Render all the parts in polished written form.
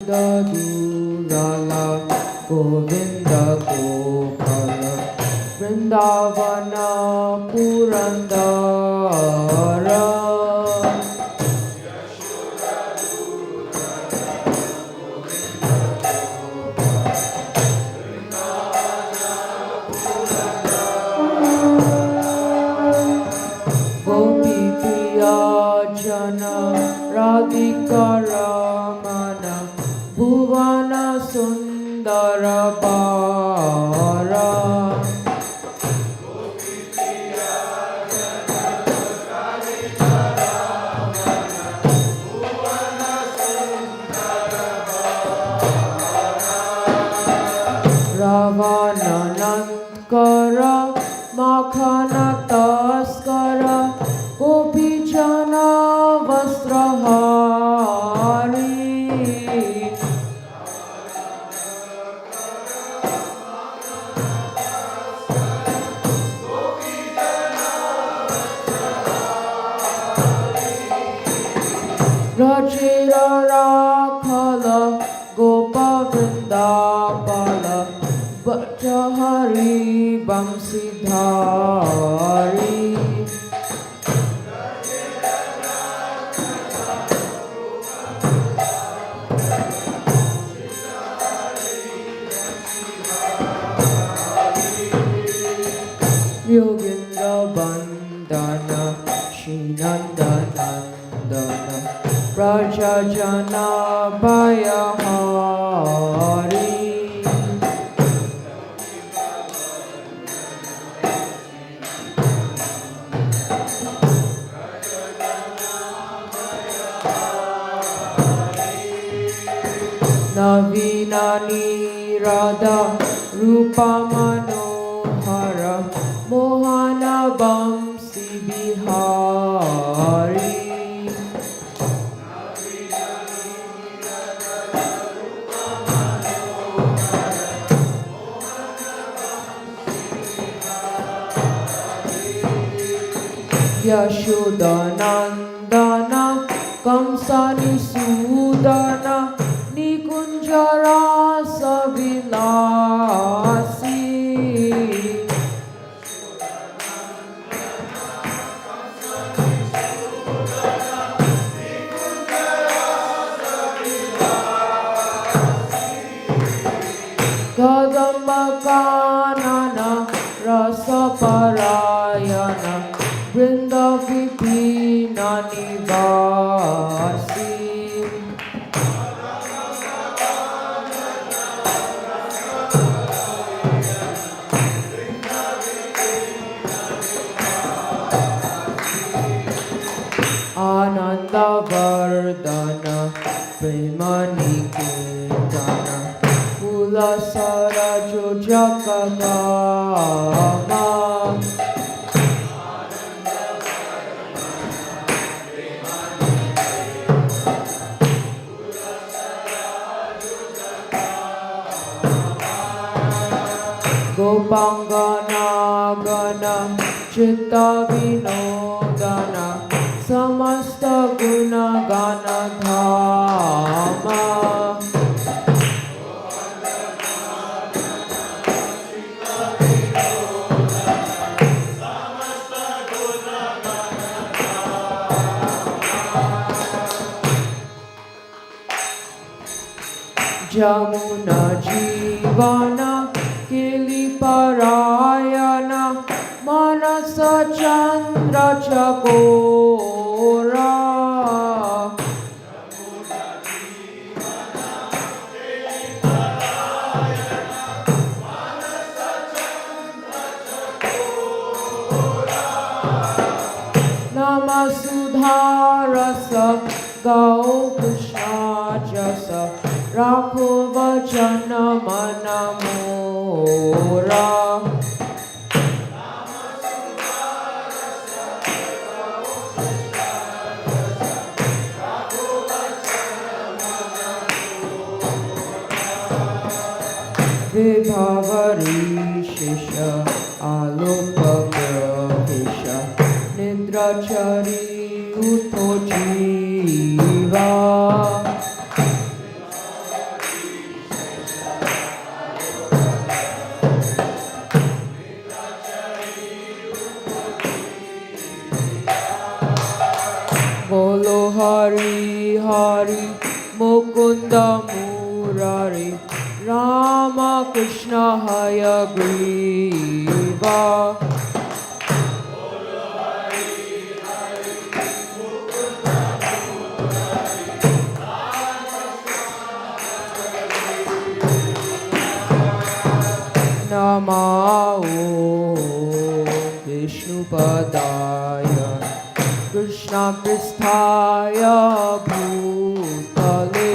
Lila Govinda Gopala Vrindavana Purandara Gopi Priya Jana Radhika Ramana Bhuvana Sundara Bara Ravana Nankara Makhana Taskara Gopi Jana Vastrahari Rajira Rakhala Gopa Vrindapala Bhattahari Bamsidhari Yoginda Bandana Shinandanandana Raja Jana Bayahari Navinani Radha Rupa Manohara Mohana Bamsi Bihari Yashoda Nandana Kamsani Sudana Nikunjara Savilasi Kadamba Kanana Rasa Parayana Vrinda Vipina Nivasi Ananda Vardhana Premani Kirtana Ulasara Jojakagama Gopangana Gana Chitta Vinodana Samasta Guna Gana Dhama Jamuna Jivana Kili Parayana Manasa Chandra Chakora Namasudharasa Gau Krishna Jasa Rakho Vajana Manamora Vibhavari Shisha Aloka Prahisha Nidrachari Utto Jiva Hari Hari Mukunda Murari Rama Krishna Hayagriva Namah Vishnupadaya Krishna Pristhaya Bhutale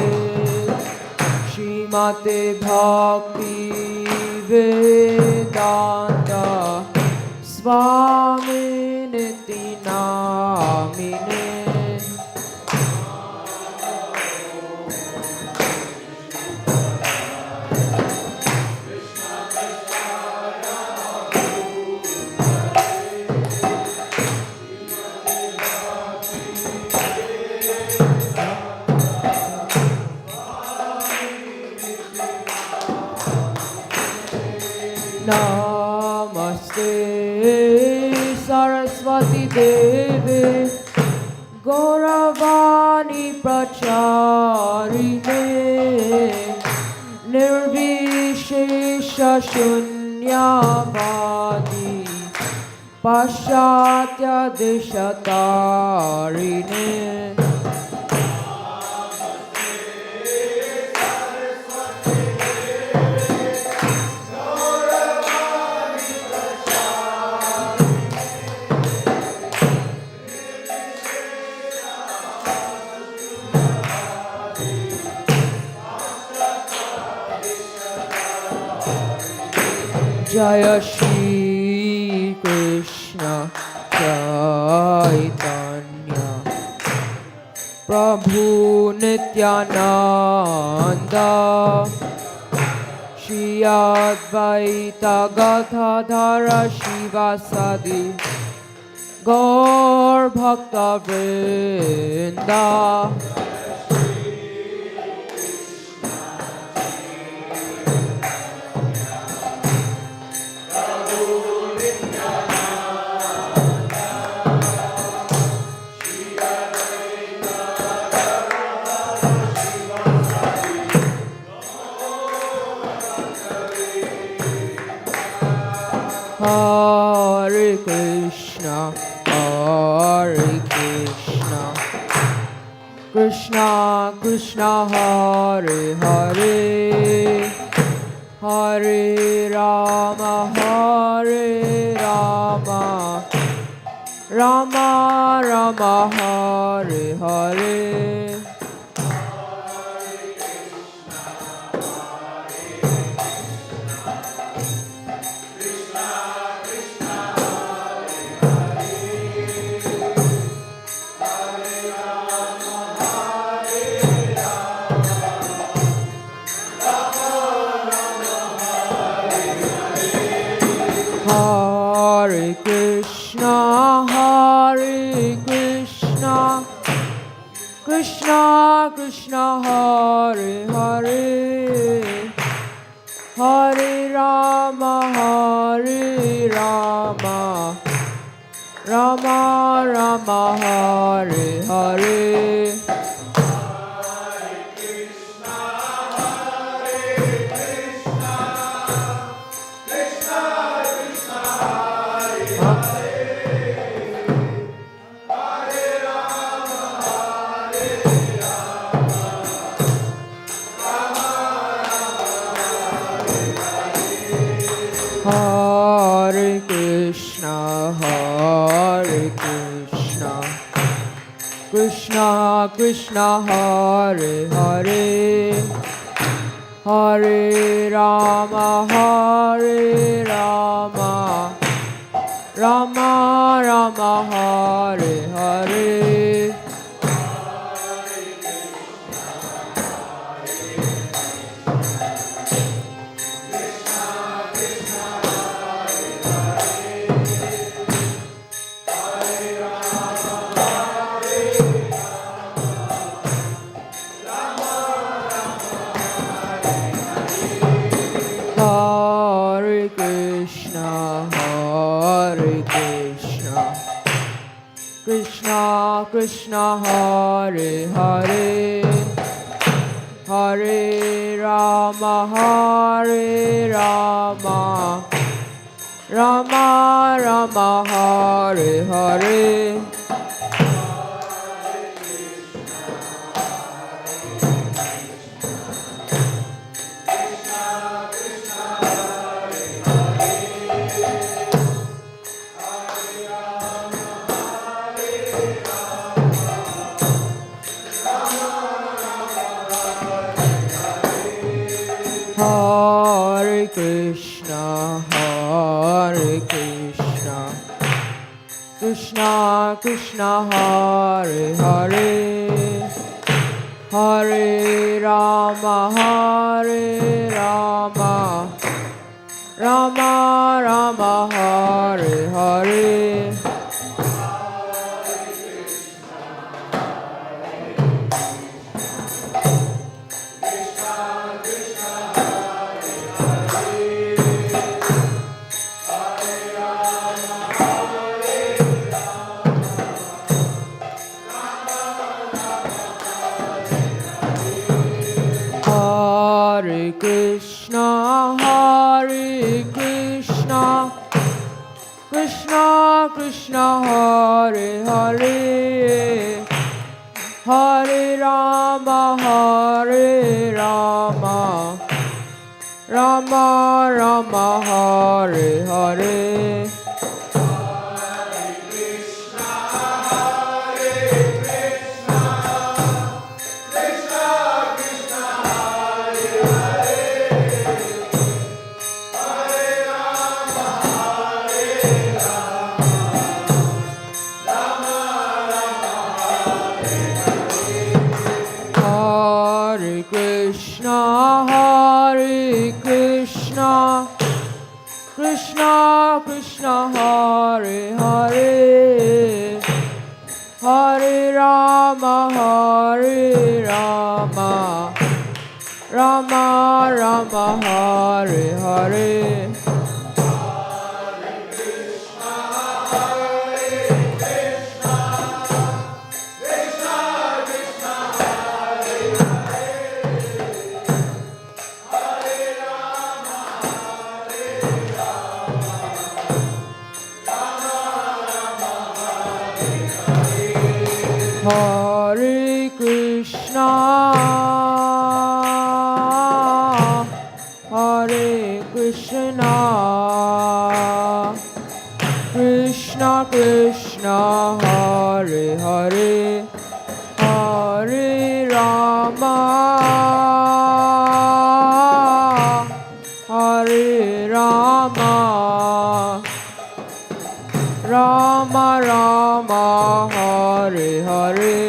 Srimate Bhakti Vedanta Swami Niti Namine Namaste Saraswati Devi Gauravani Pracharine Nirvishesha Shunyavadi Paschatya Deshatarine Jaya Shri Krishna Chaitanya Prabhu Nityananda Shri Advaita Gadadhara Shivasadi Gaur Bhakta Vrinda Hare Krishna, Krishna Krishna, Hare Hare, Hare Rama, Rama Rama, Hare Hare. Hare Krishna, Krishna Krishna, Hare Hare, Hare Rama, Rama Rama, Hare Hare. Hare Krishna, Krishna Krishna, Hare Hare, Hare Rama, Rama Rama, Hare Hare. Hare Krishna, Krishna Krishna Hare Hare Hare Rama Rama Rama Hare Hare Hare Krishna, Krishna Krishna Hare Hare, Hare Rama, Rama Rama Hare Hare. Hare Krishna, Krishna Krishna Hare Hare, Hare Rama, Rama Rama Hare Hare. Krishna Krishna Hare Hare, Hare Rama, Rama Rama Hare Hare. Hare Krishna, Krishna Krishna Hare Hare, Hare Rama, Rama Rama Hare Hare.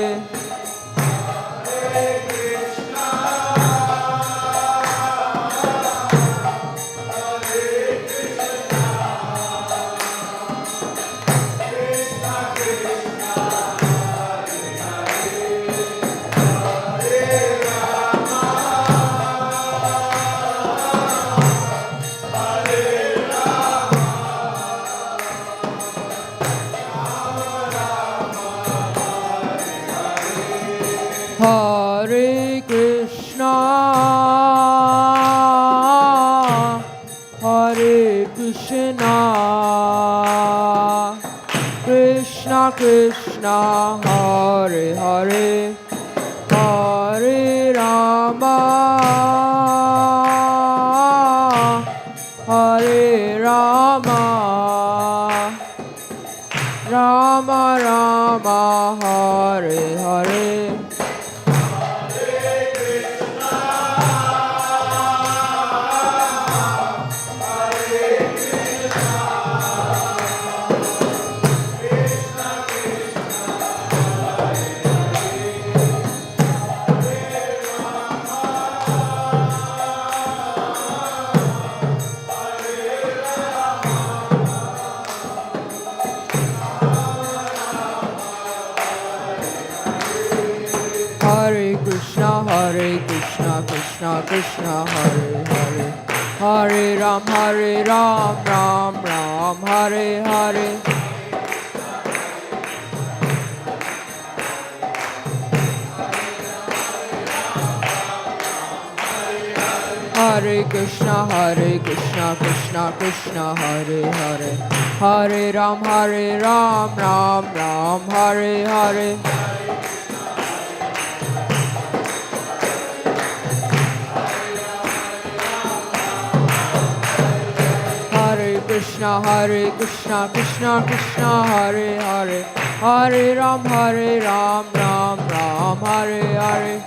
Hare Krishna, Krishna Krishna Hare Hare, Hare Rama, Rama Rama Hare Hare. Krishna Krishna Hare Hare, Hare Ram, Ram Ram Hare Hare. Hare Krishna, Krishna Krishna, Hare Hare, Hare Ram, Ram Ram, Hare Hare. Hare Krishna, Krishna Krishna, Hare Hare, Hare Ram, Ram Ram, Hare Hare.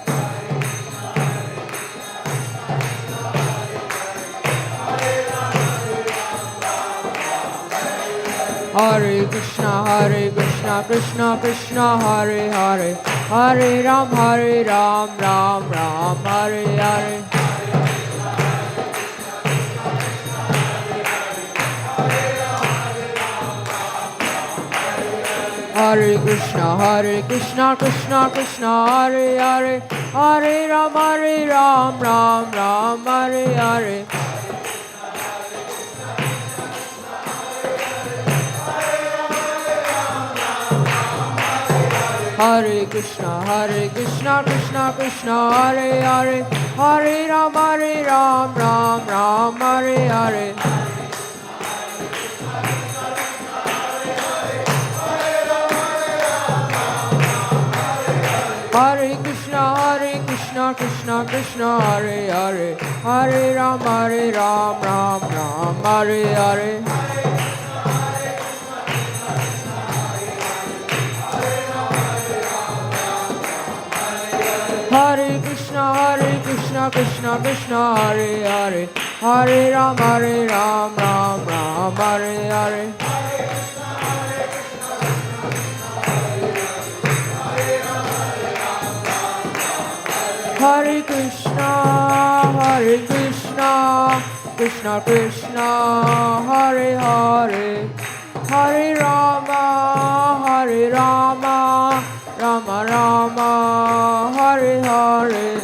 Hare Krishna, Krishna Krishna, Hare Hare, Hare Ram, Ram Ram, Hare Hare. Hare Krishna, Krishna Krishna, Hare Hare, Hare Ram, Ram Ram, Hare Hare. Hare Krishna, Krishna Krishna, Hare Hare, Hare Ram, Ram Ram, Hare Hare. Hare Krishna, Krishna Krishna, Hare Hare, Hare Ram, Ram Ram, Hare Hare. Hare Krishna, Krishna Krishna, Hare Hare, Hare Ram, Ram Ram, Hare Hare. Hare Krishna, Krishna Krishna, Hare Hare, Hare Rama, Rama Rama, Hare Hare.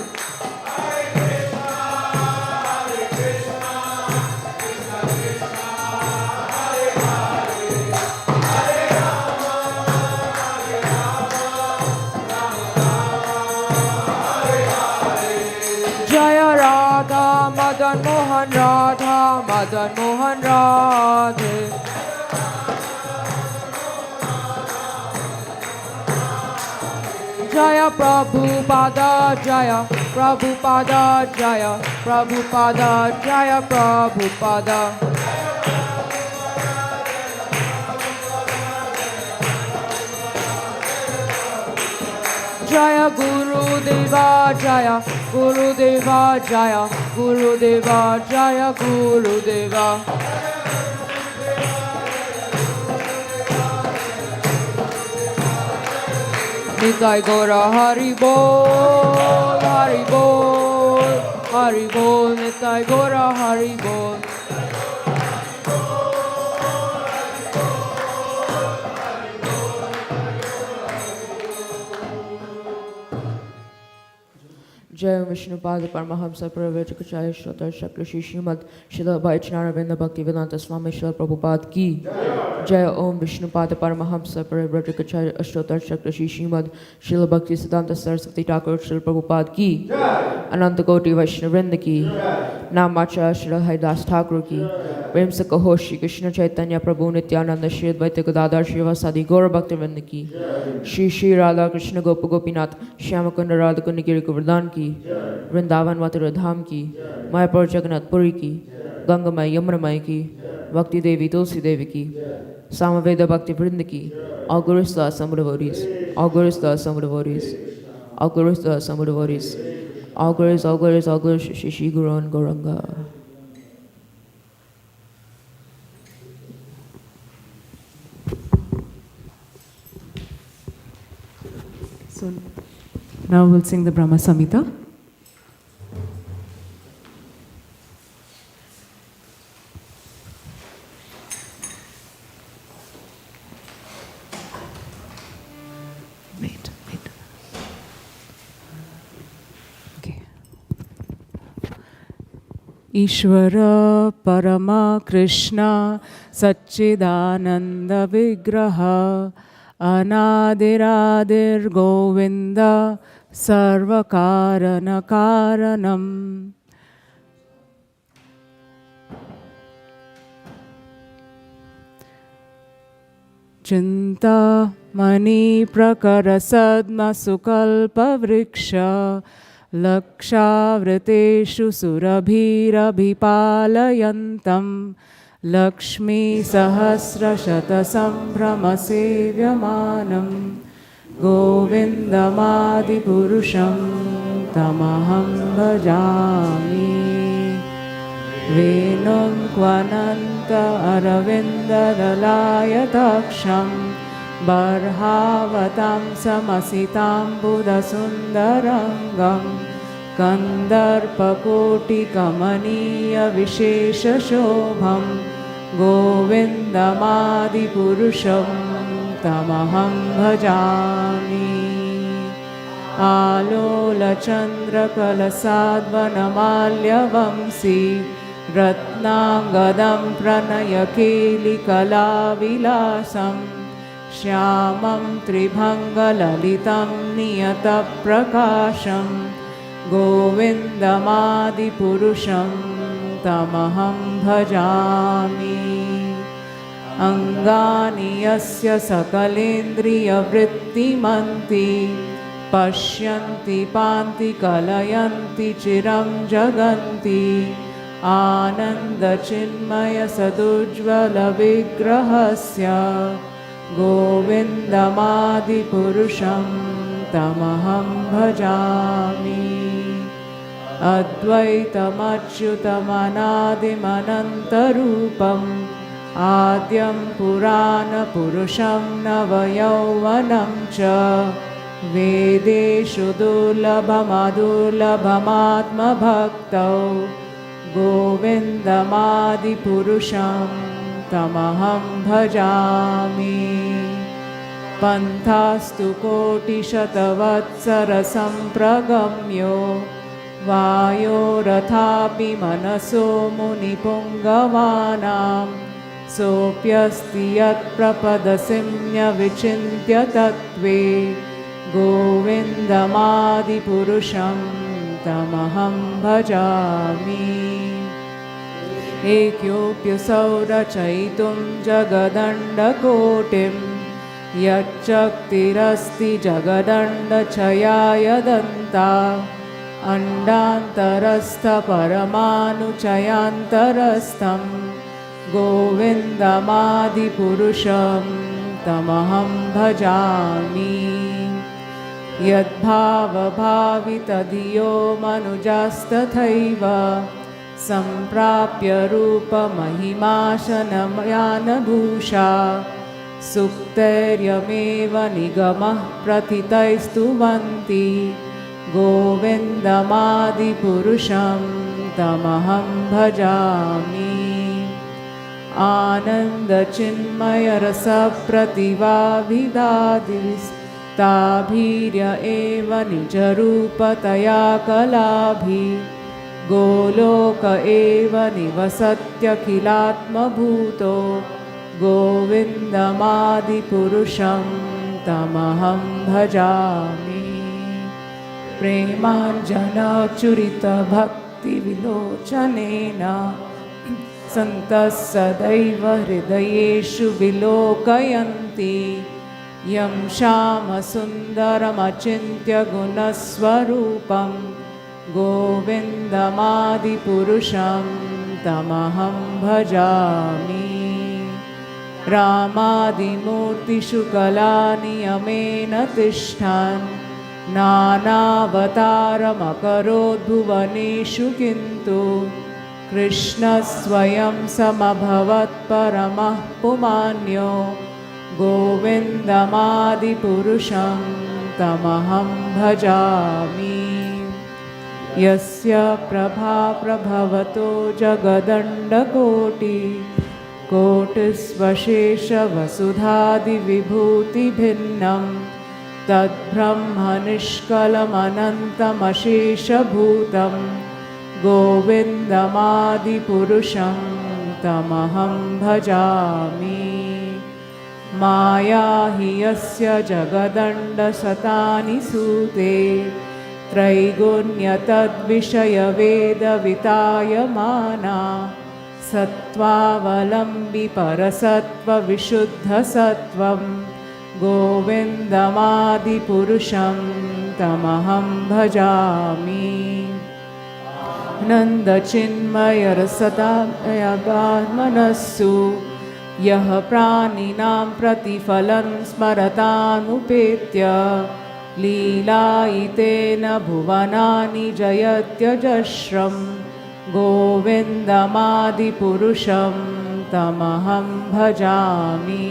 Jaya Radha, Madan Mohan Radha, Madan Mohan Radhe. Jaya Prabhupada, Jaya Prabhupada, Jaya Prabhupada, Jaya Prabhupada. Jaya Guru Deva, Jaya Guru Deva, Jaya Guru Deva, Jaya Guru Deva. Nitai Gora Hari Bol, Hari Bol, Hari Bol, Nitai Gora Hari Bol. Jai Vishnupada Paramahamsa Pravetakacharya Shratar Shakrashi Srimad Srila Vaichnaravinda Bhaktivedanta Swami Srila Prabhupada Ki. Jai Om Vishnupada Paramahamsa Pravetakacharya Shratar Shakrashi Srimad Srila Bhaktisiddhanta Saraswati Thakur Srila Prabhupada Ki. Ananta Koti Vaishnavinda Ki. Namacha Srila Haridas Thakur Ki. Prem se kaho Shri Krishna Chaitanya Prabhu Nityananda Shri Advaita Gadadhar Shrivasadi Gaura Bhaktivedanta Ki. Shri Radha Krishna Gopa Gopinath Shyamakunda Radha Kundagiri Govardhan Ki. Vrindavan Mathura Dham Ki. Mayapur Jagannath Puri Ki. Gangamai Yamunamai Ki. Bhakti Devi Tulsi Devi Ki. Samaveda Bhakti Vrinda Ki. All Gurus Da Samudavaris. All Gurus Da Samudavaris. All Gurus Da Samudavaris. All Gurus, all Gurus, all Gurus, Shishi Guru and Gauranga. So now we'll sing the Brahma Samhita. Wait. Okay. Ishvara Parama Krishna Satchidananda Vigraha Anadiradir Govinda Sarvakarana Karanam चिन्तामणि प्रकरसद्मसुकल्पवृक्ष लक्षावृतेषु सुरभिरभिपालयन्तं लक्ष्मीसहस्रशतसम्भ्रमसेव्यमानं गोविन्दमादिपुरुषं तमहं भजामि। वेणुं क्वनन्त अरविन्ददलायताक्षं बर्हावतां समसिताम्बुदसुन्दरङ्गं कन्दर्पकोटिकमनीयविशेषशोभं गोविन्दमादिपुरुषं तमहं भजामि। आलोलचन्द्रकलसाद्वनमाल्यवंसि रत्नाङ्गदं प्रणयकेलिकलाविलासं श्यामं त्रिभङ्गललितं नियतप्रकाशं गोविन्दमादिपुरुषं तमहं भजामि। अङ्गानि यस्य सकलेन्द्रियवृत्तिमन्ति पश्यन्ति पान्ति कलयन्ति चिरं जगन्ति आनन्दचिन्मयसदुज्ज्वलविग्रहस्य गोविन्दमादिपुरुषं तमहं भजामि। अद्वैतमच्युतमनादिमनन्तरूपम् आद्यं पुराणपुरुषं नवयौवनं च वेदेषु दुर्लभमदुर्लभमात्मभक्तौ गोविन्दमादिपुरुषं तमहं भजामि। पन्थास्तु कोटिशतवत्सरसम्प्रगम्यो वायोरथापि मनसो मुनिपुङ्गवानां सोऽप्यस्ति यत्प्रपदसिम्यविचिन्त्य तत्त्वे गोविन्दमादिपुरुषं तमहं भजामि। एकोऽप्यसौ रचयितुं जगदण्डकोटिं यच्चक्तिरस्ति जगदण्डचयाय दन्ता अण्डान्तरस्थपरमाणुचयान्तरस्थं गोविन्दमादिपुरुषं तमहं भजामि। यद्भावभावितधियो मनुजास्तथैव सम्प्राप्य रूपमहिमाशनमयानभूषा सुप्तैर्यमेव निगमः प्रथितैस्तुवन्ति गोविन्दमादिपुरुषं तमहं भजामि। आनन्दचिन्मयरसप्रतिभाभिदादिस्ताभीर्य एव निजरूपतया कलाभि गोलोक एव निवसत्यखिलात्मभूतो गोविन्दमादिपुरुषं तमहं भजामि। प्रेमाञ्जनचुरितभक्तिविलोचनेन सन्तः सदैव हृदयेषु विलोकयन्ति यं श्यामसुन्दरमचिन्त्य गुणस्वरूपं गोविन्दमादिपुरुषं तमहं भजामि। रामादिमूर्तिषु कलानियमेन तिष्ठन् नानावतारमकरोद्भुवनेषु किन्तु कृष्णः स्वयं समभवत् परमः पुमान्यो गोविन्दमादिपुरुषं तमहं भजामि। यस्य प्रभा प्रभवतो जगदण्डकोटिकोटिस्वशेषवसुधादिविभूतिभिन्नं तद्ब्रह्मनिष्कलमनन्तमशेषभूतं गोविन्दमादिपुरुषं तमहं भजामि। माया हि यस्य जगदण्डशतानि सूते त्रैगुण्यतद्विषयवेदवितायमाना सत्त्वावलम्बि परसत्त्वविशुद्धसत्त्वं गोविन्दमादिपुरुषं तमहं भजामि नन्दचिन्मयरसदात्मनस्सु यः प्राणिनां प्रतिफलं स्मरतानुपेत्य लीलायितेन भुवनानि जयत्यजस्रं गोविन्दमादिपुरुषं तमहं भजामि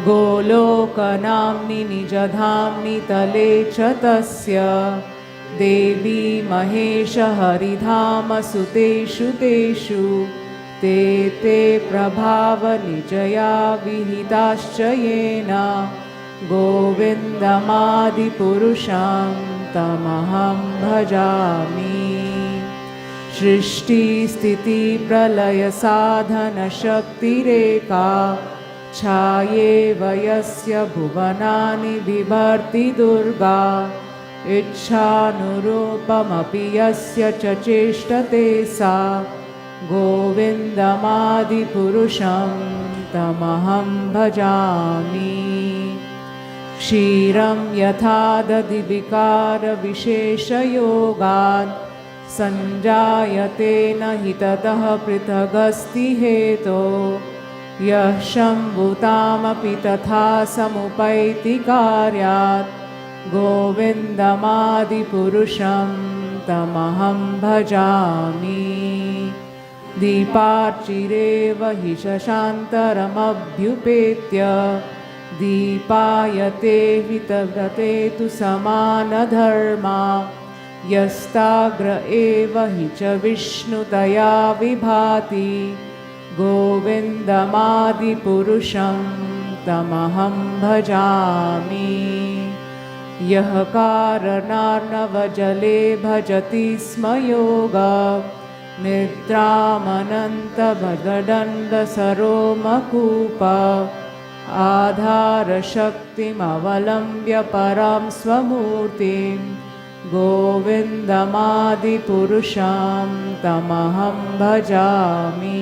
गोलोकनाम्नि निजधाम्नि तले च तस्य देवी महेशहरिधामसुतेषु तेषु ते ते प्रभावनिजया विहिताश्च येन गोविन्दमादिपुरुषं तमहं भजामि सृष्टिस्थितिप्रलयसाधनशक्तिरेका छायेव यस्य भुवनानि बिभर्ति दुर्गा इच्छानुरूपमपि यस्य च चेष्टते सा गोविन्दमादिपुरुषं तमहं भजामि क्षीरं यथा दधिविकारविशेषयोगात् सञ्जायते न हि ततः पृथगस्ति हेतो यः शम्भुतामपि तथा समुपैति कार्यात् गोविन्दमादिपुरुषं तमहं भजामि दीपार्चिरेव हि शशान्तरमभ्युपेत्य दीपायते वितव्रते तु समानधर्मा यस्ताग्र एव हि च विष्णुतया विभाति गोविन्दमादिपुरुषं तमहं भजामि यः कारणार्णवजले भजति स्म योगा निद्रामनन्तभगदण्डसरोमकूप आधारशक्तिमवलम्ब्य परां स्वमूर्तिं गोविन्दमादिपुरुषं तमहं भजामि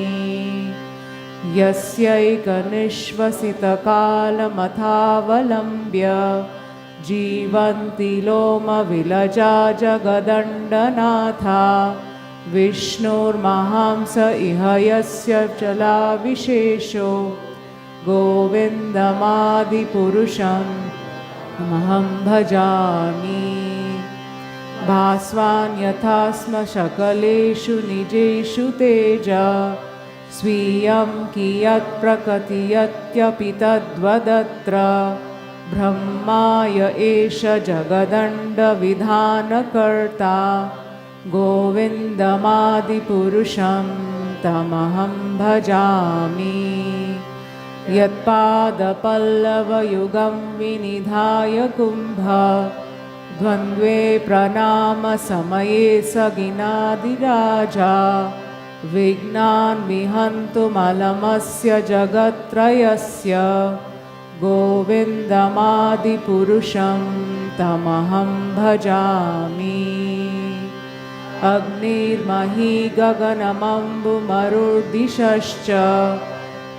यस्यैकनिश्वसितकालमथावलम्ब्य जीवन्ति लोमविलजा जगदण्डनाथा विष्णुर्महांस इह यस्य चलाविशेषो गोविन्दमादिपुरुषं तमहं भजामि भास्वान् यथा स्म सकलेषु निजेषु तेज स्वीयं कियत् प्रकटियत्यपि तद्वदत्र ब्रह्माय एष जगदण्डविधानकर्ता गोविन्दमादिपुरुषं तमहं भजामि यत्पादपल्लवयुगं विनिधाय कुम्भ द्वन्द्वे प्रणामसमये स गिनादिराजा विघ्नान् विहन्तुमलमस्य जगत्त्रयस्य गोविन्दमादिपुरुषं तमहं भजामि अग्निर्मही गगनमम्बुमरुर्दिशश्च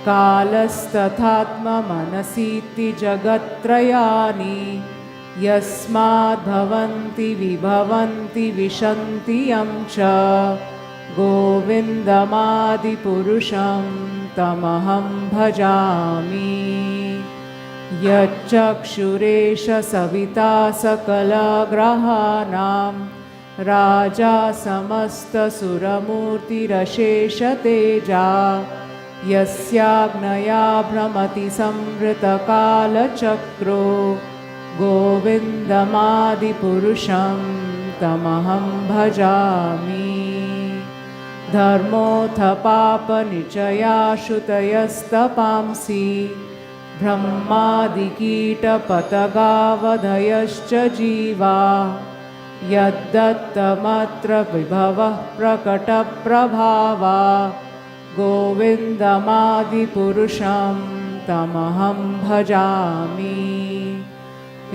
कालस्तथात्ममनसीति जगत्त्रयानि यस्माद्भवन्ति विभवन्ति विशन्ति यं च गोविन्दमादिपुरुषं तमहं भजामि यच्चक्षुरेश सविता सकलग्रहाणां राजा समस्तसुरमूर्तिरशेषतेजा यस्याज्ञया भ्रमति संवृतकालचक्रो गोविन्दमादिपुरुषं तमहं भजामि धर्मोऽथ पापनिचयाश्रुतयस्तपांसि ब्रह्मादिकीटपतगावधयश्च जीवा यद्दत्तमत्र विभवः प्रकटप्रभावा गोविन्दमादिपुरुषं तमहं भजामि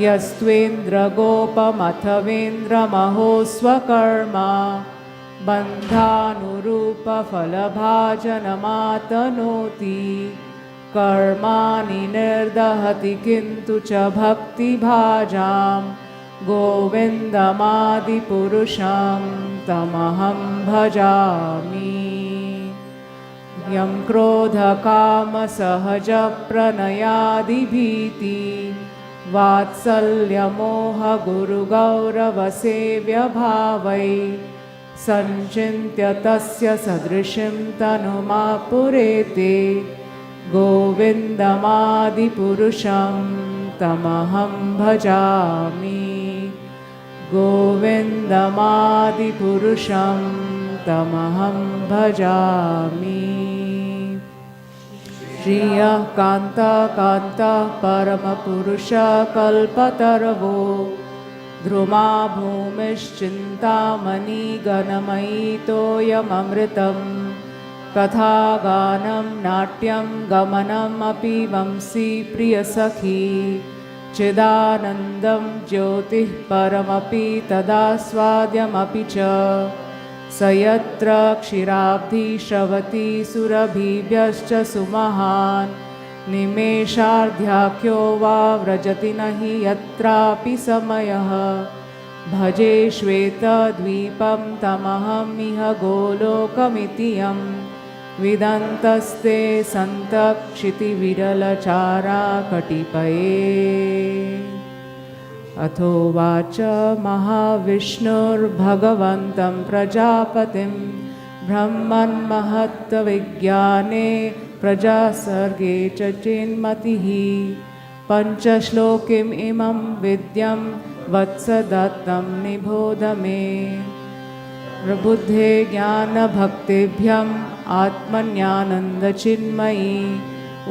यस्त्वेन्द्रगोपमथवेन्द्रमहो स्वकर्मा बन्धानुरूपफलभाजनमातनोति कर्माणि निर्दहति किन्तु च भक्तिभाजां गोविन्दमादिपुरुषं तमहं भजामि यं क्रोधकामसहजप्रणयादिभीति वात्सल्यमोहगुरुगौरवसेव्यभावै सञ्चिन्त्य तस्य सदृशीं तनुमापुरेते गोविन्दमादिपुरुषं तमहं भजामि गोविन्दमादिपुरुषं तमहं भजामि श्रियः कान्तः परमपुरुषः कल्पतरवो ध्रुमा भूमिश्चिन्तामणिगणमयी तोयममृतं कथागानं नाट्यं गमनमपि वंशी प्रियसखी चिदानन्दं ज्योतिः परमपि तदास्वाद्यमपि च स यत्र क्षीराब्धि श्रवति सुरभिभ्यश्च सुमहान् निमेषार्ध्याख्यो वा व्रजति न हि यत्रापि समयः भजे श्वेतद्वीपं तमहमिह गोलोकमिति यं विदन्तस्ते सन्तः क्षितिविरलचारा कटिपये अथोवाच महाविष्णुर्भगवन्तं प्रजापतिं ब्रह्मन्महत्त्वविज्ञाने प्रजासर्गे च चिन्मतिः पञ्चश्लोकीम् इमं विद्यं वत्स दत्तं निबोध मे प्रबुद्धे ज्ञानभक्तिभ्यम् आत्मन्यानन्दचिन्मयी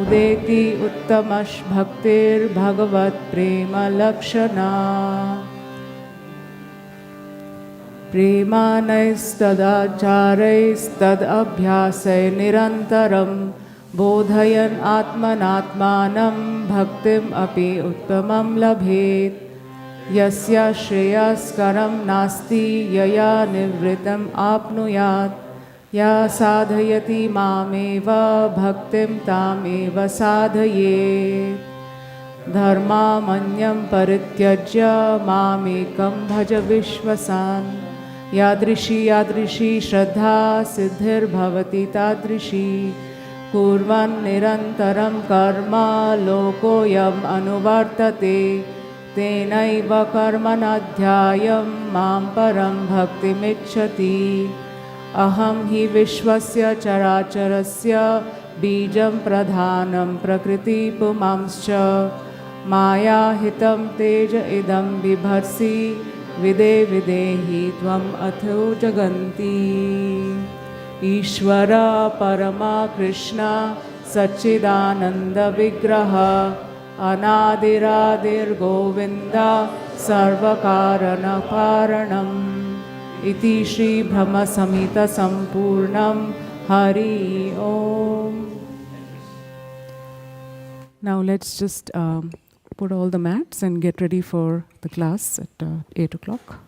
उदेति उत्तमश्भक्तिर्भगवत्प्रेमलक्षणा प्रेमानैस्तदाचारैस्तदभ्यासै निरन्तरं बोधयन् आत्मनात्मानं भक्तिम् अपि उत्तमं लभेत् यस्य श्रेयस्करं नास्ति यया निवृत्तिम् आप्नुयात् या साधयति मामेव भक्तिं तामेव साधयेत् धर्मामन्यं परित्यज्य मामेकं भज विश्वसान् यादृशी श्रद्धा सिद्धिर्भवति तादृशी कुर्वन् निरन्तरं कर्म लोकोऽयम् अनुवर्तते तेनैव कर्मणाध्यायं मां परं भक्तिमिच्छति अहं हि विश्वस्य चराचरस्य बीजं प्रधानं प्रकृतिपुमांश्च मायाहितं तेज इदं बिभर्सि विदेहि त्वम् अथो जगन्ति ईश्वर परमा कृष्ण सच्चिदानन्दविग्रह अनादिरादिर्गोविन्द सर्वकारणकारणम् इति श्रीब्रह्मसंहितसम्पूर्णं हरि ओम. Now let's just put all the mats and get ready for the class at 8 o'clock.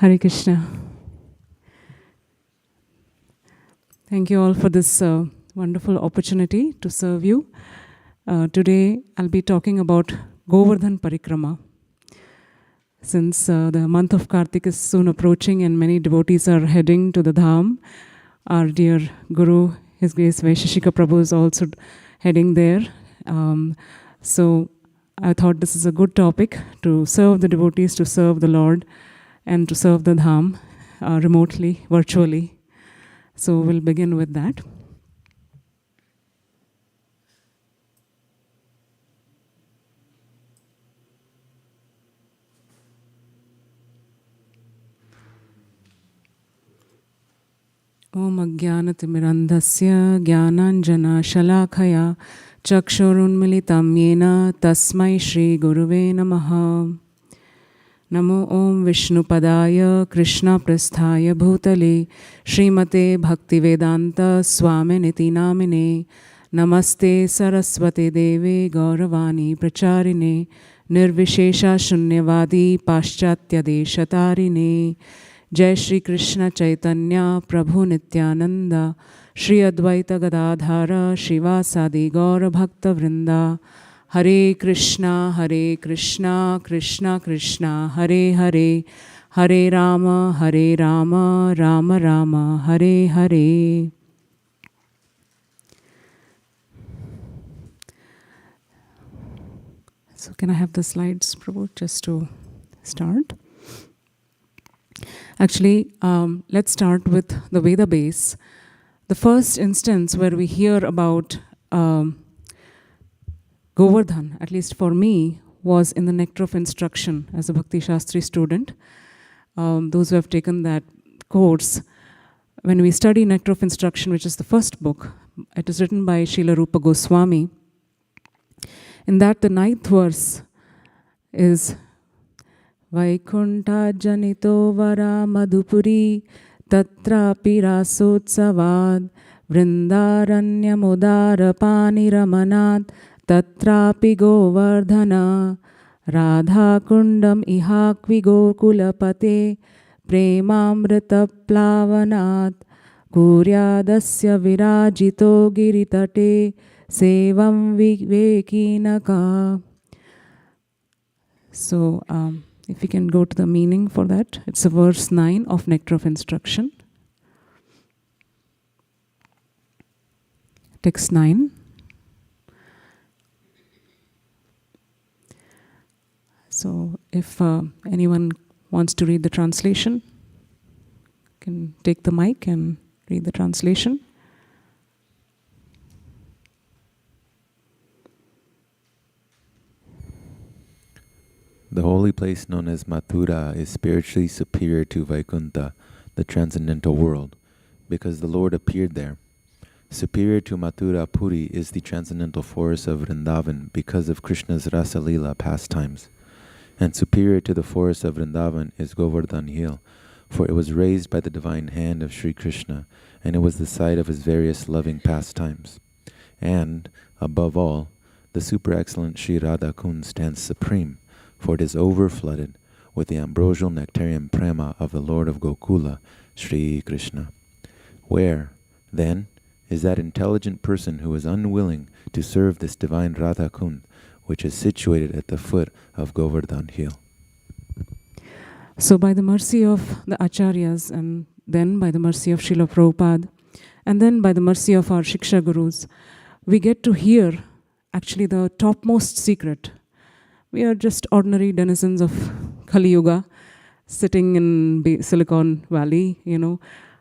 Hare Krishna. Thank you all for this wonderful opportunity to serve you. Today I'll be talking about Govardhan Parikrama. Since the month of Kartik is soon approaching and many devotees are heading to the Dham, our dear Guru, His Grace Vaisheshika Prabhu is also heading there. So I thought this is a good topic to serve the devotees, to serve the Lord, and to serve the Dham remotely, virtually. So we'll begin with that. Om Ajnanatimirandhasya Jnananjana Shalakaya Chakshurunmilitam Yena Tasmai Shri Guruve Namaha. Namo Om Vishnupadaya Krishna Prasthaya Bhutale Srimate Bhaktivedanta Swaminiti Namine Namaste Saraswate Deve Gauravani Pracharine Nirvishesha Shunyavadi Paschatya Deshatarine Jai Shri Krishna Chaitanya Prabhu Nityananda Shri Advaita Gadadhara Shivasadi Gaura Bhakta Vrinda Hare Krishna, Krishna Krishna, Hare Hare, Hare Rama, Rama Rama, Hare Hare. So can I have the slides, Prabhu, just to start? Actually, let's start with the Veda base. The first instance where we hear about Govardhan, at least for me, was in the Nectar of Instruction as a Bhakti Shastri student. Those who have taken that course, when we study Nectar of Instruction, which is the first book, it is written by Srila Rupa Goswami. In that, the 9th verse is Vaikunta Janito Vara Madhupuri Tatrapi Rasotsavad Vrindaranya Mudara Pani Ramanat Tatrapi Govardhana Radha Kundam Ihakvi Gokulapate Premamrita Plavanat Kuryadasya Virajito Giritate Sevam Vivekinaka. So, if we can go to the meaning for that, it's a verse 9 of Nectar of Instruction. Text 9. So, if anyone wants to read the translation, can take the mic and read the translation. The holy place known as Mathura is spiritually superior to Vaikunta, the transcendental world, because the Lord appeared there. Superior to Mathura Puri is the transcendental forest of Vrindavan because of Krishna's Rasa Lila pastimes. And superior to the forest of Vrindavan is Govardhan hill, for it was raised by the divine hand of Sri Krishna, and it was the site of his various loving pastimes. And, above all, the super excellent Sri Radha Kund stands supreme, for it is overflooded with the ambrosial nectarian prema of the Lord of Gokula, Sri Krishna. Where, then, is that intelligent person who is unwilling to serve this divine Radha Kund, which is situated at the foot of Govardhan hill? So by the mercy of the Acharyas, and then by the mercy of Srila Prabhupada, and then by the mercy of our Shiksha Gurus, we get to hear actually the topmost secret. We are just ordinary denizens of Kali Yuga, sitting in Silicon Valley,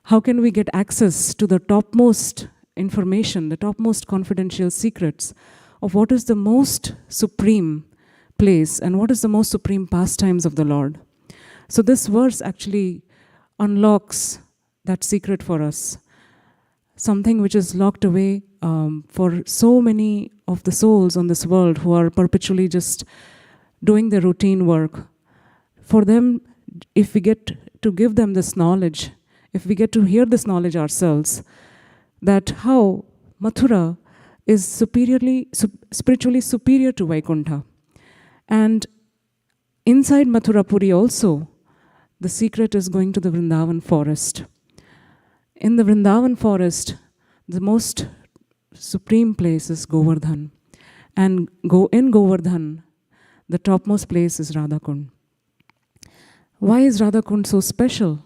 How can we get access to the topmost information, the topmost confidential secrets of what is the most supreme place and what is the most supreme pastimes of the Lord? So this verse actually unlocks that secret for us. Something which is locked away for so many of the souls on this world who are perpetually just doing their routine work. For them, if we get to give them this knowledge, if we get to hear this knowledge ourselves, that how Mathura is spiritually superior to Vaikuntha. And inside Mathura Puri also, the secret is going to the Vrindavan forest. In the Vrindavan forest, the most supreme place is Govardhan. And in Govardhan, the topmost place is Radhakund. Why is Radhakund so special?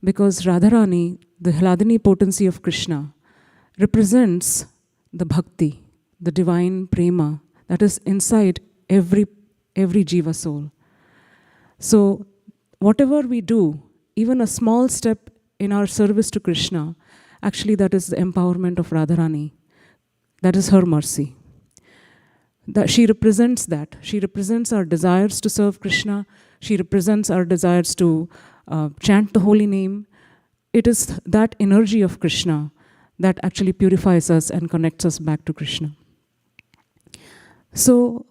Because Radharani, the Hladini potency of Krishna, represents the bhakti, the divine prema that is inside every jiva soul. So whatever we do, even a small step in our service to Krishna, actually that is the empowerment of Radharani. That is her mercy. That she represents that. She represents our desires to serve Krishna. She represents our desires to chant the holy name. It is that energy of Krishna that actually purifies us and connects us back to Krishna. So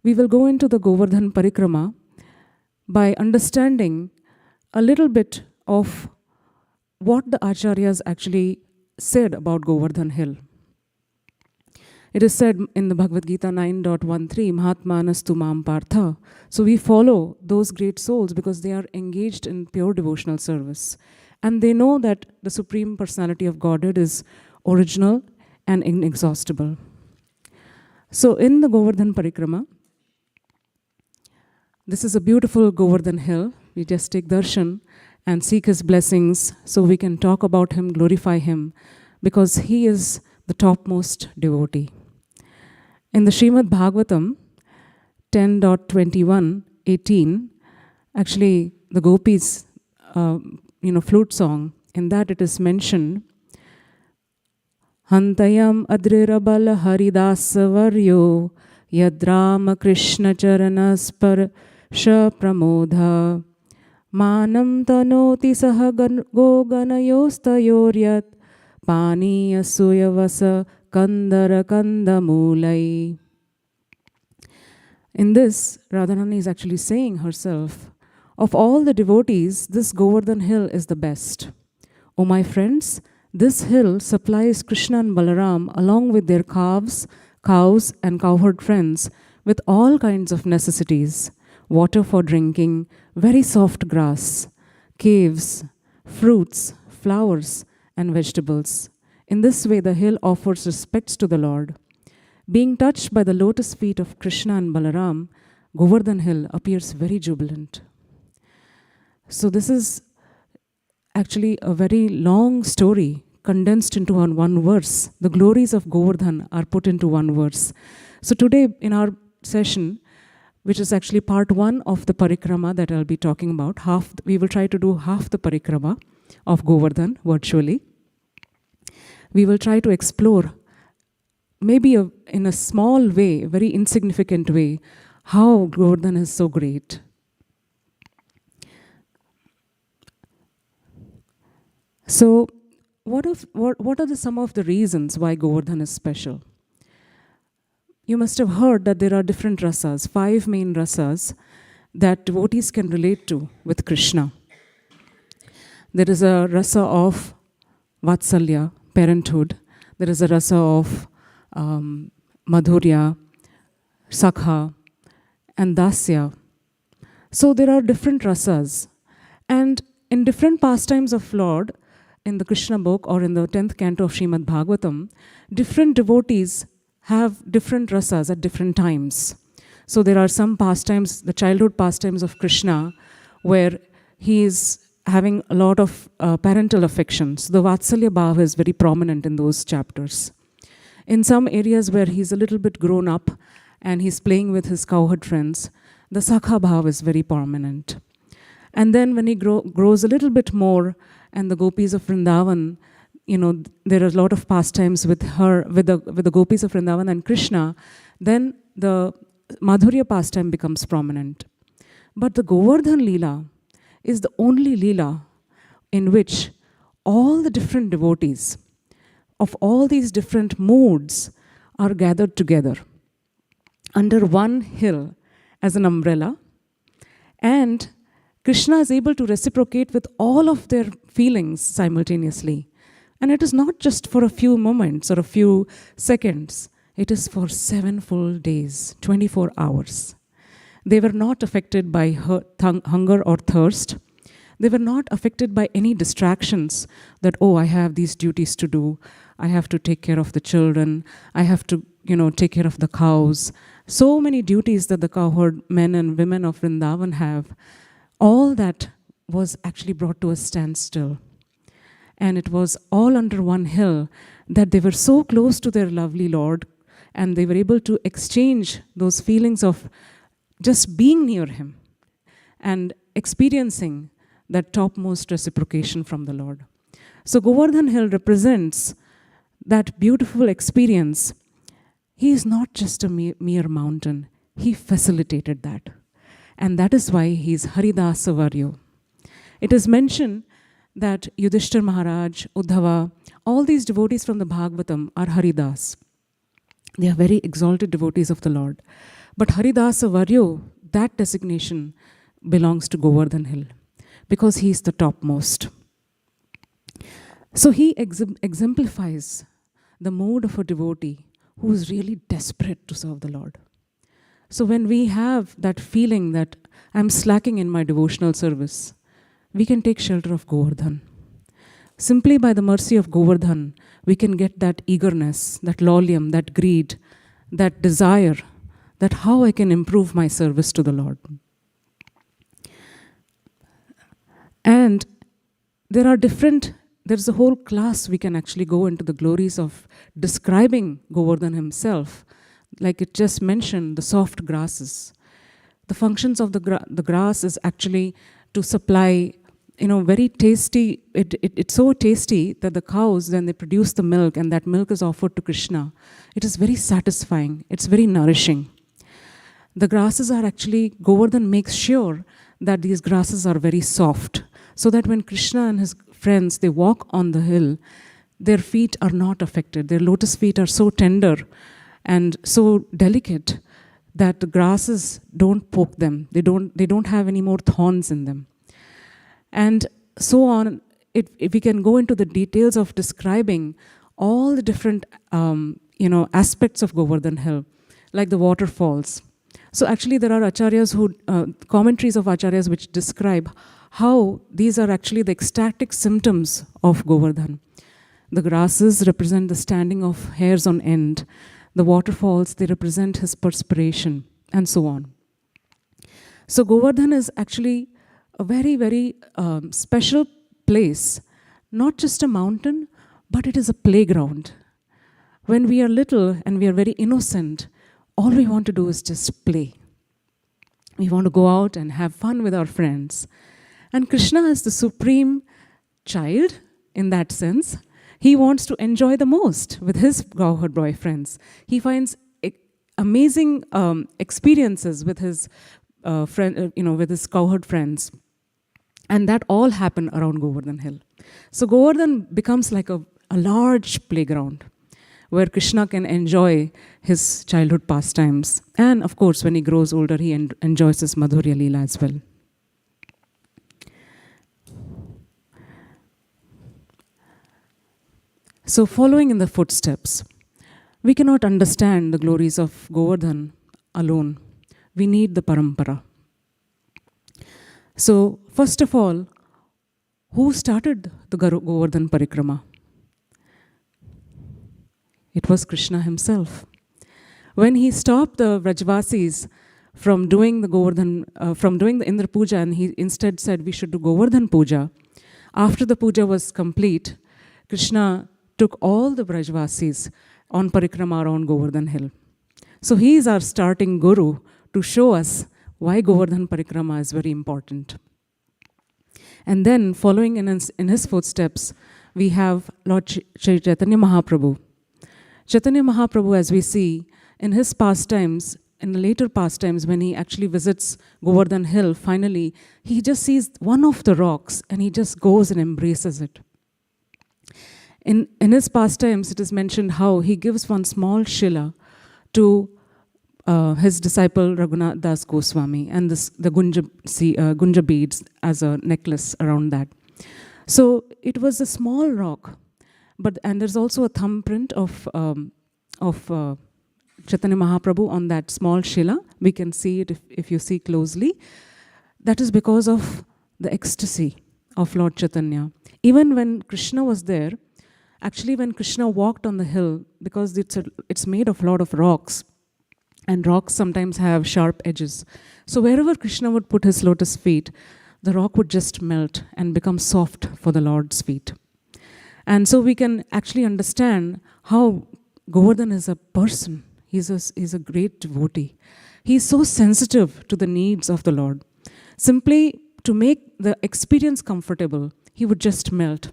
we will go into the Govardhan Parikrama by understanding a little bit of what the Acharyas actually said about Govardhan Hill. It is said in the Bhagavad Gita 9.13, Mahatmanastu Mam Partha. So we follow those great souls because they are engaged in pure devotional service. And they know that the Supreme Personality of Godhead is original and inexhaustible. So in the Govardhan Parikrama, this is a beautiful Govardhan hill. We just take darshan and seek his blessings so we can talk about him, glorify him, because he is the topmost devotee. In the Srimad Bhagavatam 10.21.18, actually the gopis, flute song, in that it is mentioned, Hantayam adrirabala haridasavaryo yadrama krishna charanaspar pramodha manam tanoti saha goganayostayoryat pani asuyavasa kandara kandamulai. In this, Radharani is actually saying herself, of all the devotees, this Govardhan hill is the best. O my friends, this hill supplies Krishna and Balaram along with their calves, cows and cowherd friends with all kinds of necessities, water for drinking, very soft grass, caves, fruits, flowers and vegetables. In this way, the hill offers respects to the Lord. Being touched by the lotus feet of Krishna and Balaram, Govardhan hill appears very jubilant. So this is actually a very long story condensed into one verse. The glories of Govardhan are put into one verse. So today in our session, which is actually part 1 of the Parikrama that I'll be talking about, we will try to do half the Parikrama of Govardhan virtually. We will try to explore, maybe in a small way, very insignificant way, how Govardhan is so great. So, what are some of the reasons why Govardhan is special? You must have heard that there are different rasas, 5 main rasas that devotees can relate to with Krishna. There is a rasa of Vatsalya, parenthood. There is a rasa of Madhurya, Sakha, and Dasya. So there are different rasas. And in different pastimes of Lord, in the Krishna book or in the 10th canto of Srimad Bhagavatam, different devotees have different rasas at different times. So there are some pastimes, the childhood pastimes of Krishna, where he is having a lot of parental affections. The Vatsalya Bhava is very prominent in those chapters. In some areas where he's a little bit grown up and he's playing with his cowherd friends, the Sakha Bhava is very prominent. And then when he grows a little bit more, and the gopis of Vrindavan, there are a lot of pastimes with the gopis of Vrindavan and Krishna, then the Madhurya pastime becomes prominent. But the Govardhan Lila is the only Lila in which all the different devotees of all these different moods are gathered together under one hill as an umbrella, and Krishna is able to reciprocate with all of their feelings simultaneously. And it is not just for a few moments or a few seconds. It is for 7 full days, 24 hours. They were not affected by hunger or thirst. They were not affected by any distractions that, oh, I have these duties to do. I have to take care of the children. I have to, take care of the cows. So many duties that the cowherd men and women of Vrindavan have. All that was actually brought to a standstill. And it was all under one hill that they were so close to their lovely Lord, and they were able to exchange those feelings of just being near him and experiencing that topmost reciprocation from the Lord. So Govardhan Hill represents that beautiful experience. He is not just a mere mountain. He facilitated that. And that is why he is Haridasavaryo. It is mentioned that Yudhishthir Maharaj, Uddhava, all these devotees from the Bhagavatam are Haridas. They are very exalted devotees of the Lord. But Haridasavaryo, that designation belongs to Govardhan Hill because he is the topmost. So he exemplifies the mode of a devotee who is really desperate to serve the Lord. So when we have that feeling that I'm slacking in my devotional service, we can take shelter of Govardhan. Simply by the mercy of Govardhan, we can get that eagerness, that lolium, that greed, that desire, that how I can improve my service to the Lord. And there's a whole class we can actually go into the glories of describing Govardhan himself. Like it just mentioned, the soft grasses. The functions of the grass is actually to supply, very tasty. It's so tasty that the cows, when they produce the milk and that milk is offered to Krishna, it is very satisfying. It's very nourishing. The grasses are actually, Govardhan makes sure that these grasses are very soft, so that when Krishna and his friends, they walk on the hill, their feet are not affected. Their lotus feet are so tender and so delicate that the grasses don't poke them. They don't have any more thorns in them. And so on. If we can go into the details of describing all the different aspects of Govardhan Hill, like the waterfalls. So actually there are acharyas commentaries of acharyas which describe how these are actually the ecstatic symptoms of Govardhan. The grasses represent the standing of hairs on end. The waterfalls, they represent his perspiration, and so on. So Govardhan is actually a very, very special place, not just a mountain, but it is a playground. When we are little and we are very innocent, all we want to do is just play. We want to go out and have fun with our friends. And Krishna is the supreme child in that sense. He wants to enjoy the most with his cowherd boy friends. He finds amazing experiences with his with his cowherd friends. And that all happen around Govardhan Hill. So Govardhan becomes like a large playground where Krishna can enjoy his childhood pastimes. And of course, when he grows older, he enjoys his Madhurya Lila as well. So following in the footsteps, we cannot understand the glories of Govardhan alone. We need the parampara. So first of all, who started the Govardhan Parikrama? It was Krishna himself. When he stopped the Vrajvasis from doing the Indra Puja, and he instead said we should do Govardhan Puja, after the puja was complete, Krishna took all the Vrajvasis on Parikrama around Govardhan Hill. So he is our starting guru to show us why Govardhan Parikrama is very important. And then following in his footsteps, we have Lord Chaitanya Mahaprabhu. Chaitanya Mahaprabhu, as we see, in his pastimes, in the later pastimes, when he actually visits Govardhan Hill, finally, he just sees one of the rocks and he just goes and embraces it. In his pastimes, it is mentioned how he gives one small shila to his disciple Raghunath Das Goswami and the Gunja beads as a necklace around that. So it was a small rock, and there's also a thumbprint of Chaitanya Mahaprabhu on that small Shila. We can see it if you see closely. That is because of the ecstasy of Lord Chaitanya. Even when Krishna was there, actually when Krishna walked on the hill, because it's made of a lot of rocks, and rocks sometimes have sharp edges. So wherever Krishna would put his lotus feet, the rock would just melt and become soft for the Lord's feet. And so we can actually understand how Govardhan is a person. He's a great devotee. He's so sensitive to the needs of the Lord. Simply to make the experience comfortable, he would just melt.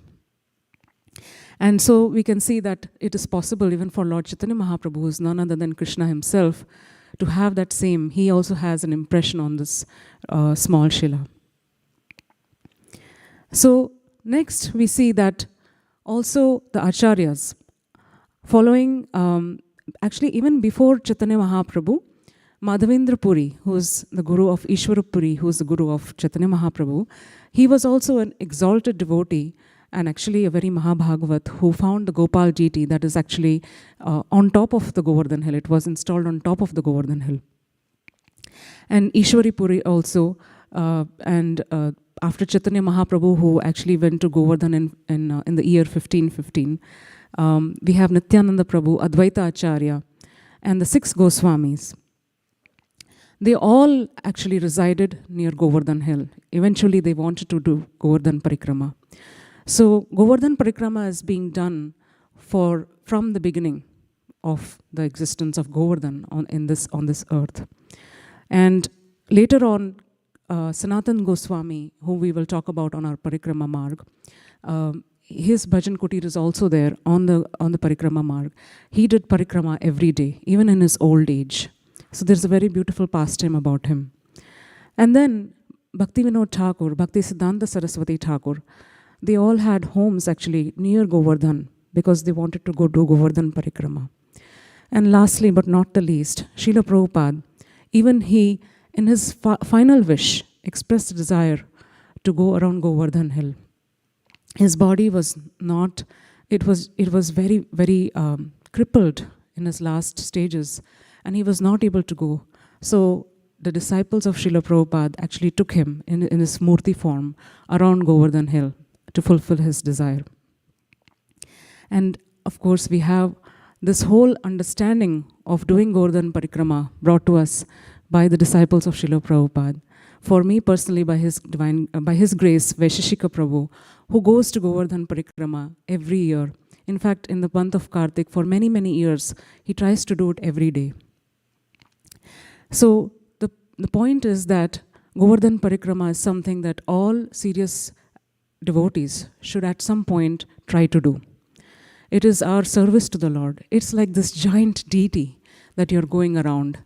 And so we can see that it is possible even for Lord Chaitanya Mahaprabhu, who is none other than Krishna himself, to have that same. He also has an impression on this small Shila. So next we see that also the Acharyas, following, actually even before Chaitanya Mahaprabhu, Madhavendra Puri, who is the guru of Ishwara Puri, who is the guru of Chaitanya Mahaprabhu, he was also an exalted devotee and actually a very Mahabhagavat who found the Gopal deity that is actually on top of the Govardhan hill. It was installed on top of the Govardhan hill. And Ishwari Puri also, and after Chaitanya Mahaprabhu, who actually went to Govardhan in the year 1515, we have Nityananda Prabhu, Advaita Acharya, and the 6 Goswamis. They all actually resided near Govardhan hill. Eventually they wanted to do Govardhan Parikrama. So Govardhan Parikrama is being done from the beginning of the existence of Govardhan on this earth. And later on, Sanatan Goswami, who we will talk about on our Parikrama Marg, his bhajan kutir is also there on the Parikrama Marg. He did Parikrama every day, even in his old age. So there's a very beautiful pastime about him. And then Bhakti Vinod Thakur, Bhakti Siddhanta Saraswati Thakur, they all had homes actually near Govardhan because they wanted to go do Govardhan Parikrama. And lastly, but not the least, Srila Prabhupada, even he, in his final wish, expressed a desire to go around Govardhan hill. His body was not, it was very, very crippled in his last stages, and he was not able to go. So the disciples of Srila Prabhupada actually took him in his murti form around Govardhan hill to fulfill his desire. And of course, we have this whole understanding of doing Govardhan Parikrama brought to us by the disciples of Srila Prabhupada. For me personally, by his grace, Vaisheshika Prabhu, who goes to Govardhan Parikrama every year. In fact, in the month of Kartik, for many, many years, he tries to do it every day. So the point is that Govardhan Parikrama is something that all serious devotees should at some point try to do. It is our service to the Lord. It's like this giant deity that you're going around.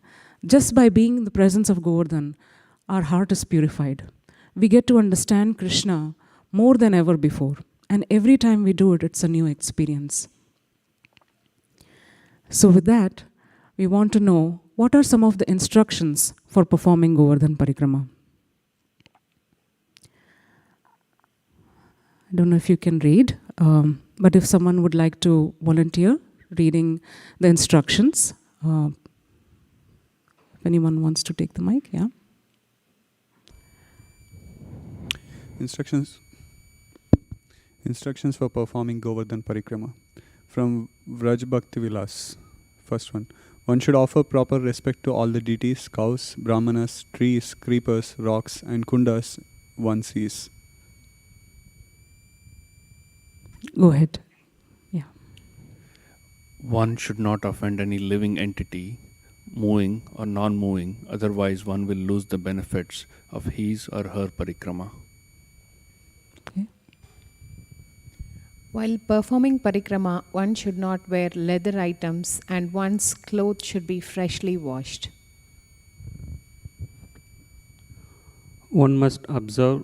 Just by being in the presence of Govardhan, our heart is purified. We get to understand Krishna more than ever before. And every time we do it, it's a new experience. So with that, we want to know what are some of the instructions for performing Govardhan Parikrama. I don't know if you can read, but if someone would like to volunteer reading the instructions, if anyone wants to take the mic, yeah. Instructions for performing Govardhan Parikrama from Vraj Bhakti Vilas. First one. One should offer proper respect to all the deities, cows, brahmanas, trees, creepers, rocks, and kundas one sees. Go ahead. Yeah. One should not offend any living entity, moving or non-moving, otherwise one will lose the benefits of his or her parikrama. Okay. While performing parikrama, one should not wear leather items and one's clothes should be freshly washed. One must observe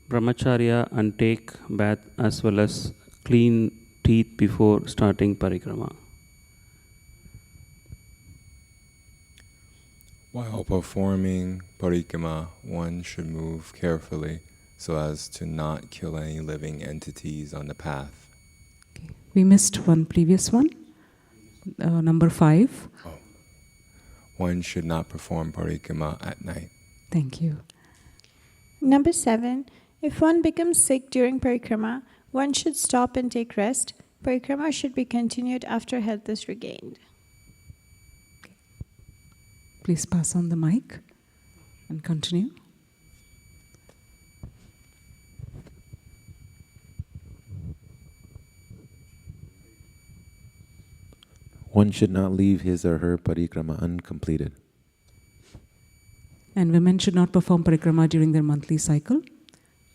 brahmacharya and take bath as well as clean teeth before starting parikrama. While performing parikrama, one should move carefully so as to not kill any living entities on the path. Okay. We missed one previous one, number 5. Oh. one should not perform parikrama at night. Thank you. Number 7. If one becomes sick during parikrama, one should stop and take rest. Parikrama should be continued after health is regained. Please pass on the mic and continue. One should not leave his or her parikrama uncompleted. And women should not perform parikrama during their monthly cycle.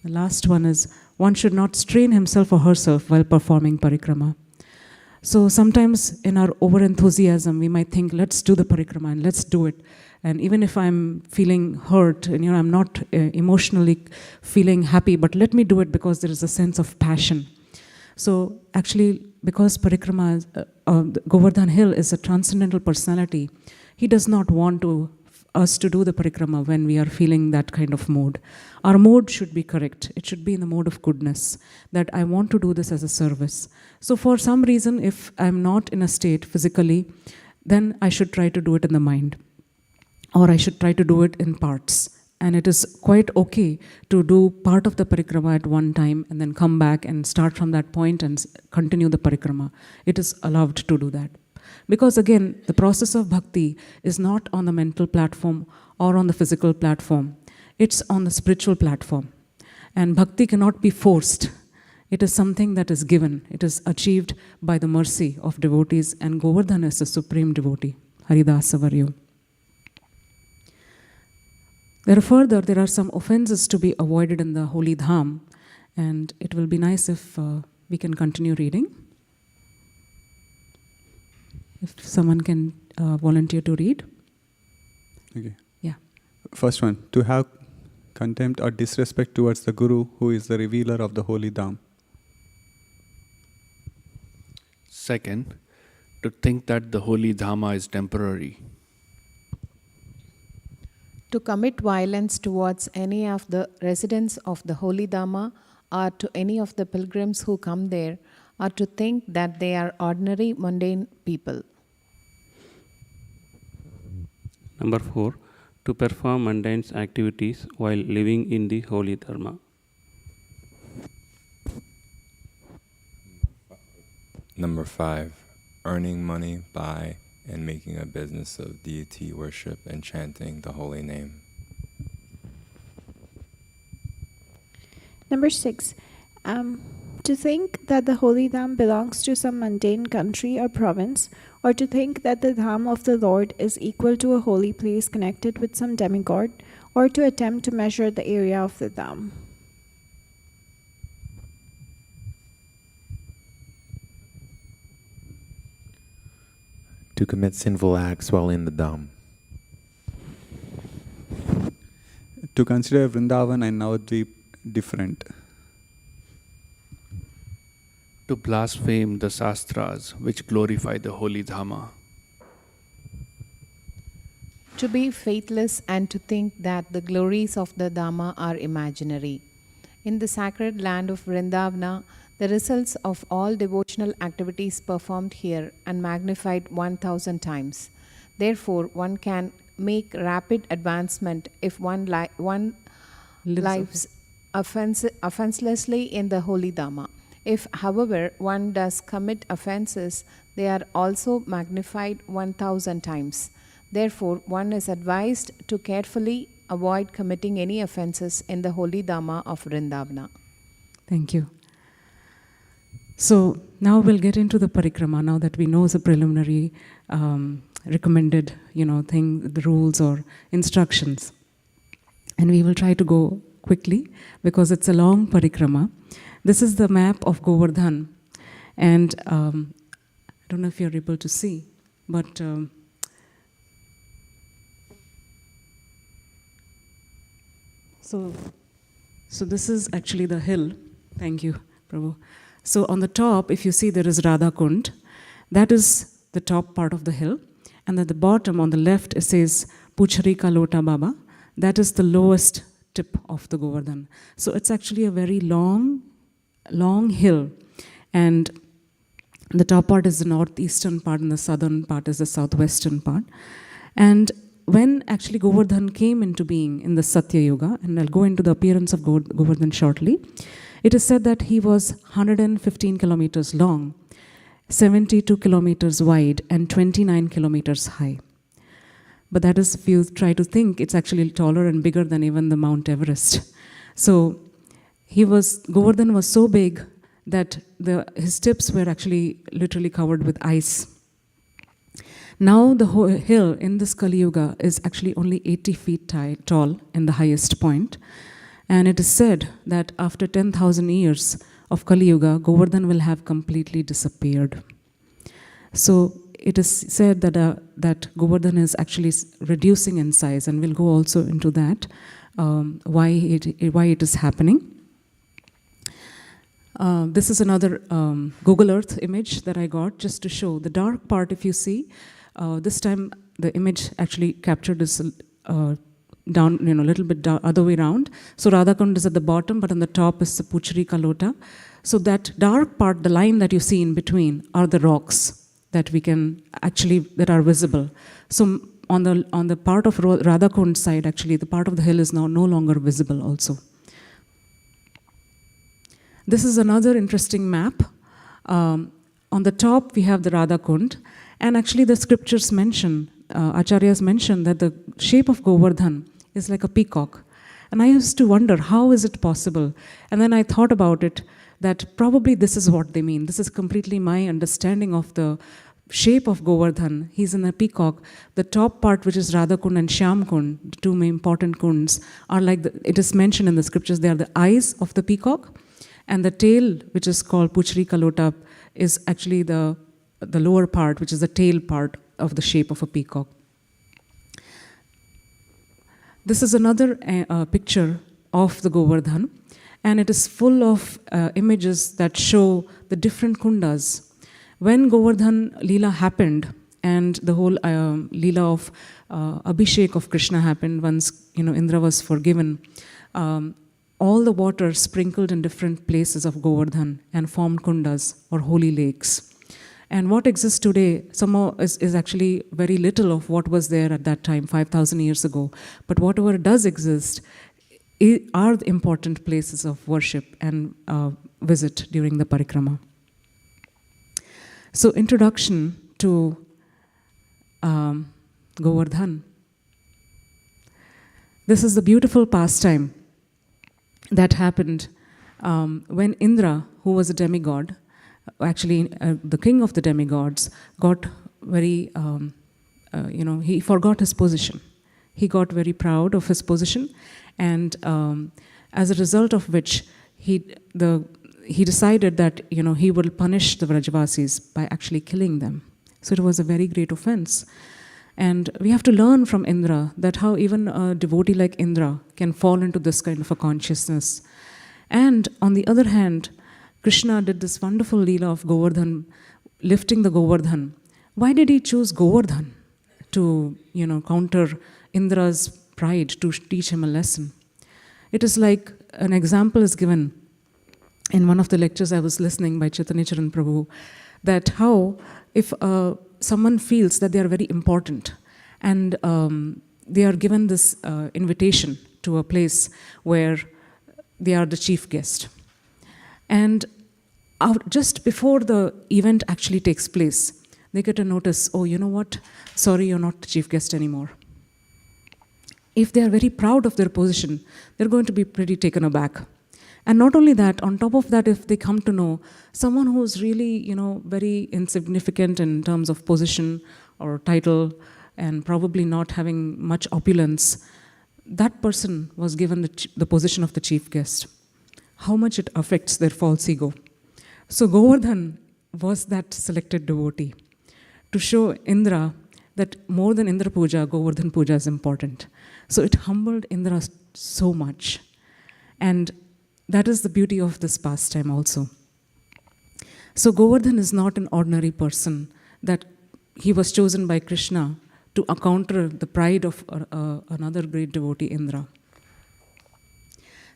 The last one is, one should not strain himself or herself while performing parikrama. So sometimes in our over-enthusiasm, we might think, let's do the parikrama and let's do it. And even if I'm feeling hurt, and I'm not emotionally feeling happy, but let me do it because there is a sense of passion. So actually, because parikrama, Govardhan Hill is a transcendental personality, he does not want us to do the parikrama when we are feeling that kind of mood. Our mode should be correct. It should be in the mode of goodness, that I want to do this as a service. So for some reason, if I'm not in a state physically, then I should try to do it in the mind, or I should try to do it in parts. And it is quite okay to do part of the parikrama at one time and then come back and start from that point and continue the parikrama. It is allowed to do that. Because again, the process of bhakti is not on the mental platform or on the physical platform. It's on the spiritual platform. And bhakti cannot be forced. It is something that is given. It is achieved by the mercy of devotees, and Govardhan is the supreme devotee. Haridasa Varyo. There are some offenses to be avoided in the holy dham, and it will be nice if we can continue reading. If someone can volunteer to read. Okay. Yeah. First one, to have contempt or disrespect towards the Guru, who is the revealer of the holy dham. Second, to think that the holy dhamma is temporary. To commit violence towards any of the residents of the holy dhamma or to any of the pilgrims who come there, or to think that they are ordinary mundane people. Number 4. To perform mundane activities while living in the holy dharma. Number 5. Earning money by and making a business of deity worship and chanting the holy name. Number 6. To think that the holy dham belongs to some mundane country or province, or to think that the dham of the Lord is equal to a holy place connected with some demigod, or to attempt to measure the area of the dham. To commit sinful acts while in the dham. To consider Vrindavan and Navadvip different. To blaspheme the Shastras which glorify the holy Dhamma. To be faithless and to think that the glories of the Dhamma are imaginary. In the sacred land of Vrindavana, the results of all devotional activities performed here and magnified 1000 times. Therefore, one can make rapid advancement if one lives offenselessly in the holy Dhamma. If, however, one does commit offenses, they are also magnified 1000 times. Therefore, one is advised to carefully avoid committing any offenses in the holy Dhamma of Vrindavana. Thank you. So now we'll get into the parikrama, now that we know the preliminary recommended thing, the rules or instructions. And we will try to go quickly because it's a long parikrama. This is the map of Govardhan, and I don't know if you're able to see, but so this is actually the hill. Thank you, Prabhu. So on the top, if you see, there is Radha Kund. That is the top part of the hill, and at the bottom on the left it says Puchari Ka Lota Baba. That is the lowest tip of the Govardhan. So it's actually a very long hill, and the top part is the northeastern part and the southern part is the southwestern part. And when actually Govardhan came into being in the Satya Yuga, and I'll go into the appearance of Govardhan shortly, it is said that he was 115 kilometers long, 72 kilometers wide, and 29 kilometers high. But that is, if you try to think, it's actually taller and bigger than even the Mount Everest. So Govardhan was so big that his tips were actually literally covered with ice. Now the whole hill in this Kali Yuga is actually only 80 feet tall in the highest point. And it is said that after 10,000 years of Kali Yuga, Govardhan will have completely disappeared. So it is said that Govardhan is actually reducing in size, and we'll go also into that, why it is happening. This is another Google Earth image that I got just to show the dark part. If you see, this time the image actually captured this down, a little bit other way around. So Radhakund is at the bottom, but on the top is the Puchri Kalota. So that dark part, the line that you see in between, are the rocks that are visible. So on the part of Radhakund side, actually, the part of the hill is now no longer visible also. This is another interesting map. On the top, we have the Radhakund, and actually the scriptures mention, Acharyas mention that the shape of Govardhan is like a peacock. And I used to wonder, how is it possible? And then I thought about it, that probably this is what they mean. This is completely my understanding of the shape of Govardhan. He's in a peacock. The top part, which is Radhakund and Shyamkund, the two main important kunds, are like, it is mentioned in the scriptures, they are the eyes of the peacock. And the tail, which is called Puchri Kalota, is actually the lower part, which is the tail part of the shape of a peacock. This is another picture of the Govardhan, and it is full of images that show the different kundas. When Govardhan Lila happened, and the whole Lila of Abhishek of Krishna happened, once Indra was forgiven, all the water sprinkled in different places of Govardhan and formed kundas, or holy lakes. And what exists today somehow is actually very little of what was there at that time, 5,000 years ago. But whatever does exist are the important places of worship and visit during the Parikrama. So, introduction to Govardhan. This is the beautiful pastime that happened when Indra, who was a demigod, actually the king of the demigods, got very, he forgot his position. He got very proud of his position, and as a result of which, he decided that he will punish the Vrajavasis by actually killing them. So it was a very great offense. And we have to learn from Indra that how even a devotee like Indra can fall into this kind of a consciousness. And on the other hand, Krishna did this wonderful Lila of Govardhan, lifting the Govardhan. Why did he choose Govardhan to, counter Indra's pride, to teach him a lesson? It is like an example is given in one of the lectures I was listening by Chaitanya Charan Prabhu, that how if someone feels that they are very important and they are given this invitation to a place where they are the chief guest. And just before the event actually takes place, they get a notice, oh, you know what? Sorry, you're not the chief guest anymore. If they are very proud of their position, they're going to be pretty taken aback. And not only that, on top of that, if they come to know someone who's really, very insignificant in terms of position or title and probably not having much opulence, that person was given the position of the chief guest. How much it affects their false ego. So Govardhan was that selected devotee to show Indra that more than Indra Puja, Govardhan Puja is important. So it humbled Indra so much. And that is the beauty of this pastime also. So Govardhan is not an ordinary person, that he was chosen by Krishna to counter the pride of another great devotee, Indra.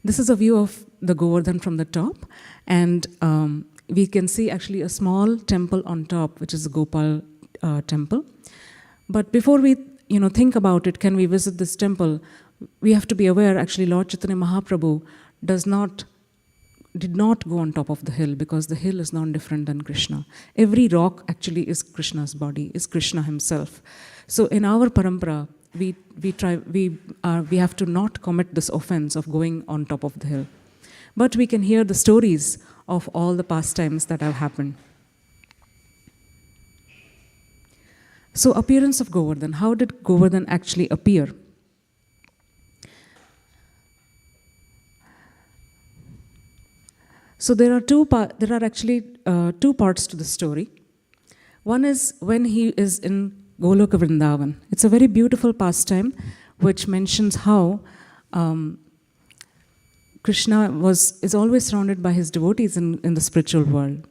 This is a view of the Govardhan from the top, and we can see actually a small temple on top, which is the Gopal temple. But before we think about it, can we visit this temple? We have to be aware, actually, Lord Chaitanya Mahaprabhu did not go on top of the hill, because the hill is not different than Krishna. Every rock actually is Krishna's body, is Krishna himself. So in our parampara, we have to not commit this offense of going on top of the hill. But we can hear the stories of all the pastimes that have happened. So appearance of Govardhan. How did Govardhan actually appear? So there are actually two parts to the story. One is when he is in Goloka Vrindavan. It's a very beautiful pastime which mentions how Krishna is always surrounded by his devotees in the spiritual world.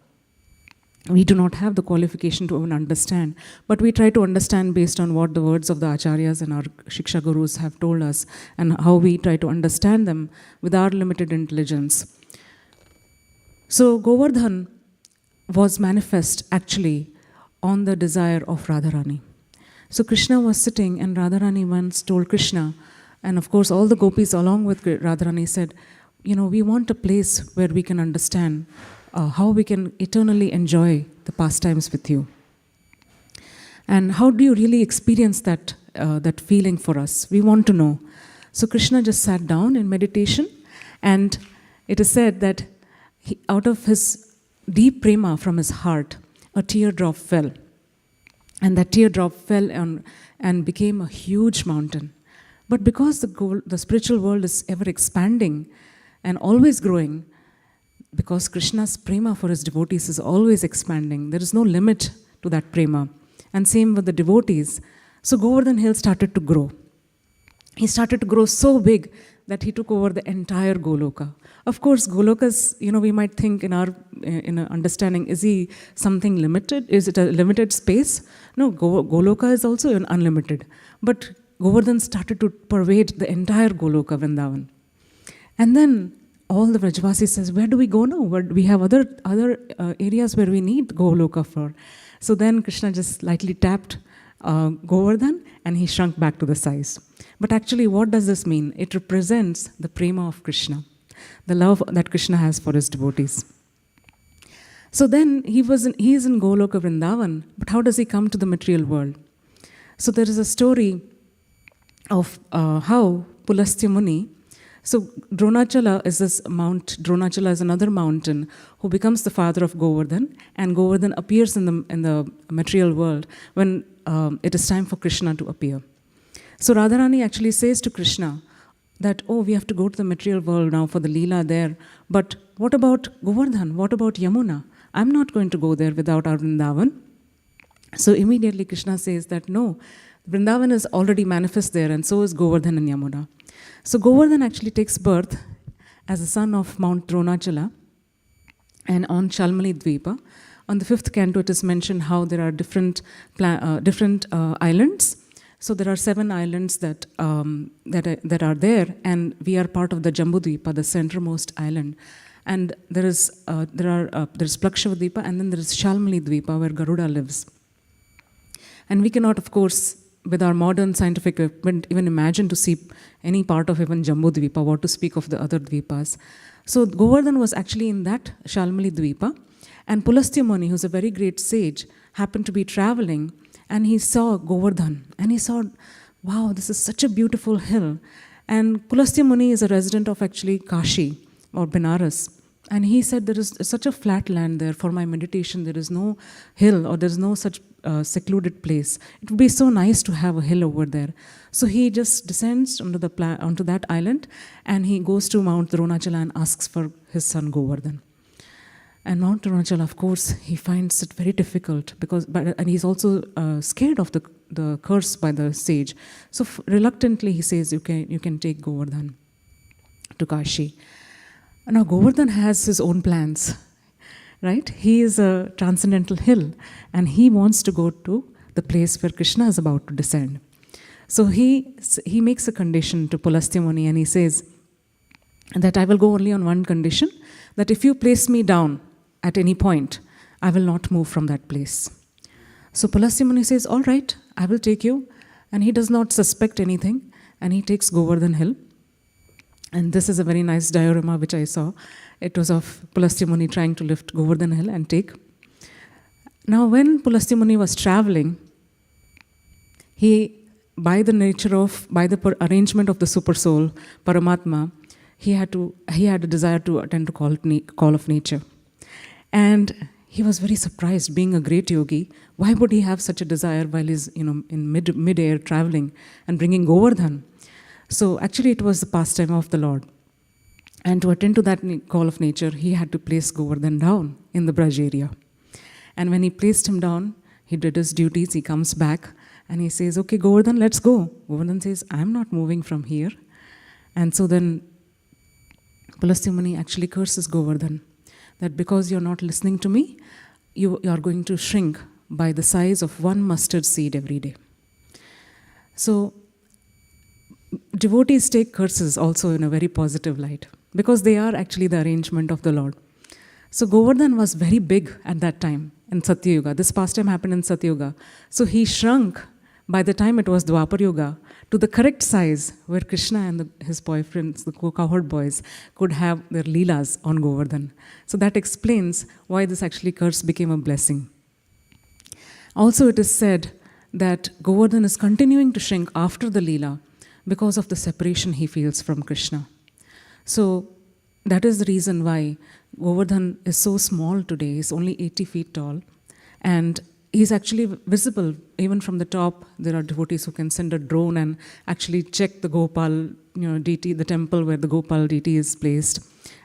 We do not have the qualification to even understand, but we try to understand based on what the words of the acharyas and our Shiksha Gurus have told us, and how we try to understand them with our limited intelligence. So Govardhan was manifest actually on the desire of Radharani. So Krishna was sitting, and Radharani once told Krishna, and of course all the gopis along with Radharani said, we want a place where we can understand how we can eternally enjoy the pastimes with you. And how do you really experience that feeling for us? We want to know. So Krishna just sat down in meditation, and it is said that out of his deep prema from his heart, a teardrop fell. And that teardrop fell and became a huge mountain. But because the spiritual world is ever expanding and always growing, because Krishna's prema for his devotees is always expanding, there is no limit to that prema. And same with the devotees. So Govardhan Hill started to grow. He started to grow so big that he took over the entire Goloka. Of course, Golokas, we might think in our understanding, is he something limited? Is it a limited space? No, Goloka is also unlimited. But Govardhan started to pervade the entire Goloka Vrindavan. And then all the Vrajavasis says, where do we go now? We have other areas where we need Goloka for. So then Krishna just lightly tapped Govardhan, and he shrunk back to the size. But actually, what does this mean? It represents the prema of Krishna, the love that Krishna has for his devotees. So then he is in Goloka Vrindavan, but how does he come to the material world? So there is a story of how Pulastya Muni, so Dronachala is this mount, Dronachala is another mountain who becomes the father of Govardhan, and Govardhan appears in the material world when it is time for Krishna to appear. So Radharani actually says to Krishna that, we have to go to the material world now for the Lila there, but what about Govardhan? What about Yamuna? I'm not going to go there without our Vrindavan. So immediately Krishna says that no, Vrindavan is already manifest there, and so is Govardhan and Yamuna. So Govardhan actually takes birth as a son of Mount Dronachala, and on Shalmali Dvipa. On the 5th canto, it is mentioned how there are different islands. So there are 7 islands that are there, and we are part of the Jambudvipa, the centermost island. And there is Plakshava and then there is Shalmali Dvipa, where Garuda lives. And we cannot, of course, with our modern scientific equipment, even imagine to see any part of even Jambudvipa, what to speak of the other Dvipas. So Govardhan was actually in that Shalmali Dvipa, and Pulastya Muni, who's a very great sage, happened to be traveling, and he saw Govardhan, and he saw, wow, this is such a beautiful hill. And Pulastya Muni is a resident of actually Kashi or Benares. And he said, there is such a flat land there for my meditation. There is no hill, or there is no such secluded place. It would be so nice to have a hill over there. So he just descends onto that island, and he goes to Mount Dronachala and asks for his son Govardhan. And Mount Dronachala, of course, he finds it very difficult, and he's also scared of the curse by the sage. So reluctantly he says, you can take Govardhan to Kashi. Now Govardhan has his own plans, right? He is a transcendental hill, and he wants to go to the place where Krishna is about to descend. So he makes a condition to Pulastya Muni, and he says that I will go only on one condition, that if you place me down at any point, I will not move from that place. So Pulastya Muni says, all right, I will take you. And he does not suspect anything, and he takes Govardhan hill. And this is a very nice diorama which I saw. It was of Pulasthya Muni trying to lift Govardhan hill and take. Now when Pulasthya Muni was traveling, he, by the arrangement of the super soul, Paramatma, he had a desire to attend to call of nature. And he was very surprised, being a great yogi. Why would he have such a desire while he's in mid-air traveling and bringing Govardhan? So actually it was the pastime of the Lord. And to attend to that call of nature, he had to place Govardhan down in the Braj area. And when he placed him down, he did his duties, he comes back, and he says, okay, Govardhan, let's go. Govardhan says, I'm not moving from here. And so then Pulasthya Muni actually curses Govardhan, that because you're not listening to me, you are going to shrink by the size of one mustard seed every day. So devotees take curses also in a very positive light, because they are actually the arrangement of the Lord. So Govardhan was very big at that time in Satya Yuga. This pastime happened in Satya Yuga. So he shrunk by the time it was Dwapar Yuga to the correct size where Krishna and his boyfriends, the cowherd boys, could have their Lilas on Govardhan. So that explains why this actually curse became a blessing. Also it is said that Govardhan is continuing to shrink after the Lila because of the separation he feels from Krishna. So that is the reason why Govardhan is so small today. He's only 80 feet tall, and he's actually visible even from the top. There are devotees who can send a drone and actually check the Gopal, deity, the temple where the Gopal deity is placed,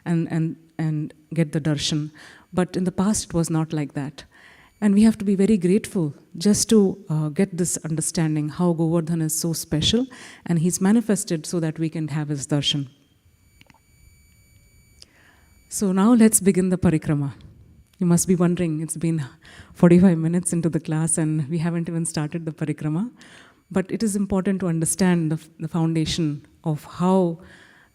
and get the darshan. But in the past, it was not like that. And we have to be very grateful just to get this understanding how Govardhan is so special, and he's manifested so that we can have his darshan. So now let's begin the Parikrama. You must be wondering, it's been 45 minutes into the class and we haven't even started the Parikrama. But it is important to understand the foundation of how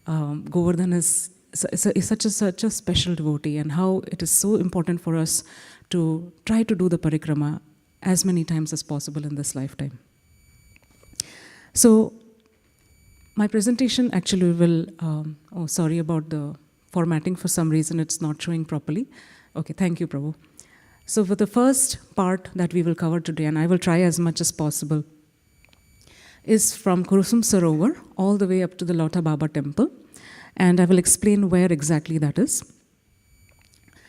Govardhan is such a special devotee, and how it is so important for us to try to do the Parikrama as many times as possible in this lifetime. So my presentation actually will, sorry about the formatting, for some reason it's not showing properly. Okay, thank you, Prabhu. So for the first part that we will cover today, and I will try as much as possible, is from Kusum Sarovar all the way up to the Lotha Baba temple, and I will explain where exactly that is.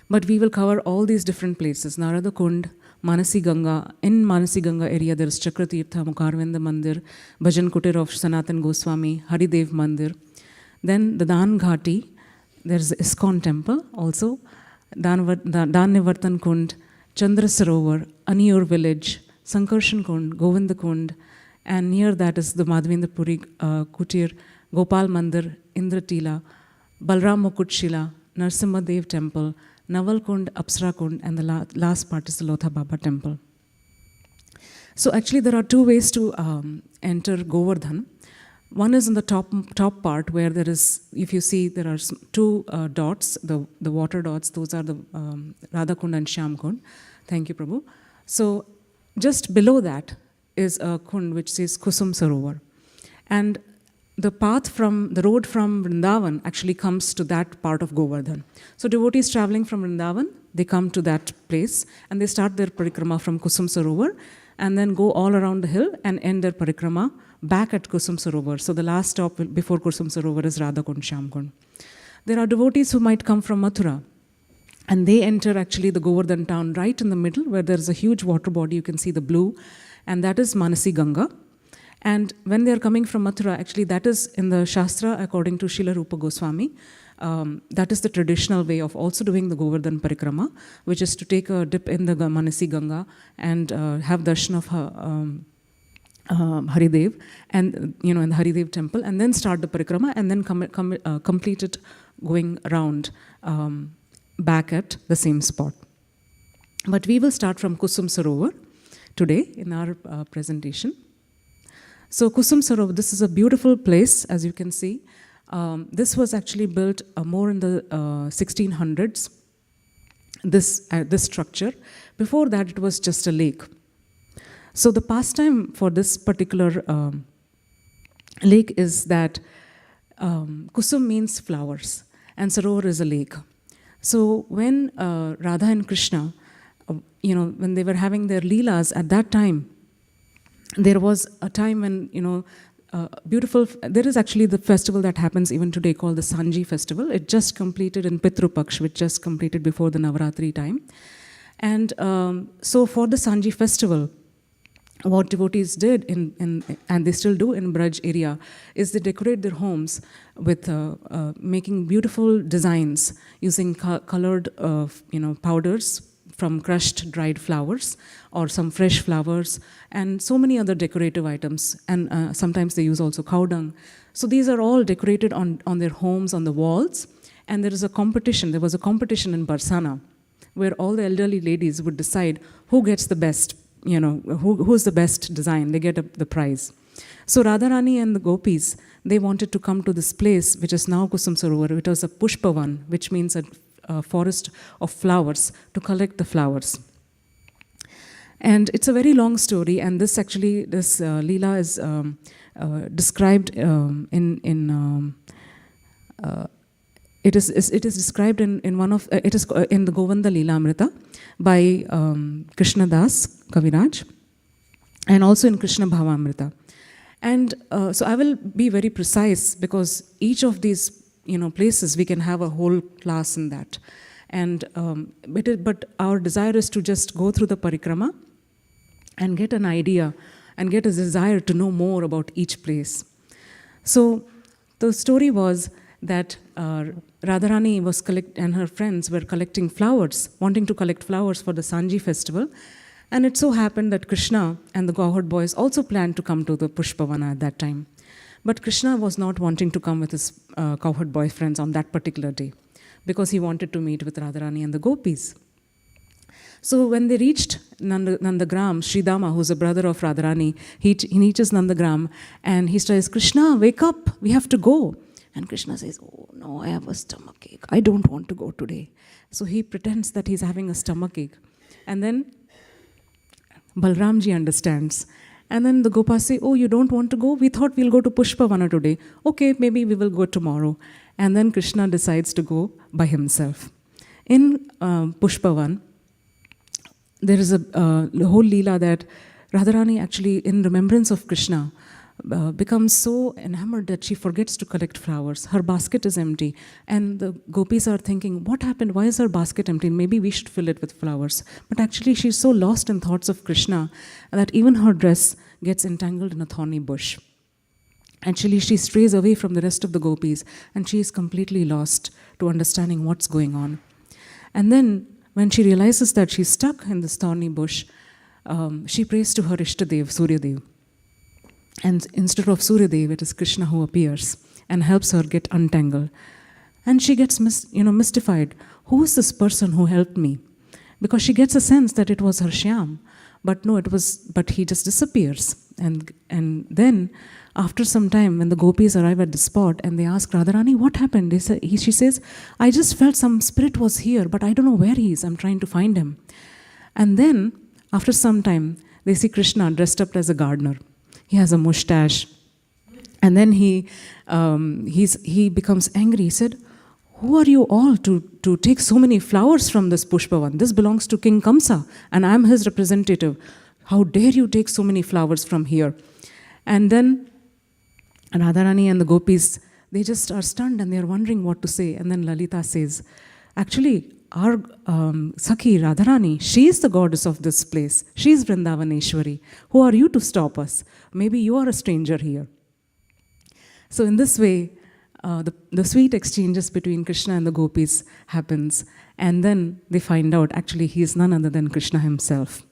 But we will cover all these different places: Narada Kund, Manasi Ganga. In Manasi Ganga area there is Chakratirtha, Mukharvinda Mandir, Bhajan Kutir of Sanatan Goswami, Haridev Mandir. Then the Dan Ghati, there is ISKCON temple also, Dan Nivartan Kund, Chandra Sarovar, Aniyur village, Sankarshan Kund, Govinda Kund, and near that is the Madhavendra Puri Kutir, Gopal Mandir, Indra Tila, Balram Mukut Shila, Narsimha Dev temple, Naval Kund, Apsara Kund, and the last part is the Lotha Baba temple. So actually there are two ways to enter Govardhan. One is in the top part where there is, if you see, there are two dots, the water dots, those are the Radha Kund and Shyam Kund. Thank you, Prabhu. So just below that is a Kund which says Kusum Sarovar. And the road from Vrindavan actually comes to that part of Govardhan. So devotees traveling from Vrindavan, they come to that place and they start their parikrama from Kusum Sarovar and then go all around the hill and end their parikrama back at Kusum Sarovar. So the last stop before Kusum Sarovar is Radha Kund, Shyam Kund. There are devotees who might come from Mathura, and they enter actually the Govardhan town right in the middle where there is a huge water body. You can see the blue, and that is Manasi Ganga. And when they are coming from Mathura, actually that is in the Shastra according to Srila Rupa Goswami. That is the traditional way of also doing the Govardhan Parikrama, which is to take a dip in the Manasi Ganga and have darshan of Haridev, and in the Haridev temple, and then start the Parikrama and then complete it going around back at the same spot. But we will start from Kusum Sarovar today in our presentation. So Kusum Sarovar, this is a beautiful place, as you can see. This was actually built more in the 1600s, this structure. Before that, it was just a lake. So the pastime for this particular lake is that kusum means flowers and Sarovar is a lake. So when Radha and Krishna, when they were having their Leelas at that time, there was a time when, there is actually the festival that happens even today called the Sanji festival. It just completed in Pitru Paksh, which just completed before the Navaratri time. And so for the Sanji festival, what devotees did, and they still do in Braj area, is they decorate their homes with making beautiful designs using colored powders from crushed dried flowers or some fresh flowers and so many other decorative items. And sometimes they use also cow dung. So these are all decorated on their homes, on the walls. And there was a competition in Barsana where all the elderly ladies would decide who gets the best, who's the best design, they get the prize. So Radharani and the gopis, they wanted to come to this place, which is now Kusum Sarovar. It was a Pushpavan, which means a forest of flowers, to collect the flowers. And it's a very long story, and this Lila is described it is described in one of it is in the Govardhan Lila Amrita by Krishna Das Kaviraj, and also in Krishna Bhavamrita. And so I will be very precise because each of these places we can have a whole class in that. And but our desire is to just go through the Parikrama and get an idea and get a desire to know more about each place. So the story was that Radharani was and her friends were collecting flowers, wanting to collect flowers for the Sanji festival. And it so happened that Krishna and the cowherd boys also planned to come to the Pushpavana at that time. But Krishna was not wanting to come with his cowherd boy friends on that particular day because he wanted to meet with Radharani and the gopis. So when they reached Nandagram, Sridama, who's a brother of Radharani, he reaches Nandagram and he says, "Krishna, wake up, we have to go." And Krishna says, "Oh no, I have a stomachache. I don't want to go today." So he pretends that he's having a stomachache. And then Balramji understands. And then the Gopas say, "Oh, you don't want to go? We thought we'll go to Pushpavana today. Okay, maybe we will go tomorrow." And then Krishna decides to go by himself. In Pushpavan, there is a whole Leela that Radharani actually, in remembrance of Krishna, becomes so enamored that she forgets to collect flowers. Her basket is empty. And the gopis are thinking, what happened? Why is her basket empty? Maybe we should fill it with flowers. But actually, she's so lost in thoughts of Krishna that even her dress gets entangled in a thorny bush. Actually, she strays away from the rest of the gopis and she is completely lost to understanding what's going on. And then, when she realizes that she's stuck in this thorny bush, she prays to her Ishtadev, Suryadev. And instead of Suryadev, it is Krishna who appears and helps her get untangled. And she gets mystified. Who is this person who helped me? Because she gets a sense that it was her Shyam. But no, but he just disappears. And then, after some time, when the gopis arrive at the spot and they ask Radharani, what happened? She says, I just felt some spirit was here, but I don't know where he is. I'm trying to find him. And then, after some time, they see Krishna dressed up as a gardener. He has a mustache. And then he becomes angry. He said, who are you all to take so many flowers from this Pushpavan? This belongs to King Kamsa, and I'm his representative. How dare you take so many flowers from here? And then Radharani and the gopis, they just are stunned and they're wondering what to say. And then Lalita says, actually, our Sakhi Radharani, she is the goddess of this place. She is Vrindavaneshwari. Who are you to stop us? Maybe you are a stranger here. So in this way, the sweet exchanges between Krishna and the gopis happens. And then they find out, actually, he is none other than Krishna himself.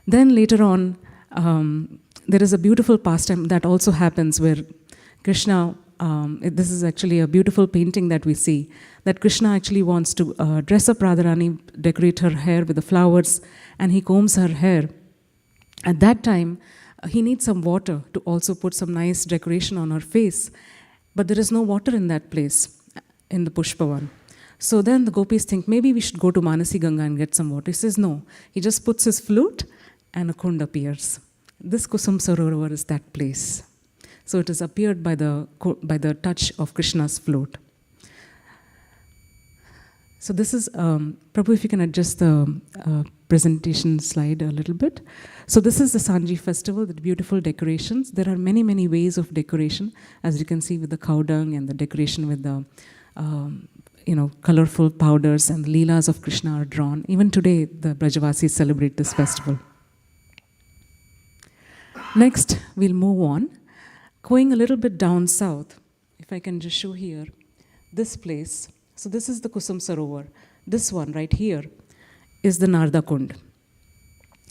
Then later on, there is a beautiful pastime that also happens where Krishna, this is actually a beautiful painting that we see, that Krishna actually wants to dress up Radharani, decorate her hair with the flowers, and he combs her hair. At that time, he needs some water to also put some nice decoration on her face, but there is no water in that place, in the Pushpavan. So then the gopis think, maybe we should go to Manasi Ganga and get some water. He says no. He just puts his flute and a kund appears. This Kusum Sarovar is that place. So it is appeared by the touch of Krishna's float. So this is, Prabhu, if you can adjust the presentation slide a little bit. So this is the Sanji festival, the beautiful decorations. There are many, many ways of decoration, as you can see with the cow dung and the decoration with the colorful powders, and the Lilas of Krishna are drawn. Even today, the Brajavasis celebrate this festival. Next, we'll move on. Going a little bit down south, if I can just show here, this place. So this is the Kusum Sarovar. This one right here is the Narada Kund.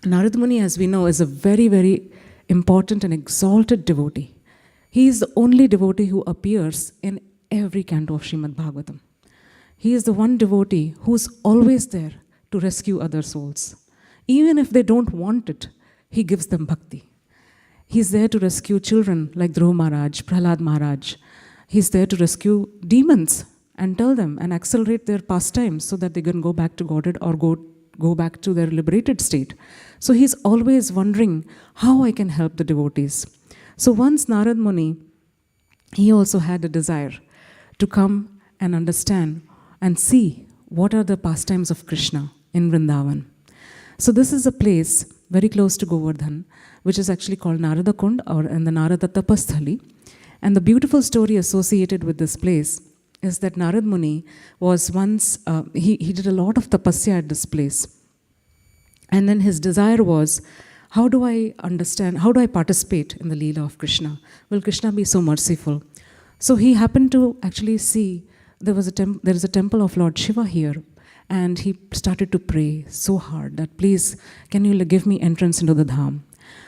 Narad Muni, as we know, is a very, very important and exalted devotee. He is the only devotee who appears in every canto of Srimad Bhagavatam. He is the one devotee who's always there to rescue other souls. Even if they don't want it, he gives them bhakti. He's there to rescue children like Dhruva Maharaj, Prahlad Maharaj. He's there to rescue demons and tell them and accelerate their pastimes so that they can go back to Godhead or go back to their liberated state. So he's always wondering how I can help the devotees. So once Narad Muni, he also had a desire to come and understand and see what are the pastimes of Krishna in Vrindavan. So this is a place very close to Govardhan, which is actually called Narada Kund or in the Narada Tapasthali. And the beautiful story associated with this place is that Narad Muni was once, he did a lot of tapasya at this place. And then his desire was, how do I participate in the Lila of Krishna? Will Krishna be so merciful? So he happened to actually see, there is a temple of Lord Shiva here, and he started to pray so hard that, please, can you give me entrance into the dham?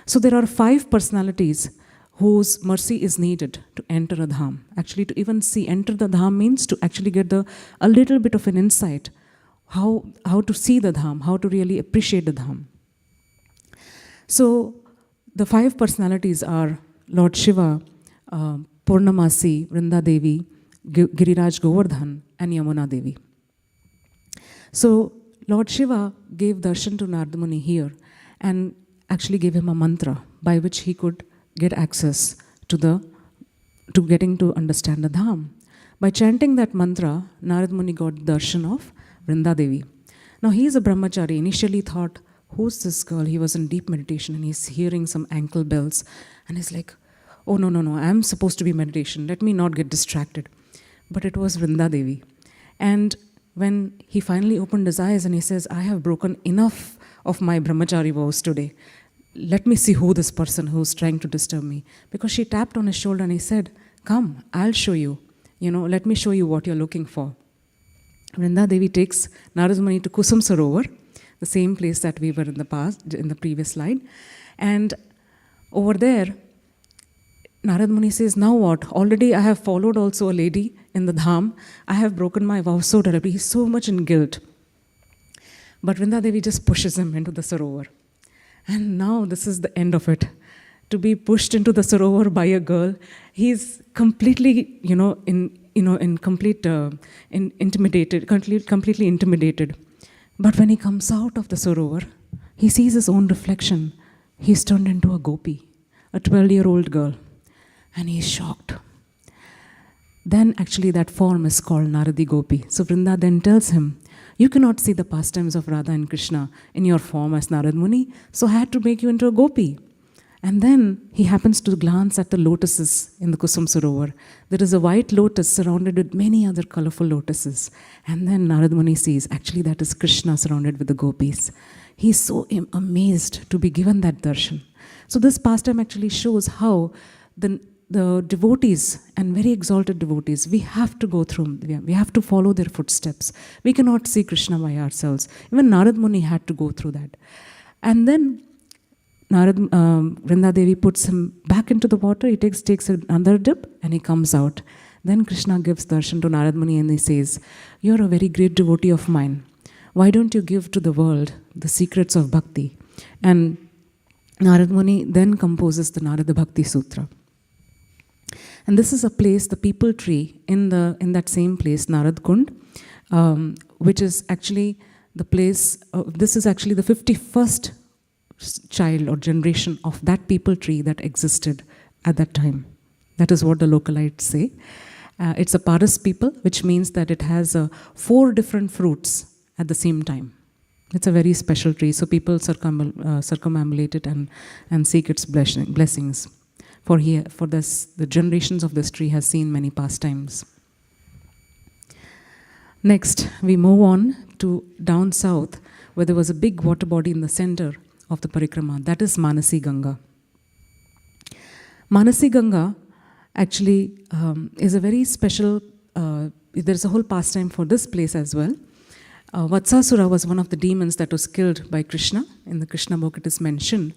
So there are 5 personalities whose mercy is needed to enter a dham. Actually, to even enter the dham means to actually get a little bit of an insight, how to see the dham, how to really appreciate the dham. So the 5 personalities are Lord Shiva, Purnamasi, Vrinda Devi, Giriraj Govardhan, and Yamuna Devi. So Lord Shiva gave darshan to Narad Muni here and actually gave him a mantra by which he could get access to getting to understand the dham. By chanting that mantra, Narad Muni got darshan of Vrinda Devi. Now he is a brahmachari. Initially thought, who's this girl? He was in deep meditation and he's hearing some ankle bells and he's like, oh no, I'm supposed to be meditation. Let me not get distracted. But it was Vrinda Devi. And when he finally opened his eyes and he says, I have broken enough of my brahmachari vows today. Let me see who this person who's trying to disturb me. Because she tapped on his shoulder and he said, come, I'll show you. Let me show you what you're looking for. Vrinda Devi takes Narad Muni to Kusum Sarovar, the same place that we were in the previous slide. And over there, Narad Muni says, now what? Already I have followed also a lady in the dham. I have broken my vow so terribly. He's so much in guilt. But Vrinda Devi just pushes him into the Sarovar. And now this is the end of it. To be pushed into the Sarovar by a girl, he's completely, intimidated, completely intimidated. But when he comes out of the Sarovar, he sees his own reflection. He's turned into a gopi, a 12-year-old girl. And he's shocked. Then actually that form is called Naradi Gopi. So Vrinda then tells him, you cannot see the pastimes of Radha and Krishna in your form as Narad Muni, so I had to make you into a gopi. And then he happens to glance at the lotuses in the Kusum Sarovar. There is a white lotus surrounded with many other colorful lotuses. And then Narad Muni sees, actually that is Krishna surrounded with the gopis. He's so amazed to be given that darshan. So this pastime actually shows how the devotees and very exalted devotees, we have to go through, we have to follow their footsteps. We cannot see Krishna by ourselves. Even Narad Muni had to go through that. And then Vrinda Devi puts him back into the water. He takes another dip and he comes out. Then Krishna gives darshan to Narad Muni and he says, you're a very great devotee of mine. Why don't you give to the world the secrets of bhakti? And Narad Muni then composes the Narada Bhakti Sutra. And this is a place, the people tree, in that same place, Narad Kund, which is actually the place, this is actually the 51st child or generation of that people tree that existed at that time. That is what the localites say. It's a paras people, which means that it has 4 different fruits at the same time. It's a very special tree, so people circumambulate it and seek its blessings. For this, the generations of this tree has seen many pastimes. Next, we move on to down south, where there was a big water body in the center of the Parikrama. That is Manasi Ganga. Manasi Ganga actually is a very special, there's a whole pastime for this place as well. Vatsasura was one of the demons that was killed by Krishna. In the Krishna book it is mentioned.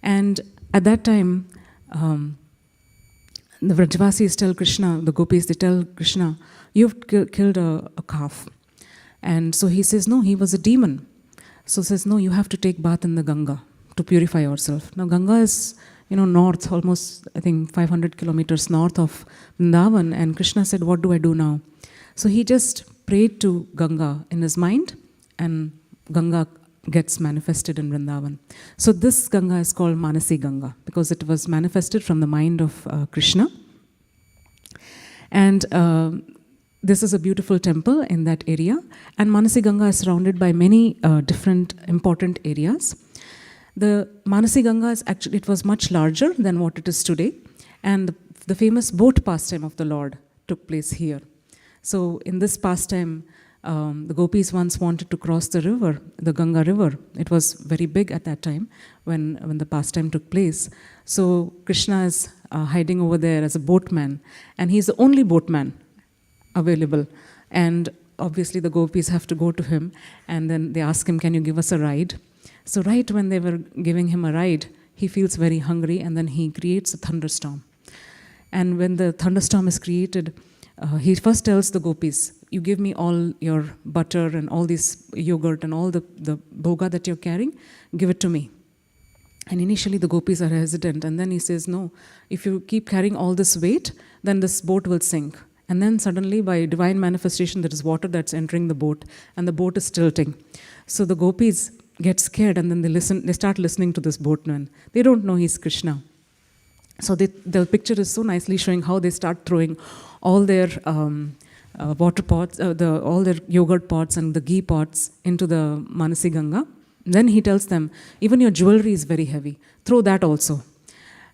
And at that time, the Vrajvasis tell Krishna, the gopis, they tell Krishna, you've killed a calf. And so he says, no, he was a demon. So says, no, you have to take bath in the Ganga to purify yourself. Now Ganga is, north, almost, I think, 500 kilometers north of Vrindavan. And Krishna said, what do I do now? So he just prayed to Ganga in his mind, and Ganga gets manifested in Vrindavan. So this Ganga is called Manasi Ganga, because it was manifested from the mind of Krishna. And this is a beautiful temple in that area. And Manasi Ganga is surrounded by many different important areas. The Manasi Ganga is actually, it was much larger than what it is today. And the famous boat pastime of the Lord took place here. So in this pastime, the gopis once wanted to cross the river, the Ganga river. It was very big at that time when the pastime took place. So Krishna is hiding over there as a boatman, and he's the only boatman available. And obviously the gopis have to go to him, and then they ask him, can you give us a ride? So right when they were giving him a ride, he feels very hungry, and then he creates a thunderstorm. And when the thunderstorm is created, he first tells the gopis, you give me all your butter and all this yogurt and all the bhoga that you're carrying, give it to me. And initially the gopis are hesitant, and then he says, no, if you keep carrying all this weight, then this boat will sink. And then suddenly by divine manifestation there is water that's entering the boat, and the boat is tilting. So the gopis get scared, and then they start listening to this boatman. They don't know he's Krishna. So the picture is so nicely showing how they start throwing all their water pots, all their yogurt pots and the ghee pots into the Manasi Ganga. Then he tells them, even your jewelry is very heavy, throw that also.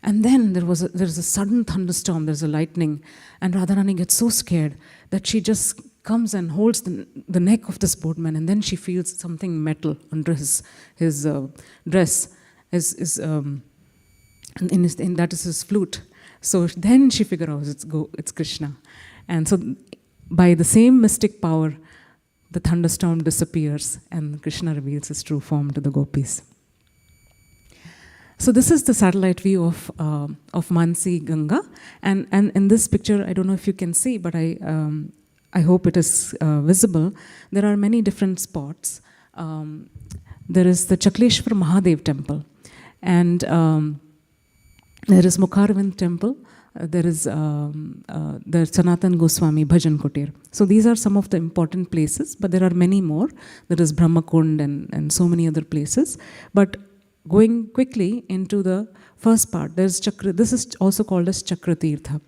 And then there's a sudden thunderstorm, there's a lightning, and Radharani gets so scared that she just comes and holds the neck of this boatman, and then she feels something metal under his dress, and that is his flute. So then she figures out it's Krishna. And so by the same mystic power, the thunderstorm disappears and Krishna reveals his true form to the gopis. So this is the satellite view of Manasi Ganga. And in this picture, I don't know if you can see, but I hope it is visible. There are many different spots. There is the Chakleshwar Mahadev temple. And there is Mukharvind temple. There is the Sanatan Goswami Bhajan Kutir. So these are some of the important places, but there are many more. There is Brahmakund and so many other places. But going quickly into the first part, there's Chakra. This is also called as Chakra Tirtha,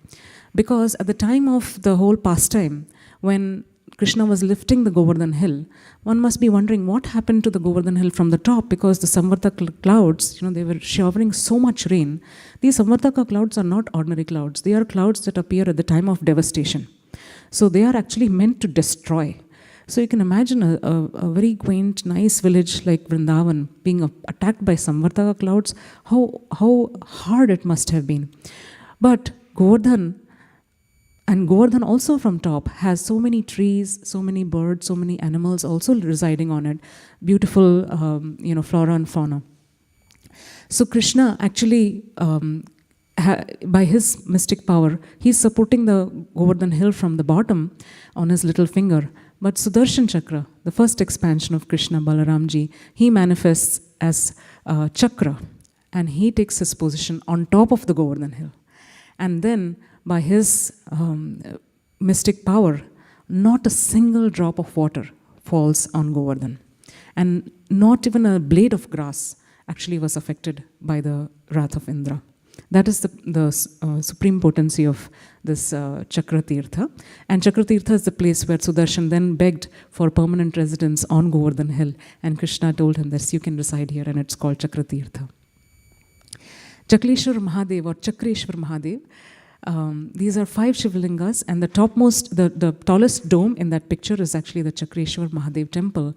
because at the time of the whole pastime, when Krishna was lifting the Govardhan hill, one must be wondering what happened to the Govardhan hill from the top, because the Samvartaka clouds, they were showering so much rain. These Samvartaka clouds are not ordinary clouds. They are clouds that appear at the time of devastation. So they are actually meant to destroy. So you can imagine a very quaint, nice village like Vrindavan being attacked by Samvartaka clouds, how hard it must have been. But Govardhan, and Govardhan also from top has so many trees, so many birds, so many animals also residing on it. Beautiful, flora and fauna. So Krishna actually, by his mystic power, he's supporting the Govardhan hill from the bottom on his little finger. But Sudarshan Chakra, the first expansion of Krishna, Balaramji, he manifests as Chakra, and he takes his position on top of the Govardhan hill. And then by his mystic power, not a single drop of water falls on Govardhan. And not even a blade of grass actually was affected by the wrath of Indra. That is the supreme potency of this Chakratirtha. And Chakratirtha is the place where Sudarshan then begged for permanent residence on Govardhan Hill. And Krishna told him that you can reside here, and it's called Chakratirtha. Chakleshwar Mahadev or Chakreshwar Mahadev, these are 5 Shivlingas, and the topmost, the tallest dome in that picture is actually the Chakreshwar Mahadev temple.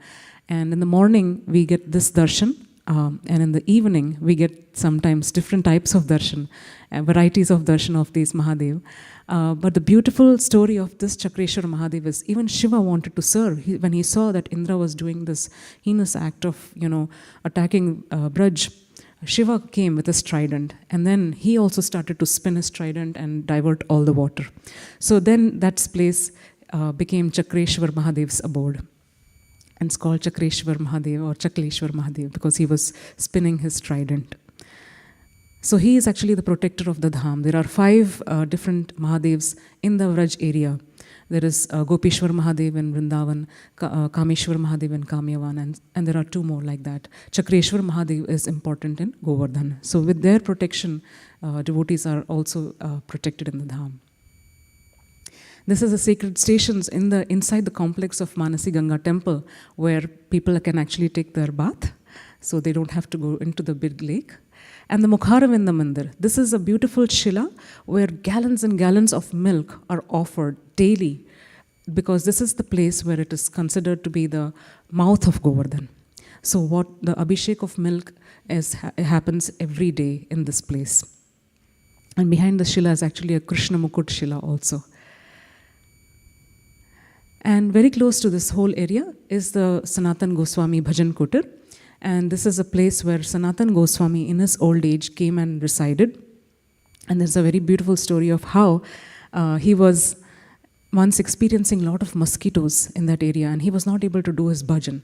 And in the morning, we get this darshan. And in the evening, we get sometimes different types of darshan, varieties of darshan of these Mahadev. But the beautiful story of this Chakreshwar Mahadev is even Shiva wanted to serve. When he saw that Indra was doing this heinous act of, attacking Braj, Shiva came with his trident, and then he also started to spin his trident and divert all the water. So then that place became Chakreshwar Mahadev's abode. And it's called Chakreshwar Mahadev or Chakleshwar Mahadev because he was spinning his trident. So he is actually the protector of the dham. There are 5 different Mahadevs in the Vraj area. There is Gopeshwar Mahadev in Vrindavan, Kameshwar Mahadev in Kamyavan, and there are 2 more like that. Chakreshwar Mahadev is important in Govardhan. So with their protection, devotees are also protected in the dham. This is the sacred stations inside the complex of Manasi Ganga temple, where people can actually take their bath, so they don't have to go into the big lake. And the Mukharavinda Mandir. This is a beautiful shila where gallons and gallons of milk are offered daily, because this is the place where it is considered to be the mouth of Govardhan. So what the Abhishek of milk happens every day in this place. And behind the shila is actually a Krishna Mukut shila also. And very close to this whole area is the Sanatan Goswami Bhajan Kutir. And this is a place where Sanatan Goswami in his old age came and resided. And there's a very beautiful story of how he was once experiencing a lot of mosquitoes in that area, and he was not able to do his bhajan.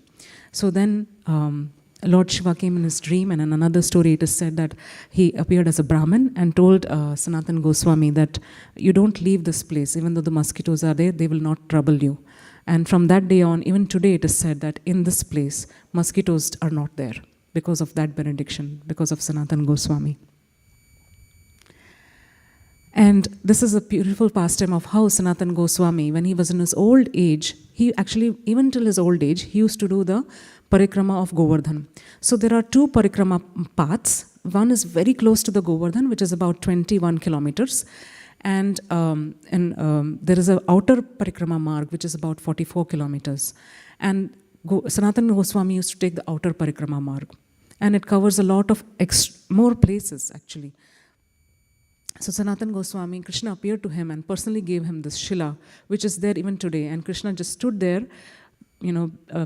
So then Lord Shiva came in his dream, and in another story it is said that he appeared as a Brahmin and told Sanatan Goswami that you don't leave this place, even though the mosquitoes are there, they will not trouble you. And from that day on, even today it is said that in this place, mosquitoes are not there because of that benediction, because of Sanatan Goswami. And this is a beautiful pastime of how Sanatan Goswami, when he was in his old age, he actually, even till his old age, he used to do the Parikrama of Govardhan. So there are 2 Parikrama paths. One is very close to the Govardhan, which is about 21 kilometers. And there is an outer Parikrama marg, which is about 44 kilometers. And Sanatan Goswami used to take the outer Parikrama marg. And it covers a lot of more places, actually. So Sanatan Goswami, Krishna appeared to him and personally gave him this shila, which is there even today. And Krishna just stood there,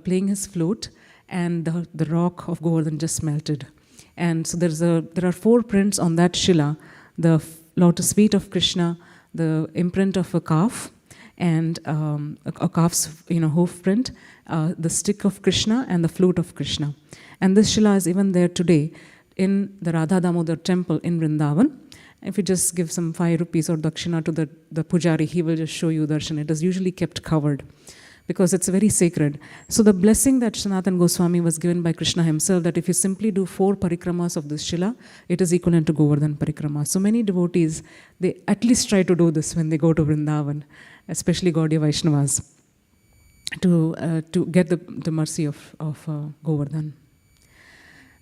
playing his flute, and the rock of Govardhan just melted. And so there are 4 prints on that shila: the lotus feet of Krishna, the imprint of a calf, and a calf's hoof print, the stick of Krishna, and the flute of Krishna. And this shila is even there today in the Radha Damodar temple in Vrindavan. If you just give some 5 rupees or dakshina to the pujari, he will just show you darshan. It is usually kept covered because it's very sacred. So the blessing that Sanatan Goswami was given by Krishna himself, that if you simply do 4 parikramas of this shila, it is equivalent to Govardhan parikrama. So many devotees, they at least try to do this when they go to Vrindavan, especially Gaudiya Vaishnavas, to get the mercy of Govardhan.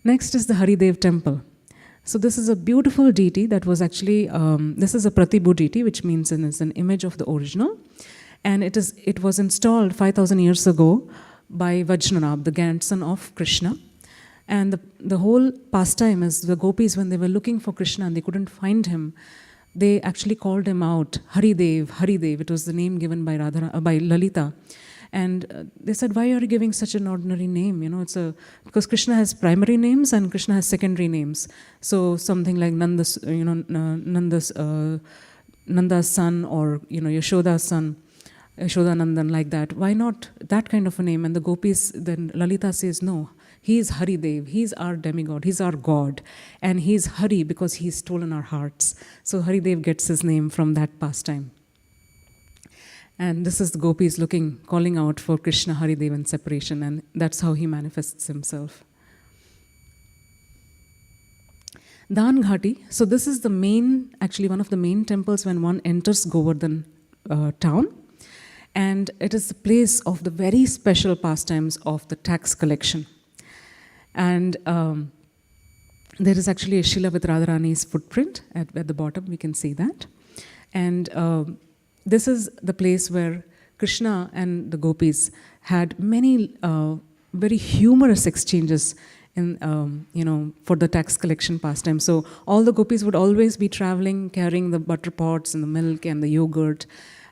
Next is the Haridev temple. So this is a beautiful deity that was actually, this is a Pratibhu deity, which means it's an image of the original. And it was installed 5,000 years ago by Vajnanab, the grandson of Krishna. And the whole pastime is the gopis, when they were looking for Krishna and they couldn't find him, they actually called him out, Haridev, Haridev. It was the name given by Lalita. And they said, why are you giving such an ordinary name? Because Krishna has primary names and Krishna has secondary names. So something like Nanda's son, or Yashoda's son, Yashodanandan, like that. Why not that kind of a name? And the gopis, then Lalita says, no, he is Haridev, he's our demigod, he's our god. And he's Hari because he's stolen our hearts. So Haridev gets his name from that pastime. And this is the gopis calling out for Krishna, Haridev in separation, and that's how he manifests himself. Dan Ghati, so this is the main, actually one of the main temples when one enters Govardhan town. And it is the place of the very special pastimes of the tax collection. And there is actually a Shila with Radharani's footprint at the bottom, we can see that. And this is the place where Krishna and the gopis had many very humorous exchanges in, for the tax collection pastime. So all the gopis would always be traveling, carrying the butter pots and the milk and the yogurt,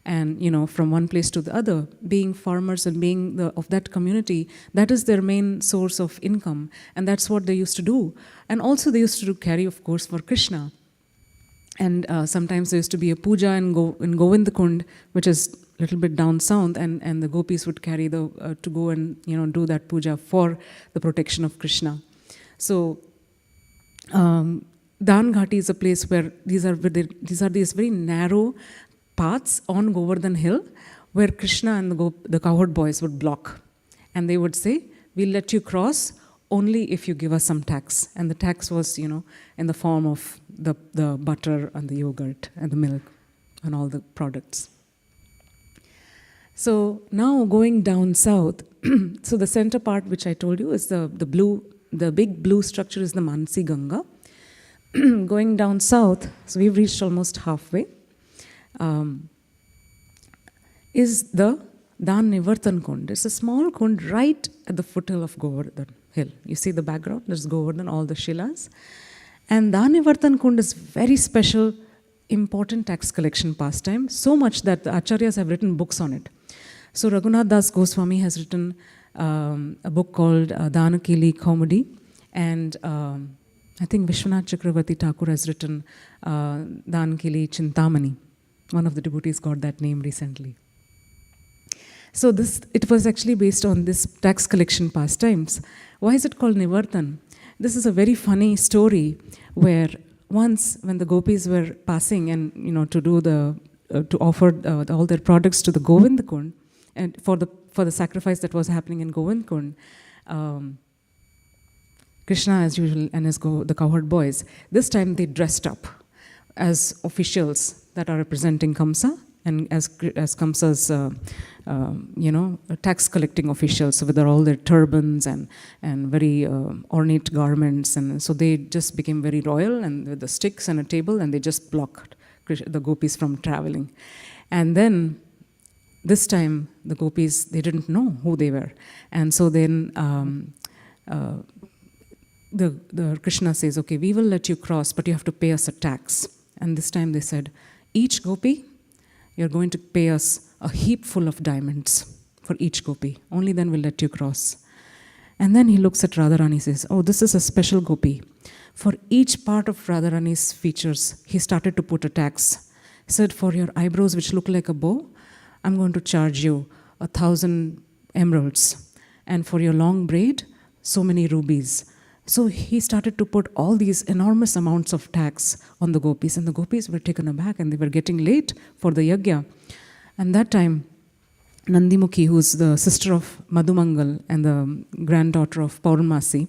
and from one place to the other. Being farmers and being of that community, that is their main source of income, and that's what they used to do. And also they used to carry, of course, for Krishna. And sometimes there used to be a puja in Govindakund, which is a little bit down south, and the gopis would carry to go and do that puja for the protection of Krishna. So Dan Ghati is a place where these are these very narrow paths on Govardhan Hill, where Krishna and the cowherd boys would block, and they would say, "We'll let you cross only if you give us some tax." And the tax was, in the form of the butter and the yogurt and the milk and all the products. So now going down south, so the center part which I told you is the big blue structure is the Mansi Ganga. Going down south, so we've reached almost halfway, is the Dan Nivartan Kund. It's a small kund right at the foothill of Govardhan Hill. You see the background, there's Govardhan, all the Shilas. And Dan Nivartan Kund is very special, important tax collection pastime, so much that the Acharyas have written books on it. So Raghunath Das Goswami has written a book called Danakili Kaumudi, and I think Vishwanath Chakravarti Thakur has written Danakili Chintamani. One of the devotees got that name recently. So it was actually based on this tax collection pastimes. Why is it called Nivartan? This is a very funny story where once when the gopis were passing and to do to offer all their products to the Govindakund, and for the sacrifice that was happening in Govindakund, Krishna as usual and the cowherd boys, this time they dressed up as officials that are representing Kamsa, and as Kamsa's tax collecting officials, so with all their turbans and very ornate garments, and so they just became very royal, and with the sticks and a table, and they just blocked the gopis from traveling. And then this time the gopis, they didn't know who they were, and so then the Krishna says, "Okay, we will let you cross, but you have to pay us a tax." And this time they said, "Each gopi, you're going to pay us a heap full of diamonds for each gopi. Only then we'll let you cross." And then he looks at Radharani and says, "Oh, this is a special gopi. For each part of Radharani's features, he started to put a tax. He said, for your eyebrows, which look like a bow, I'm going to charge you 1,000 emeralds. And for your long braid, so many rubies." So he started to put all these enormous amounts of tax on the gopis, and the gopis were taken aback, and they were getting late for the yajna. And that time, Nandimukhi, who's the sister of Madhumangal and the granddaughter of Paurmasi,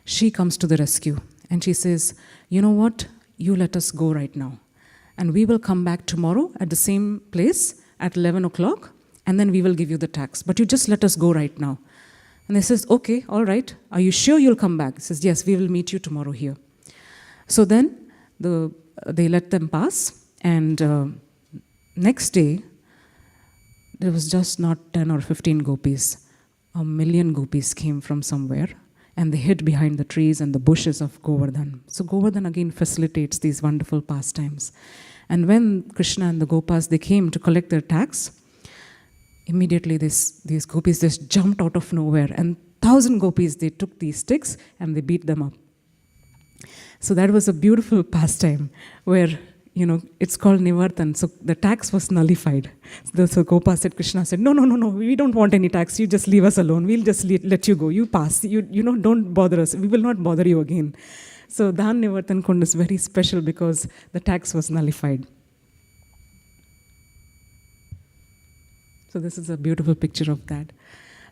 she comes to the rescue, and she says, "You know what? You let us go right now, and we will come back tomorrow at the same place at 11 o'clock, and then we will give you the tax. But you just let us go right now." And they says, "Okay, all right. Are you sure you'll come back?" He says, "Yes, we will meet you tomorrow here." So then they let them pass, and next day, there was just not 10 or 15 gopis. 1,000,000 gopis came from somewhere, and they hid behind the trees and the bushes of Govardhan. So Govardhan again facilitates these wonderful pastimes. And when Krishna and the Gopas, they came to collect their tax, immediately these gopis just jumped out of nowhere, and 1,000 gopis, they took these sticks and they beat them up. So that was a beautiful pastime where, it's called Nivartan. So the tax was nullified. So Gopa said, Krishna said, no, we don't want any tax. You just leave us alone. We'll just let you go. You pass. You don't bother us. We will not bother you again. So Dan Nivartan Kund is very special because the tax was nullified. So this is a beautiful picture of that.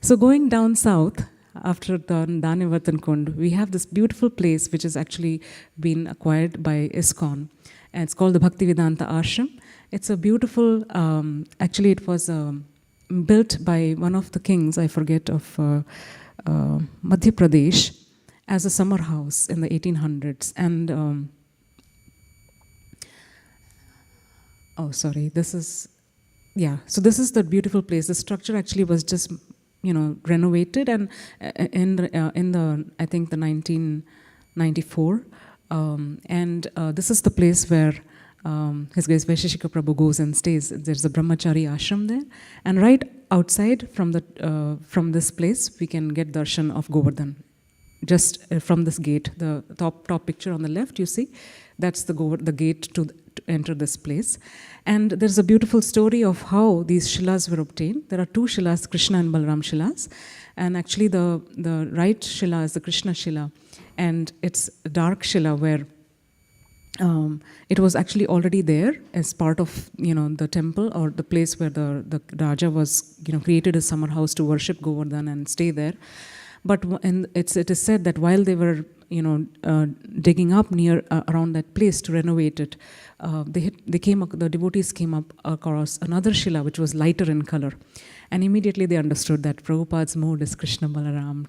So going down south, after the Dhanivatan Kund, we have this beautiful place which has actually been acquired by ISKCON. And it's called the Bhaktivedanta Ashram. It's a beautiful, actually it was built by one of the kings, I forget, of Madhya Pradesh, as a summer house in the 1800s. And, oh sorry, this is, yeah, so this is the beautiful place. The structure actually was just, renovated, and in the I think the 1994, and this is the place where His Grace Vaisheshika Prabhu goes and stays. There's a Brahmachari ashram there, and right outside from this place we can get darshan of Govardhan. Just from this gate, the top picture on the left, you see, that's the gate to enter this place. And there's a beautiful story of how these shilas were obtained. There are two shilas, Krishna and Balaram shilas, and actually the right shila is the Krishna shila, and it's a dark shila where it was actually already there as part of the temple or the place where the Raja was created a summer house to worship Govardhan and stay there. But it is said that while they were digging up near around that place to renovate it, the devotees came up across another shila which was lighter in color, and immediately they understood that Prabhupada's mode is Krishna Balaram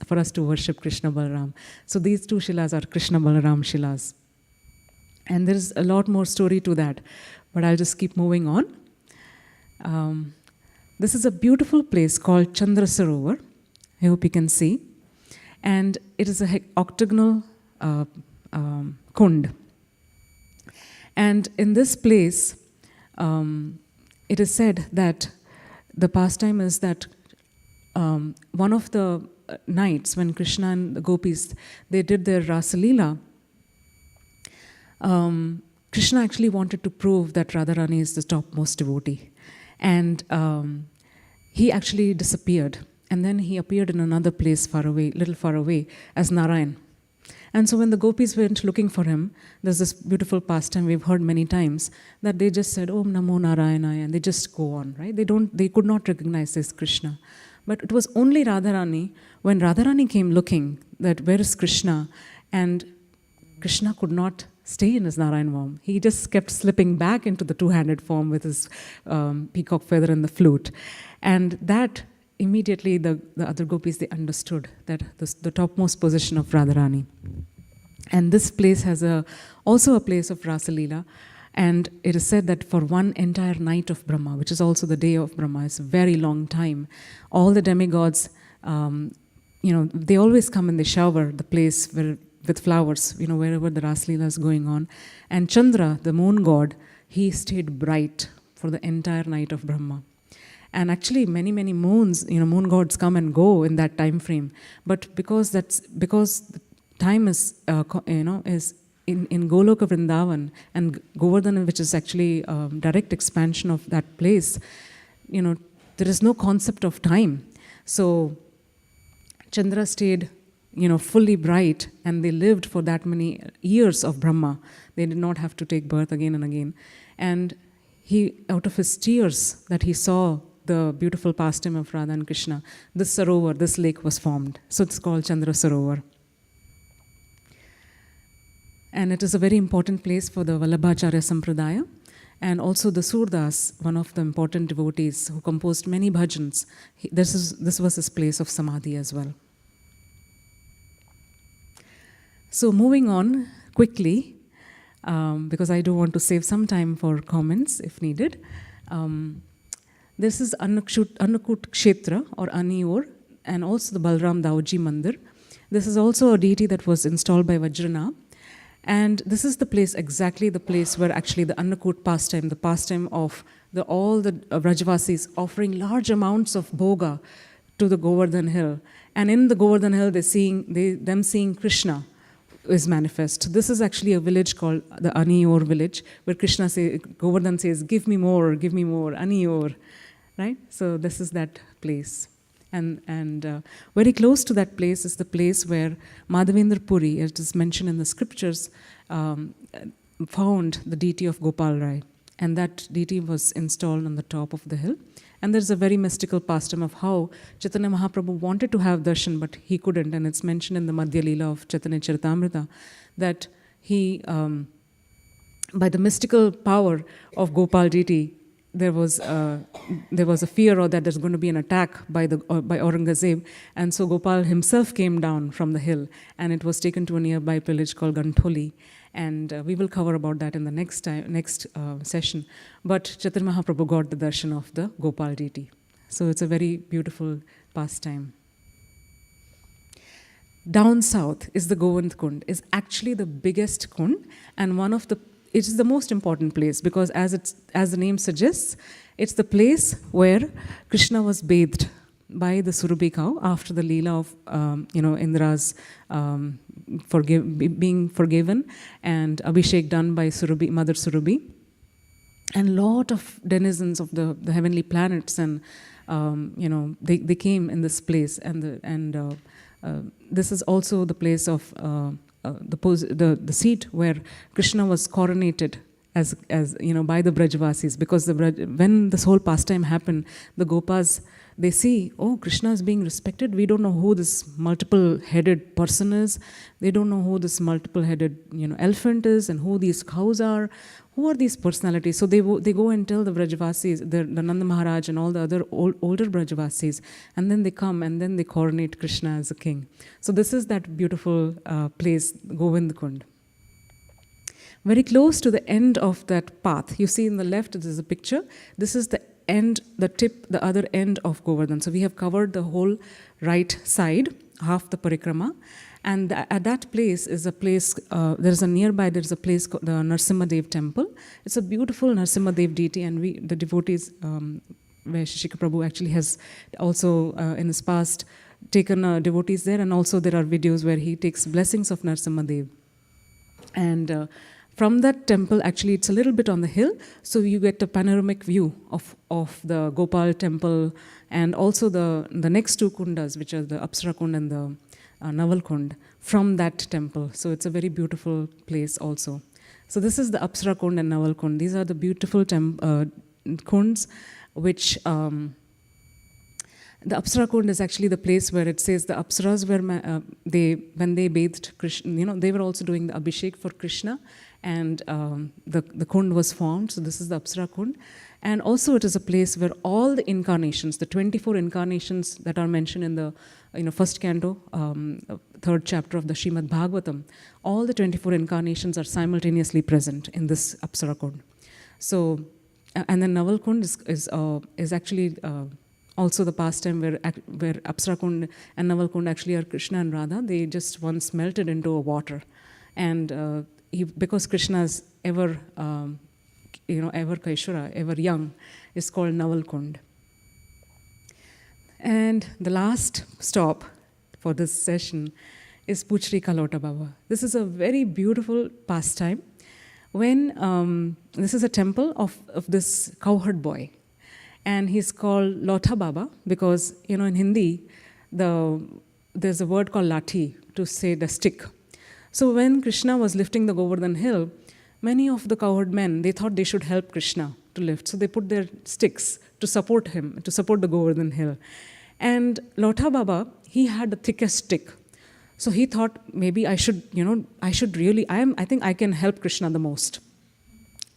for us to worship Krishna Balaram. So these two shilas are Krishna Balaram shilas, and there is a lot more story to that, but I'll just keep moving on. This is a beautiful place called Chandra Sarovar. I hope you can see. And it is a octagonal kund. And in this place, it is said that the pastime is that one of the nights when Krishna and the gopis, they did their Rasa Lila, Krishna actually wanted to prove that Radharani is the topmost devotee. And he actually disappeared. And then he appeared in another place little far away, as Narayan. And so when the gopis went looking for him, there's this beautiful pastime we've heard many times, that they just said, Om Namo Narayana, and they just go on, right? They could not recognize this Krishna. But it was only Radharani, when Radharani came looking, that where is Krishna? And Krishna could not stay in his Narayan form. He just kept slipping back into the two-handed form with his peacock feather and the flute. And that immediately the other gopis, they understood that the topmost position of Radharani. And this place has also a place of Rasa Lila, and it is said that for one entire night of Brahma, which is also the day of Brahma, it's a very long time, all the demigods, they always come and they shower the place with flowers, wherever the Rasa Lila is going on. And Chandra, the moon god, he stayed bright for the entire night of Brahma. And actually, many moons, moon gods come and go in that time frame. But because the time is, is in Goloka Vrindavan and Govardhan, which is actually direct expansion of that place, there is no concept of time. So Chandra stayed, fully bright, and they lived for that many years of Brahma. They did not have to take birth again and again. And he, out of his tears that he saw the beautiful pastime of Radha and Krishna, this Sarovar, this lake was formed. So it's called Chandra Sarovar. And it is a very important place for the Vallabhacharya Sampradaya. And also the Surdas, one of the important devotees who composed many bhajans, this was his place of samadhi as well. So moving on quickly, because I do want to save some time for comments if needed. This is Annakut Kshetra or Aniur, and also the Balram Dauji Mandir. This is also a deity that was installed by Vajrana. And this is the place, exactly the place where actually the Annakut pastime, the pastime of all the Vrajavasis offering large amounts of bhoga to the Govardhan hill. And in the Govardhan hill, them seeing Krishna is manifest. This is actually a village called the Aniur village, where Govardhan says, give me more, Aniur. Right? So this is that place. And very close to that place is the place where Madhavendra Puri, as is mentioned in the scriptures, found the deity of Gopal Rai. and that deity was installed on the top of the hill. And there's a very mystical pastime of how Chaitanya Mahaprabhu wanted to have darshan, but he couldn't. And it's mentioned in the Madhya Lila of Chaitanya Charitamrita that he, by the mystical power of Gopal deity, there was a fear or that there's going to be an attack by Aurangzeb, and so Gopal himself came down from the hill, and it was taken to a nearby village called Gantholi, and we will cover about that in the next session. But Chaitanya Mahaprabhu got the darshan of the Gopal deity, so it's a very beautiful pastime. Down south is the Govind Kund, is actually the biggest kund, and it is the most important place because as the name suggests, it's the place where Krishna was bathed by the Surabhi cow after the Lila of Indra's being forgiven and Abhishek done by Surabhi, Mother Surabhi. And lot of denizens of the heavenly planets and they came in this place, and this is also the place of the seat where Krishna was coronated as by the Brajvasis, because when this whole pastime happened, the Gopas, they see, oh, Krishna is being respected. We don't know who this multiple-headed person is. They don't know who this multiple-headed elephant is and who these cows are. Who are these personalities? So they go and tell the Brajvasis, the Nanda Maharaj and all the other older Brajvasis, and then they come and then they coronate Krishna as a king. So this is that beautiful place, Govind Kund. Very close to the end of that path, you see in the left, there is a picture. This is the end, the other end of Govardhan. So we have covered the whole right side, half the Parikrama. And at that place is a place, there's a place called the Narsimhadev temple. It's a beautiful Narsimhadev deity, and the devotees, where Shishika Prabhu actually has also in his past taken devotees there, and also there are videos where he takes blessings of Narsimhadev. And from that temple, actually it's a little bit on the hill, so you get a panoramic view of the Gopal temple, and also the next two kundas, which are the Apsara Kund and the Naval Kund, from that temple. So it's a very beautiful place also. So this is the Apsara Kund and Naval Kund. These are the beautiful kunds, which the Apsara Kund is actually the place where it says the Apsaras were when they bathed Krishna, they were also doing the Abhishek for Krishna, and the Kund was formed. So this is the Apsara Kund. And also it is a place where all the incarnations, the 24 incarnations that are mentioned in the first canto, third chapter of the Srimad Bhagavatam, all the 24 incarnations are simultaneously present in this Apsara Kund. So, and then Naval Kund is actually also the pastime where Apsara Kund and Naval Kund actually are Krishna and Radha. They just once melted into a water, and because Krishna is ever Kaishara, ever young, is called Naval Kund. And the last stop for this session is Puchri Kalota Baba. This is a very beautiful pastime. When this is a temple of this cowherd boy, and he's called Lotha Baba because in Hindi there's a word called lathi to say the stick. So when Krishna was lifting the Govardhan hill, many of the cowherd men, they thought they should help Krishna to lift. So they put their sticks to support him, to support the Govardhan hill. And Lotha Baba, he had the thickest stick. So he thought, maybe I think I can help Krishna the most.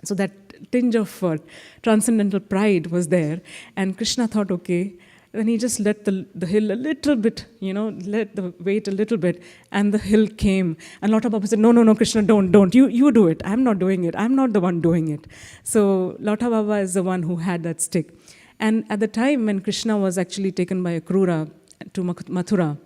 So that tinge of transcendental pride was there. And Krishna thought, okay. Then he just let the hill a little bit, let the weight a little bit, and the hill came. And Lotha Baba said, no, Krishna, don't. You do it. I'm not doing it. I'm not the one doing it. So Lotha Baba is the one who had that stick. And at the time when Krishna was actually taken by Akrura to Mathura,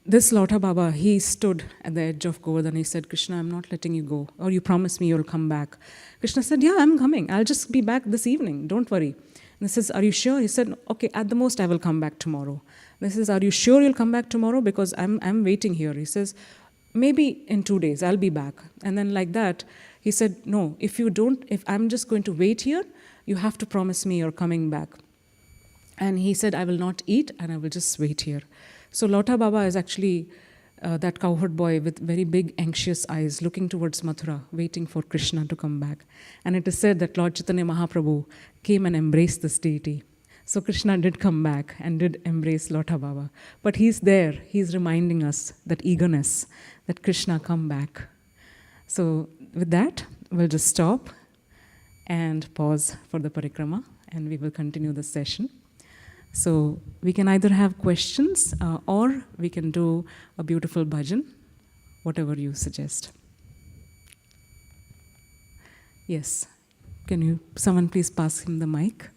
this Lotha Baba, he stood at the edge of Govardhan. He said, Krishna, I'm not letting you go. Or you promise me you'll come back. Krishna said, yeah, I'm coming. I'll just be back this evening. Don't worry. And he says, are you sure? He said, okay, at the most I will come back tomorrow. And he says, are you sure you'll come back tomorrow? Because I'm waiting here. He says, maybe in 2 days I'll be back. And then like that, he said, no, if I'm just going to wait here, you have to promise me you're coming back. And he said, I will not eat and I will just wait here. So Lotha Baba is actually that cowherd boy with very big anxious eyes looking towards Mathura, waiting for Krishna to come back. And it is said that Lord Chaitanya Mahaprabhu came and embraced this deity. So Krishna did come back and did embrace Lotha Baba. But he's there, he's reminding us that eagerness, that Krishna come back. So with that, we'll just stop and pause for the parikrama, and we will continue the session. So we can either have questions or we can do a beautiful bhajan, whatever you suggest. Yes, can you, someone please pass him the mic?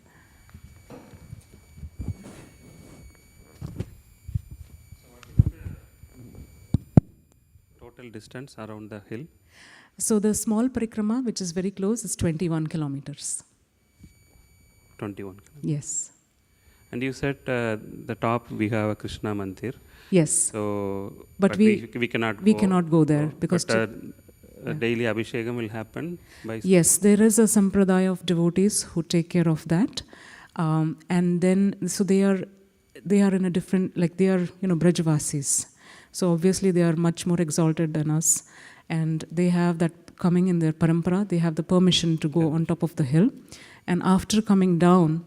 Total distance around the hill? So the small parikrama, which is very close, is 21 kilometers. 21. Yes. And you said the top we have a Krishna Mandir. Yes. So, But we cannot go there because daily Abhishekam will happen by. Yes, there is a sampradaya of devotees who take care of that, and then so they are in a different, like they are Brajavasis. So obviously they are much more exalted than us, and they have that coming in their parampara. They have the permission to go on top of the hill, and after coming down,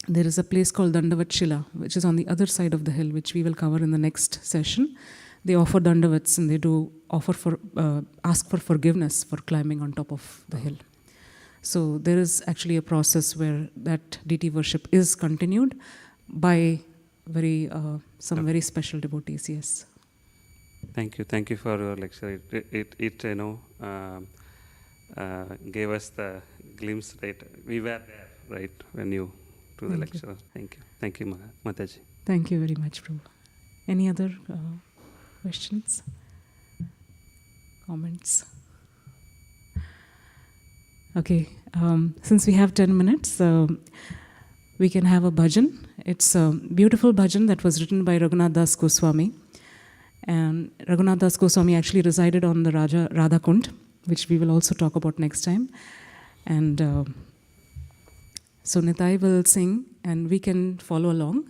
there is a place called Dandavat Shila, which is on the other side of the hill, which we will cover in the next session. They offer dandavats and they do ask for forgiveness for climbing on top of the hill. So there is actually a process where that deity worship is continued by some very special devotees. Yes. Thank you for your lecture. It gave us the glimpse, right? We were there, right, when you do the lecture. Thank you, Mataji. Thank you very much, Prabhu. Any other questions? Comments? Okay, since we have 10 minutes, we can have a bhajan. It's a beautiful bhajan that was written by Raghunath Das Goswami. And Raghunath Das Goswami actually resided on the Radha Kund, which we will also talk about next time. And so Nitai will sing and we can follow along.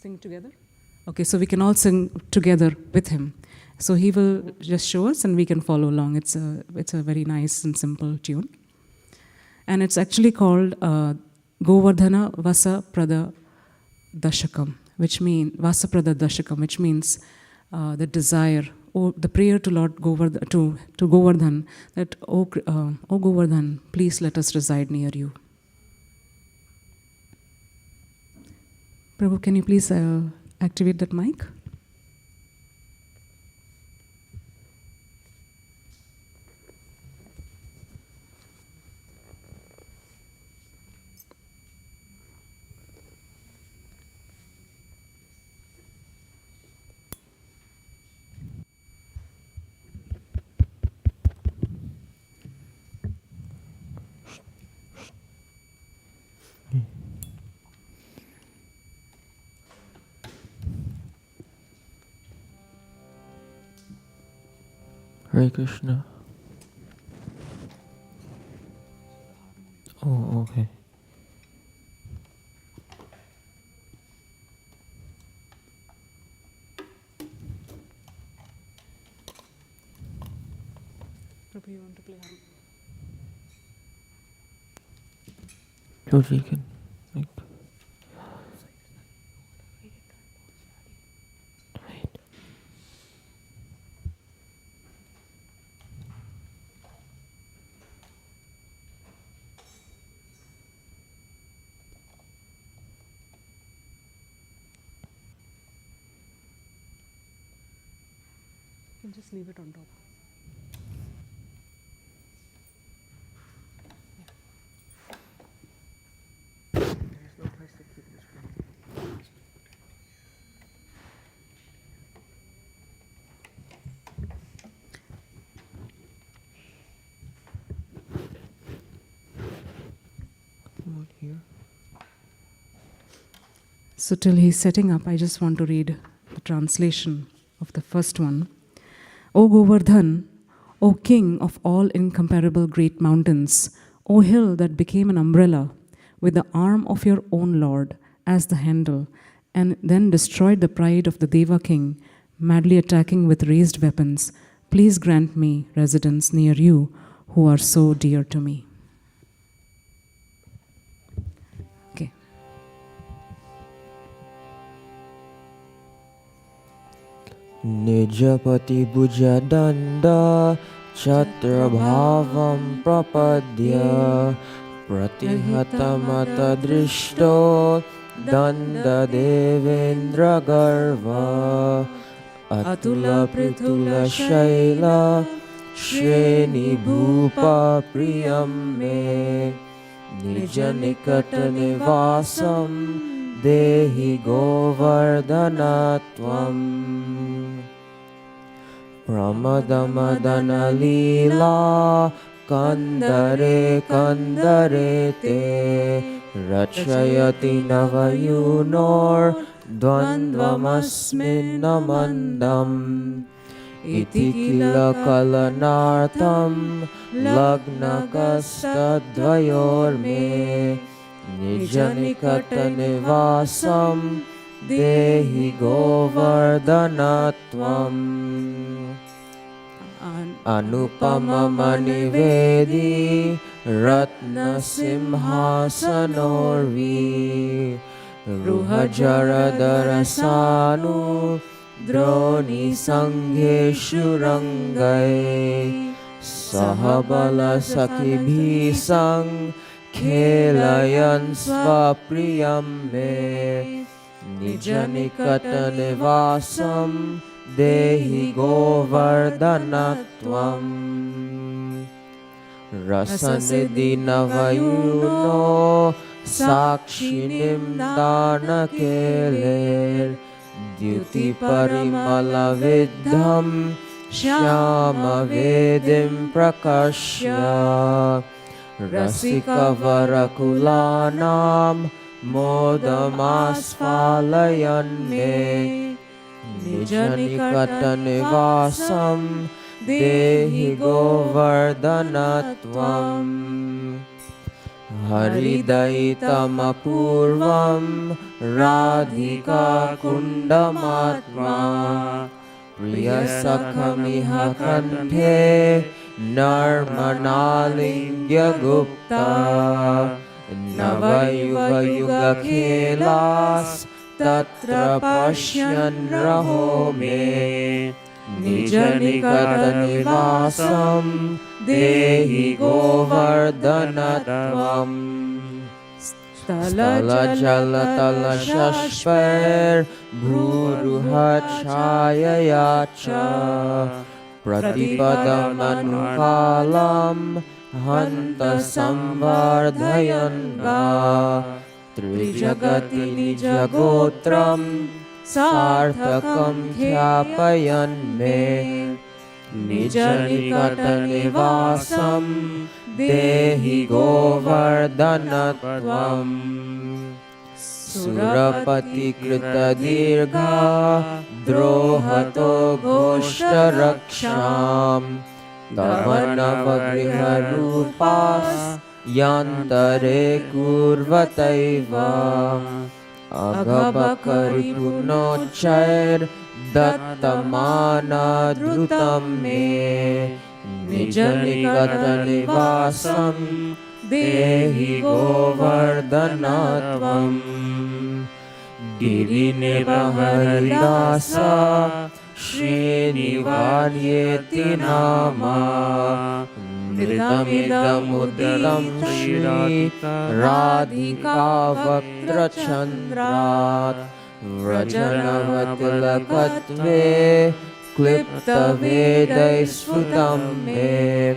Sing together? Okay, so we can all sing together with him. So he will just show us and we can follow along. It's a very nice and simple tune. And it's actually called Govardhana Vasaprada Dashakam, which means the desire, or the prayer to Lord Govardhan, to Govardhan, that O Govardhan, please let us reside near you. Prabhu, can you please activate that mic? Hare Krishna. Oh, okay. Prabhu, you want to play harmony? Georgie can. Like. You can just leave it on top. Here. So till he's setting up, I just want to read the translation of the first one. O Govardhan, O king of all incomparable great mountains, O hill that became an umbrella, with the arm of your own Lord as the handle, and then destroyed the pride of the Deva king, madly attacking with raised weapons. Please grant me residence near you, who are so dear to me. Okay. Nijapati bujadanda chatra bhavam prapadya pratihatamata drishto danda devendra garva atula pritula shaila shreni bhupa priyam me nija nikata nivasam dehi govardhanatvam Pramadamadana Lila Kandare Kandare Te Rachayati Navayunor Dvandvamasmin Namandam Iti Kila Kalanartam Lagnakastadvayor Me Nijanikata Nivasam Dehi Govardhanatvam Anupama Manivedi Ratna Simhasanorvi Ruhajaradharasanu Droni Sangheshu Rangai Sahabala Sakibhi Sang Khelayan Svapriyam Me Nijanikata Nivasam Dehi Govardhanatvam Rasanidhi Navayuno Sakshinim Dana Keler Dyuti Parimala Vidham Shyama Vedim Prakashya Rasika Varakulanam Modamasphalayan Me Nijanikata Nivasam Dehi Govardhanatvam Haridaitamapurvam Radhika Kundamatma Priyasakamiha Kanthe Narmanalingya Gupta Navayuga Yuga Khelas Tatra Pashyan Raho Me Nijanikata Nivasam Dehi Govardhanatvam Stala Jalatala Shashper Bhuruhachayayacha Pratipadam Anukalam Hanta Samvardhayanva Trijagati Nijagotram Sarthakam Khyapayan Me Nijanikata Nivasam Dehi Govardhanatvam Surapati Krita Dirgha Drohato Ghosha Raksham Damanavagriha Rupas Yantare Kurvataiva Agabakari Punochair Dattamana Drutam Me Nijanikata Nivasam Dehi Govardhanatvam Girinebhaharidasa Shrinivaryeti Nama Nritamidamudam Shri Radhika Vaktra Chandrat Vrajanavatilakatve Klipta Vedai Sfutam Me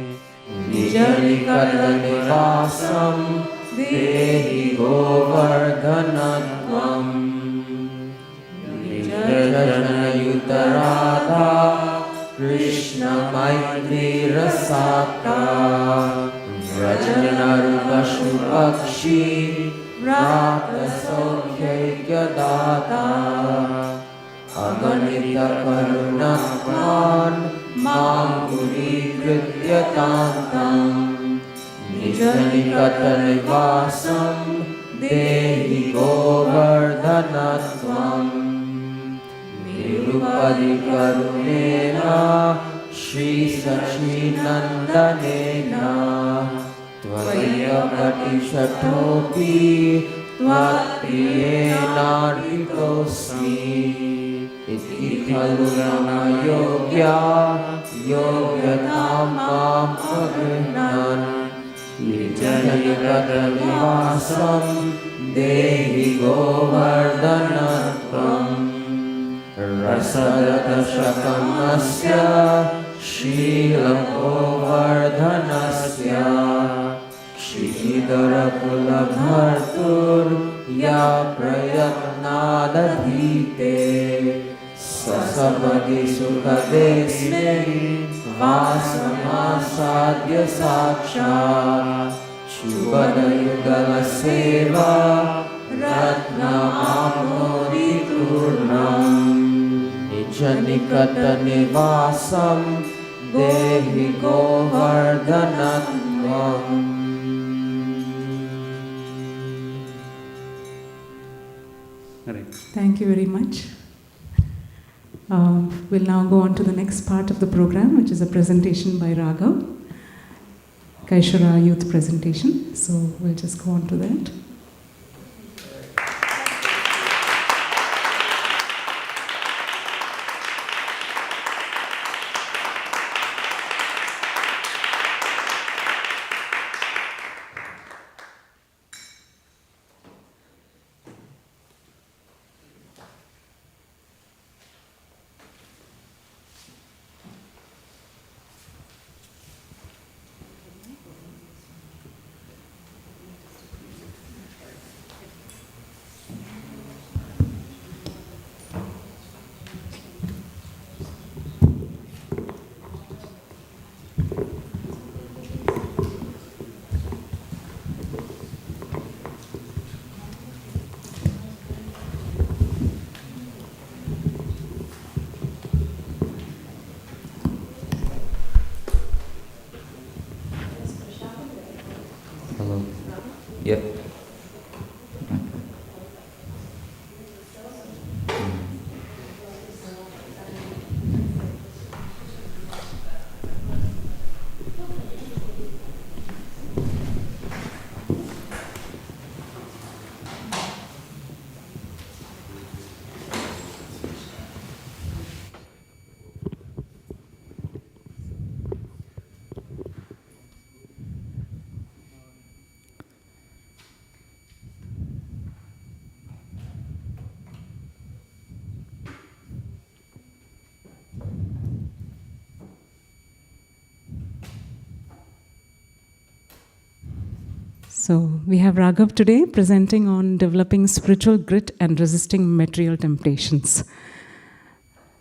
Nijanikata Nivasam Dehi Govardhanatvam Nijajanayuta Radha Krishna Maitri Rasata Vrajanarupa Shupakshi Rata Saukhaikya Data Aganita Karunatman Mam Puri Kritya Tantam Nijanikata Nivasam Dehi Govardhanatvam परिकरुणेन श्रीसचिनन्दनेन त्वय्यप्रतिशतोऽपि त्वत्प्रियेणार्पितोऽस्मि इति खलु मम योग्या योग्यतां माम् अगृह्णन् निजनिकटनिवासं देहि गोवर्धन त्वम् रसरतशकमस्य शीलगोवर्धनस्य क्षितिधरकुलभर्तुर्या प्रयत्नादधीते ससपदि सुखदेस्मिन् वासमासाद्य साक्षात् शुभदयुगलसेवा रत्नमामोदितूर्णम् निजनिकटनिवासं देहि गोवर्धनत्वम्. Thank you very much. We'll now go on to the next part of the program, which is a presentation by Raghav, Kaishara Youth presentation. So we'll just go on to that. Hello. Yep. So we have Raghav today presenting on developing spiritual grit and resisting material temptations.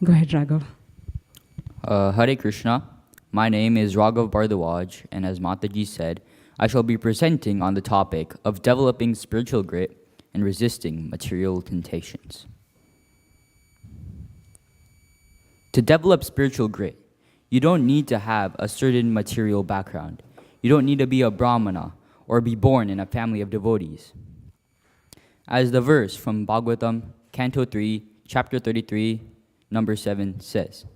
Go ahead, Raghav. Hare Krishna. My name is Raghav Bardawaj, and as Mataji said, I shall be presenting on the topic of developing spiritual grit and resisting material temptations. To develop spiritual grit, you don't need to have a certain material background. You don't need to be a brahmana or be born in a family of devotees. As the verse from Bhagavatam, Canto 3, Chapter 33, number 7 says,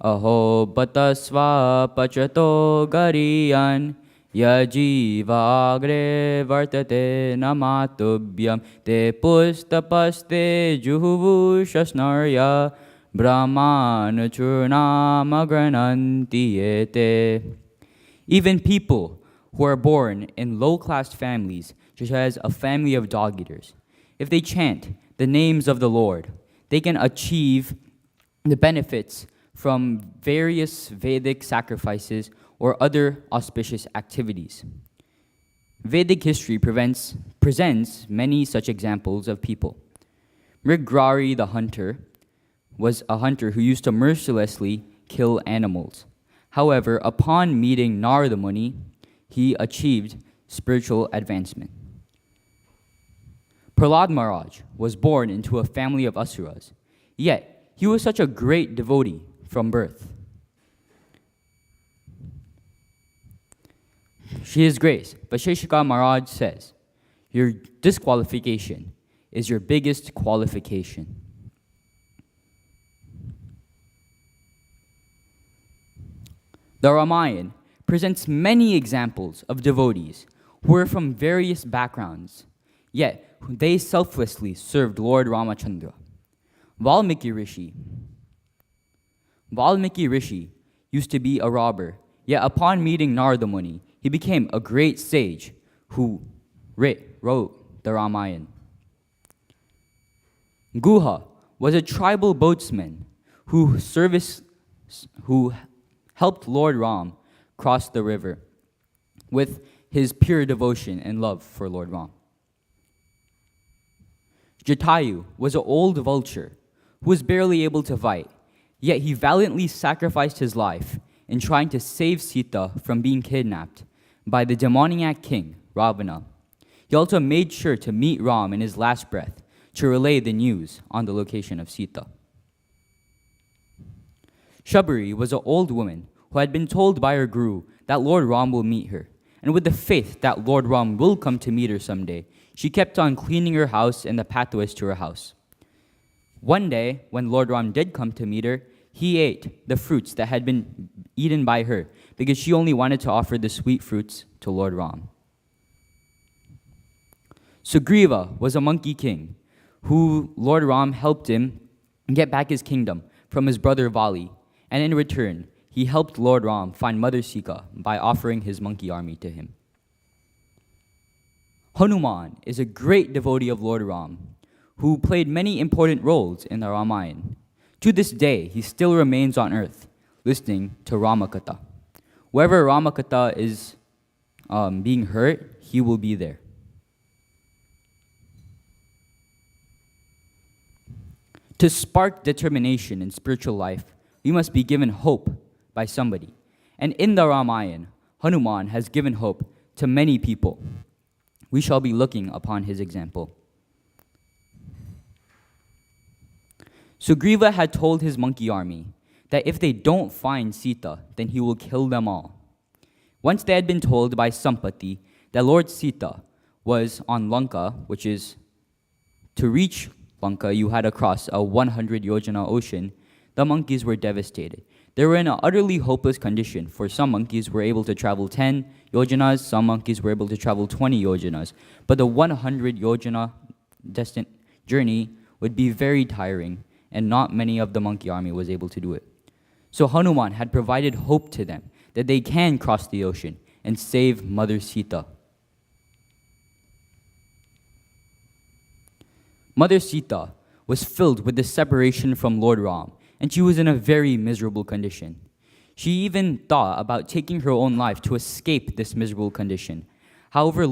Aho batasva pachato gariyan yajiva agre vartate namatubhyam te pustapaste juhuvu shasnarya brahman churnamagrananti ete. Even people who are born in low-class families, such as a family of dog-eaters, if they chant the names of the Lord, they can achieve the benefits from various Vedic sacrifices or other auspicious activities. Vedic history presents many such examples of people. Mrigrari the hunter was a hunter who used to mercilessly kill animals. However, upon meeting Narada Muni, he achieved spiritual advancement. Prahlad Maharaj was born into a family of asuras, yet he was such a great devotee from birth. His Grace, Vasheshika Maharaj says, your disqualification is your biggest qualification. The Ramayana presents many examples of devotees who were from various backgrounds, yet they selflessly served Lord Ramachandra. Valmiki Rishi used to be a robber, yet upon meeting Narada Muni, he became a great sage who wrote the Ramayana. Guha was a tribal boatsman who helped Lord Ram cross the river with his pure devotion and love for Lord Ram. Jatayu was an old vulture who was barely able to fight, yet he valiantly sacrificed his life in trying to save Sita from being kidnapped by the demoniac king, Ravana. He also made sure to meet Ram in his last breath to relay the news on the location of Sita. Shabari was an old woman who had been told by her guru that Lord Ram will meet her, and with the faith that Lord Ram will come to meet her someday, she kept on cleaning her house and the pathways to her house. One day, when Lord Ram did come to meet her, he ate the fruits that had been eaten by her because she only wanted to offer the sweet fruits to Lord Ram. Sugriva was a monkey king who Lord Ram helped him get back his kingdom from his brother Vali, and in return, he helped Lord Ram find Mother Sita by offering his monkey army to him. Hanuman is a great devotee of Lord Ram who played many important roles in the Ramayana. To this day, he still remains on earth, listening to Ramakatha. Wherever Ramakatha is being heard, he will be there. To spark determination in spiritual life, we must be given hope by somebody. And in the Ramayana, Hanuman has given hope to many people. We shall be looking upon his example. Sugriva had told his monkey army that if they don't find Sita, then he will kill them all. Once they had been told by Sampati that Lord Sita was on Lanka, which is to reach Lanka, you had to cross a 100 yojana ocean, the monkeys were devastated. They were in an utterly hopeless condition, for some monkeys were able to travel 10 yojanas, some monkeys were able to travel 20 yojanas, but the 100 yojana distant journey would be very tiring, and not many of the monkey army was able to do it. So Hanuman had provided hope to them that they can cross the ocean and save Mother Sita. Mother Sita was filled with the separation from Lord Ram, and she was in a very miserable condition. She even thought about taking her own life to escape this miserable condition. However,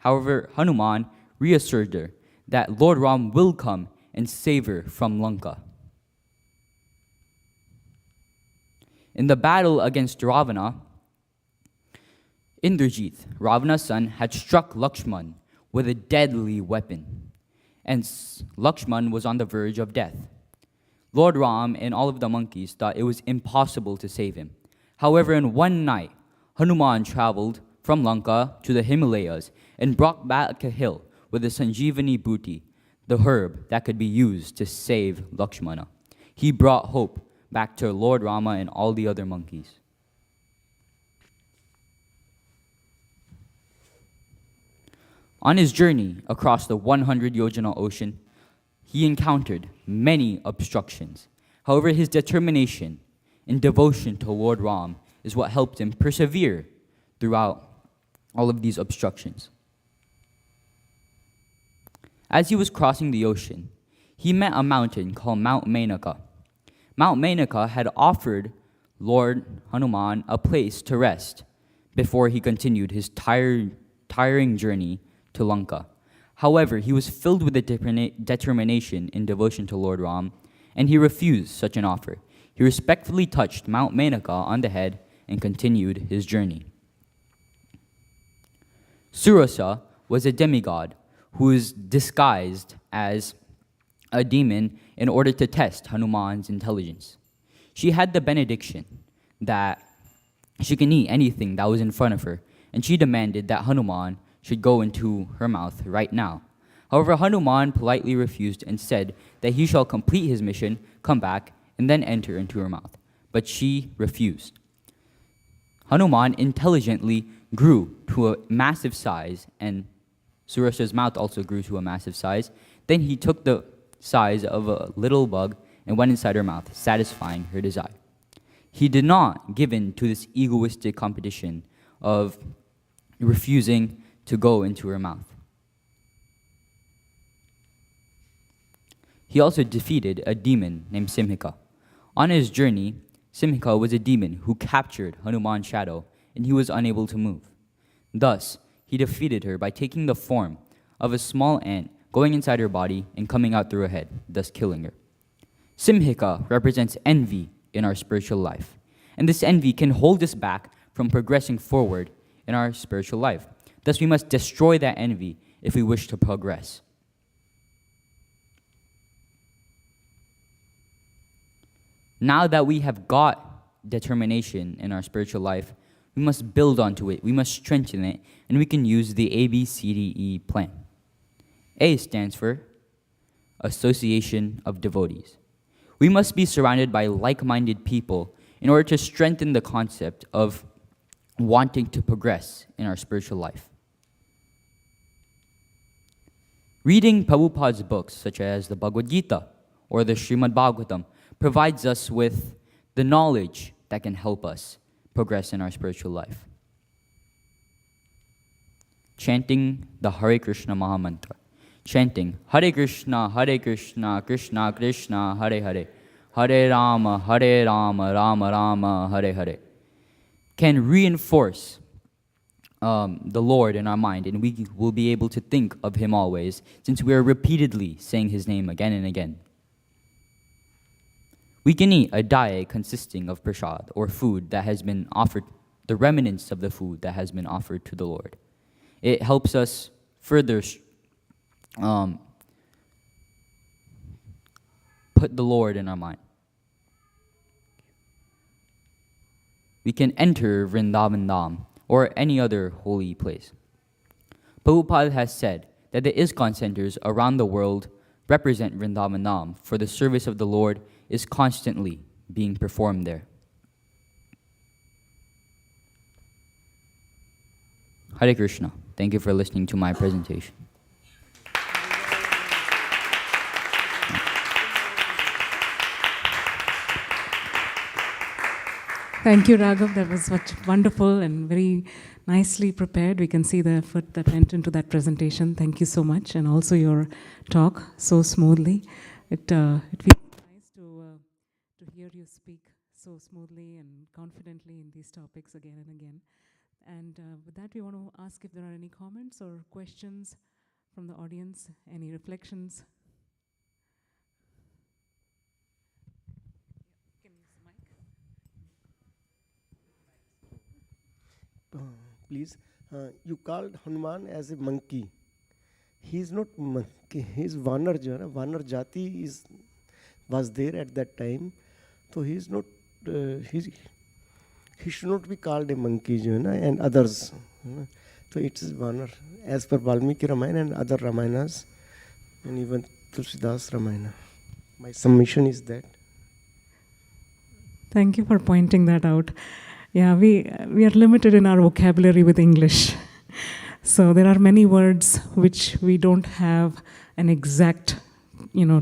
Hanuman reassured her that Lord Ram will come and save her from Lanka. In the battle against Ravana, Indrajit, Ravana's son, had struck Lakshman with a deadly weapon, and Lakshman was on the verge of death. Lord Ram and all of the monkeys thought it was impossible to save him. However, in one night, Hanuman traveled from Lanka to the Himalayas and brought back a hill with the Sanjeevani Bhuti, the herb that could be used to save Lakshmana. He brought hope back to Lord Rama and all the other monkeys. On his journey across the 100 yojana ocean, he encountered many obstructions. However, his determination and devotion to Lord Ram is what helped him persevere throughout all of these obstructions. As he was crossing the ocean, he met a mountain called Mount Menaka. Mount Menaka had offered Lord Hanuman a place to rest before he continued his tiring journey to Lanka. However, he was filled with determination and devotion to Lord Ram, and he refused such an offer. He respectfully touched Mount Menaka on the head and continued his journey. Surasa was a demigod who was disguised as a demon in order to test Hanuman's intelligence. She had the benediction that she can eat anything that was in front of her, and she demanded that Hanuman should go into her mouth right now. However, Hanuman politely refused and said that he shall complete his mission, come back, and then enter into her mouth. But she refused. Hanuman intelligently grew to a massive size, and Surasha's mouth also grew to a massive size. Then he took the size of a little bug and went inside her mouth, satisfying her desire. He did not give in to this egoistic competition of refusing to go into her mouth. He also defeated a demon named Simhika. On his journey, Simhika was a demon who captured Hanuman's shadow, and he was unable to move. Thus, he defeated her by taking the form of a small ant, going inside her body and coming out through her head, thus killing her. Simhika represents envy in our spiritual life, and this envy can hold us back from progressing forward in our spiritual life. Thus, we must destroy that envy if we wish to progress. Now that we have got determination in our spiritual life, we must build onto it, we must strengthen it, and we can use the ABCDE plan. A stands for Association of Devotees. We must be surrounded by like-minded people in order to strengthen the concept of wanting to progress in our spiritual life. Reading Prabhupada's books, such as the Bhagavad Gita or the Srimad Bhagavatam, provides us with the knowledge that can help us progress in our spiritual life. Chanting the Hare Krishna Mahamantra. Chanting Hare Krishna, Krishna Krishna, Hare Hare, Hare Rama, Rama Rama, Hare Hare, can reinforce the Lord in our mind, and we will be able to think of Him always, since we are repeatedly saying His name again and again. We can eat a diet consisting of prasad, or food that has been offered, the remnants of the food that has been offered to the Lord. It helps us further put the Lord in our mind. We can enter Vrindavan Dham or any other holy place. Prabhupada has said that the ISKCON centers around the world represent Vrindavan Dham, for the service of the Lord is constantly being performed there. Hare Krishna. Thank you for listening to my presentation. Thank you, Raghav. That was such wonderful and very nicely prepared. We can see the effort that went into that presentation. Thank you so much. And also your talk so smoothly. It feels nice to hear you speak so smoothly and confidently in these topics again and again. And with that, we want to ask if there are any comments or questions from the audience, any reflections. Please, you called Hanuman as a monkey. He is not monkey. He is Vanar. Vanar Jati was there at that time. So he is not. He should not be called a monkey, and others. So it is Vanar, as per Valmiki Ramayana and other Ramayanas, and even Tulsidas Ramayana. My submission is that. Thank you for pointing that out. Yeah, we are limited in our vocabulary with English. So there are many words which we don't have an exact,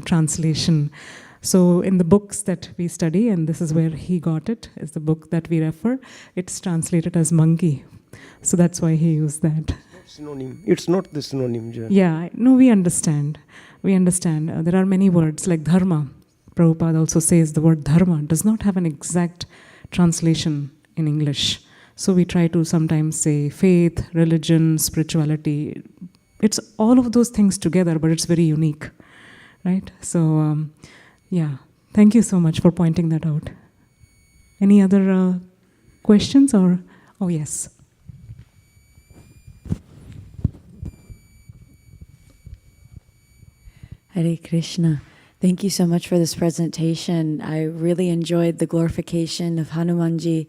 translation. So in the books that we study, and this is where he got it, is the book that we refer, it's translated as monkey. So that's why he used that. It's not synonym. It's not the synonym. Yeah, no, we understand. We understand. There are many words like dharma. Prabhupada also says the word dharma does not have an exact translation in English. So we try to sometimes say faith, religion, spirituality. It's all of those things together, but it's very unique, right? So, yeah, thank you so much for pointing that out. Any other questions or? Oh, yes. Hare Krishna. Thank you so much for this presentation. I really enjoyed the glorification of Hanumanji,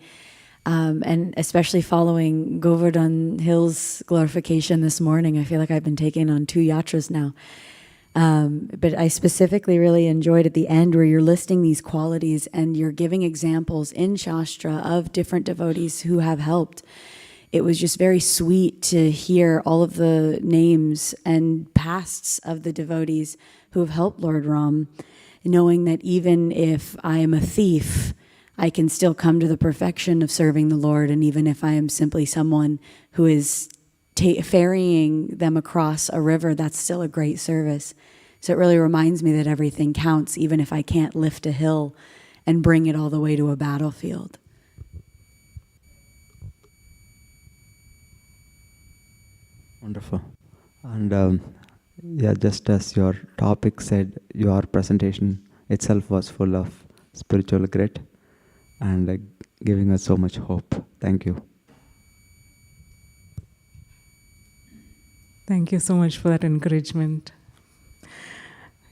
and especially following Govardhan Hill's glorification this morning. I feel like I've been taken on 2 yatras now. But I specifically really enjoyed at the end where you're listing these qualities and you're giving examples in Shastra of different devotees who have helped. It was just very sweet to hear all of the names and pasts of the devotees who have helped Lord Ram, knowing that even if I am a thief, I can still come to the perfection of serving the Lord, and even if I am simply someone who is ferrying them across a river, that's still a great service. So it really reminds me that everything counts, even if I can't lift a hill and bring it all the way to a battlefield. Wonderful. And yeah, just as your topic said, your presentation itself was full of spiritual grit and giving us so much hope. Thank you. Thank you so much for that encouragement.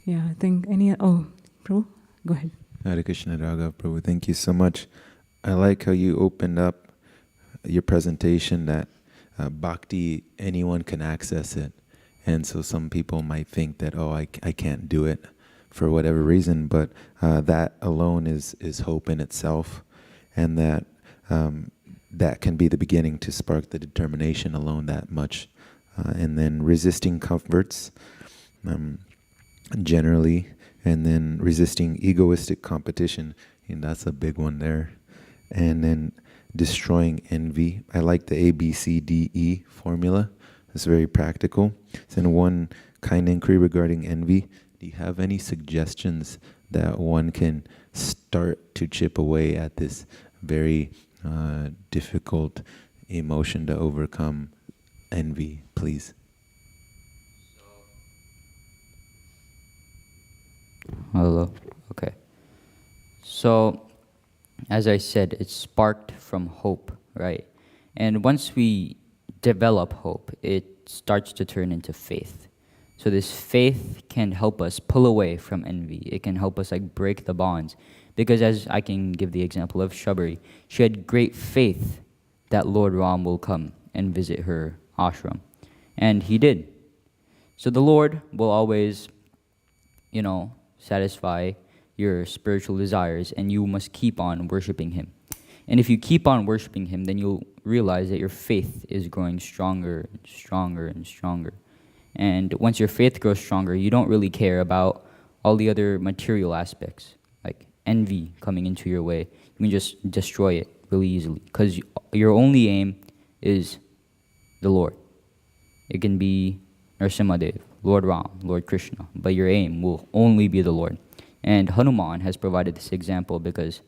Yeah, I think Prabhu, go ahead. Hare Krishna Raghav Prabhu, thank you so much. I like how you opened up your presentation that bhakti, anyone can access it. And so some people might think that, I can't do it for whatever reason, but that alone is hope in itself, and that that can be the beginning to spark the determination alone that much. And then resisting comforts generally, and then resisting egoistic competition, and that's a big one there. And then destroying envy. I like the ABCDE formula. It's very practical. Then one kind inquiry regarding envy. Do you have any suggestions that one can start to chip away at this very difficult emotion to overcome, envy, please? Hello. Okay. So, as I said, it's sparked from hope, right? And once we develop hope, it starts to turn into faith. So this faith can help us pull away from envy. It can help us break the bonds. Because as I can give the example of Shabari, she had great faith that Lord Ram will come and visit her ashram. And he did. So the Lord will always, satisfy your spiritual desires, and you must keep on worshiping him. And if you keep on worshiping him, then you'll realize that your faith is growing stronger and stronger and stronger. And once your faith grows stronger, you don't really care about all the other material aspects, like envy coming into your way. You can just destroy it really easily, because your only aim is the Lord. It can be Narasimhadev, Lord Ram, Lord Krishna, but your aim will only be the Lord. And Hanuman has provided this example because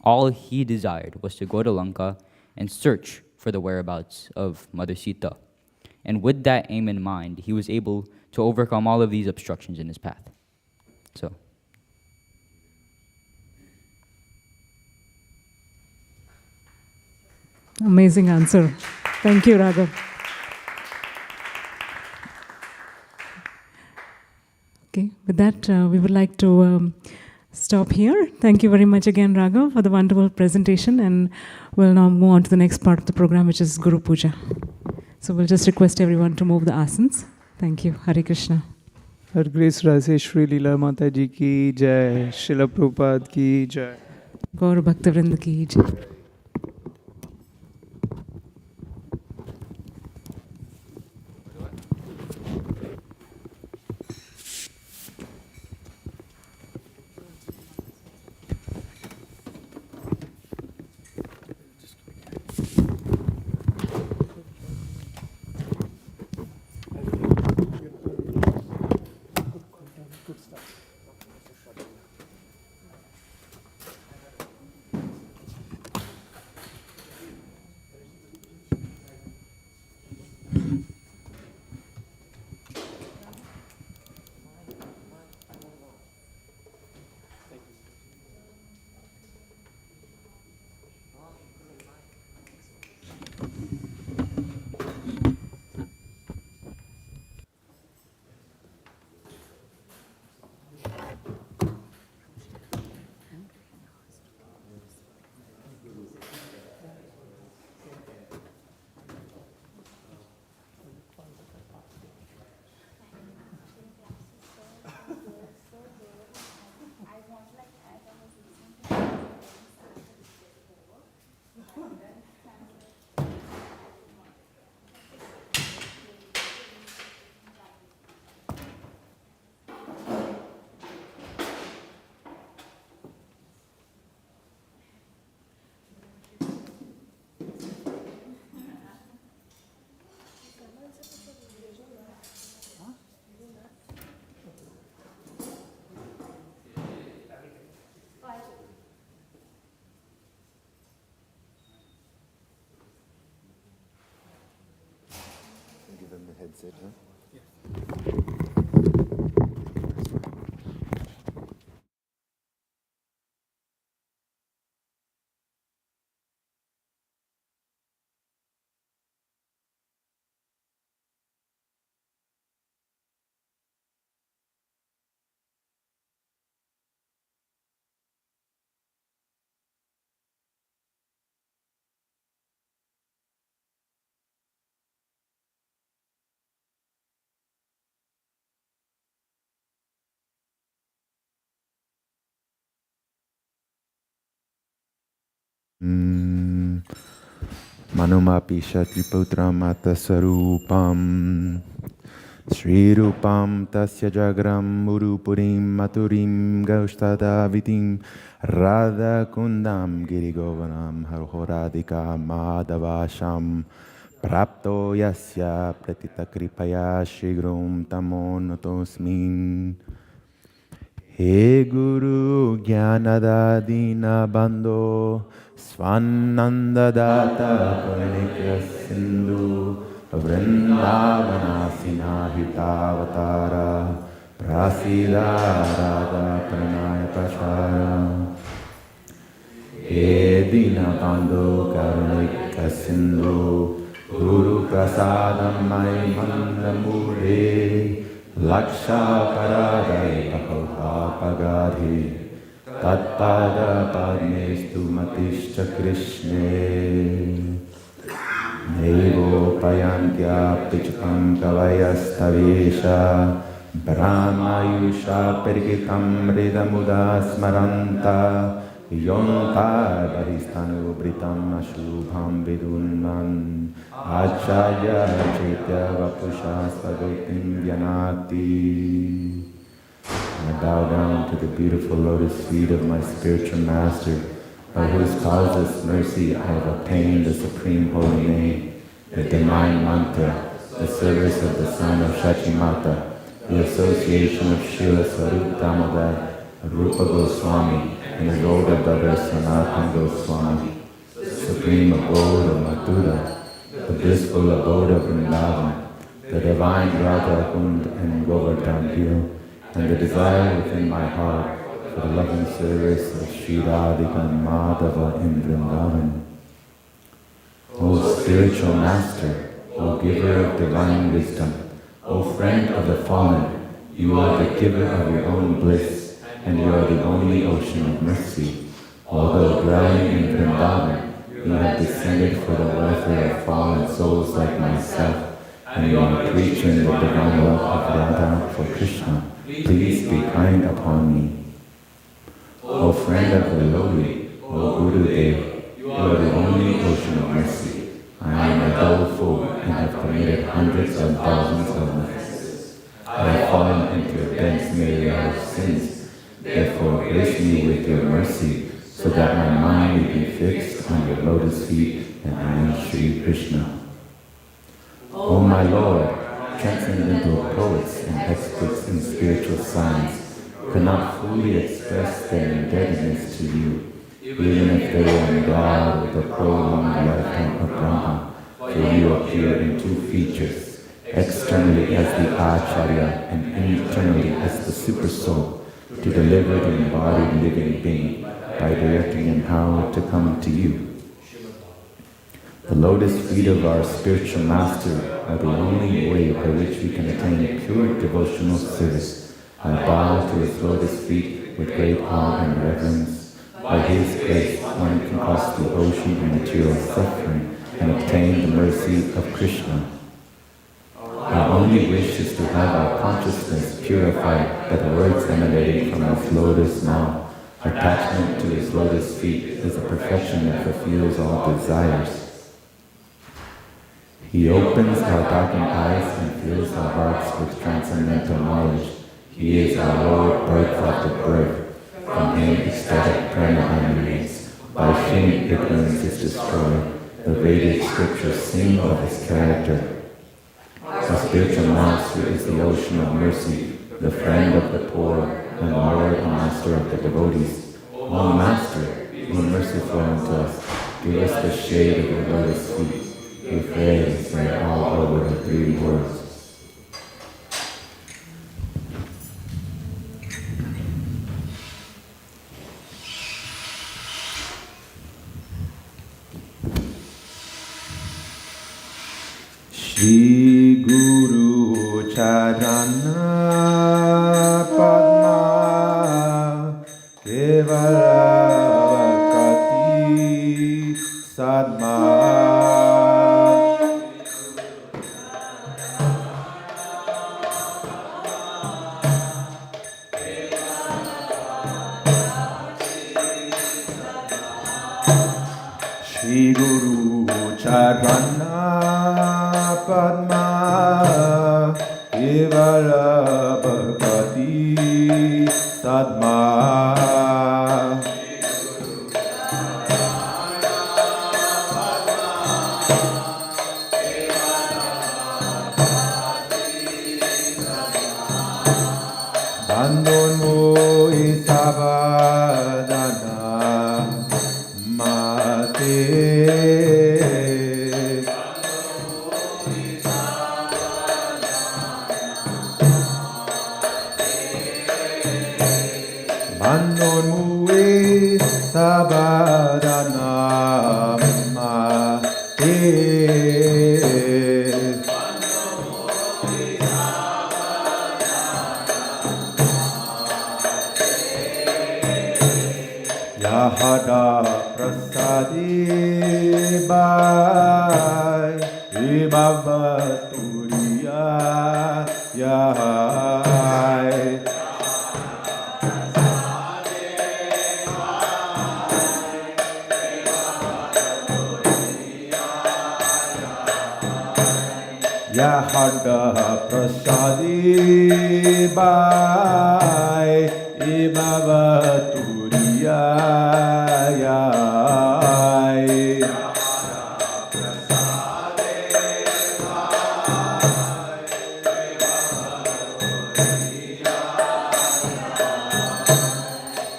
all he desired was to go to Lanka and search for the whereabouts of Mother Sita. And with that aim in mind, he was able to overcome all of these obstructions in his path. So. Amazing answer. Thank you, Raghav. Okay, with that, we would like to stop here. Thank you very much again, Raghav, for the wonderful presentation, and we'll now move on to the next part of the program, which is Guru Puja. So we'll just request everyone to move the asanas. Thank you. Hare Krishna. Her Grace Rasesvari Lila Mataji ki jai, Srila Prabhupada ki jai. Gaur Bhaktivinoda ki jai. headset, huh? Manumapi Shatriputram Atasarupam Sri Rupam Tasya Jagram Urupurim Maturim Gaustada Vitim Radha Kundam Girigovanam Haroradika Madhavasham Prapto Yasya Pratita Kripaya Shigrum Tamonotosmin He Guru Gyanadadina Bando Svananda Data Puranika Sindhu Vrindavana Sinahitavatara Prasida Radha Pranaya Pachara He Dina Bando Karunika Sindhu Guru Prasadam Mai Mandamure Laksha Paradai Pakoha Pagadhi Tatpada Padmestu Matishcha Krishne Nevo Payantya Pichakam Kavayastavesha Brahmayusha Perikitam Ridamuda Smaranta Yonta Baristanu Britam Ashubham Vidunman Acharya Chaitya Vapusha Svagotim Vyanati. I bow down to the beautiful lotus feet of my spiritual master, by whose causeless mercy I have obtained the supreme holy name, the divine mantra, the service of the son of Shachimata, the association of Srila Swarup Damodar, Rupa Goswami, and his older brother Sanatana Goswami, the supreme abode of Mathura, the blissful abode of Vrindavan, the divine Radha Kund and Govardhan hill, and the desire within my heart for the loving service of Sri Radhika and Madhava in Vrindavan. O spiritual master, O giver of divine wisdom, O friend of the fallen, you are the giver of your own bliss, and you are the only ocean of mercy. Although dwelling in Vrindavan, you have descended for the welfare of fallen souls like myself, and you are preaching the divine love of Radha for Krishna. Please be kind upon me. O friend of the lowly, O Gurudev, you are the only ocean of mercy. I am a dull fool and have committed hundreds of thousands of offenses. I have fallen into a dense myriad of sins. Therefore, grace me with your mercy, so that my mind may be fixed on your lotus feet and I am Sri Krishna. O my Lord, transcendental poets and experts in spiritual science cannot fully express their indebtedness to you, even if they were endowed with the prolonged lifetime of Brahma, for you appear in two features, externally as the Acharya and internally as the Super Soul, to deliver the embodied living being by directing him how to come to you. The lotus feet of our spiritual master are the only way by which we can attain pure devotional service. I bow to his lotus feet with great awe and reverence. By his grace, one can cross the ocean of material suffering and obtain the mercy of Krishna. Our only wish is to have our consciousness purified by the words emanating from his lotus mouth. Attachment to his lotus feet is a perfection that fulfills all desires. He opens our darkened eyes and fills our hearts with transcendental knowledge. He is our Lord, birth after birth. From him ecstatic prana emanates. By him ignorance is destroyed. The Vedic scriptures sing of his character. The spiritual master is the ocean of mercy, the friend of the poor, and the Lord and master of the devotees. O Master, be merciful unto us. Give us the shade of your lotus feet. Your praise may all over the three worlds. Shri Guru Charana Padma Kevalavakati Sadma Shri Guru Charana Padma Kevalavakati Sadma Bandon mo isabadana mate Bandon mo isabadana mate Yahada prasadi bai Ibavaturiya Yahai Yahada prasadi bai Ibavaturiya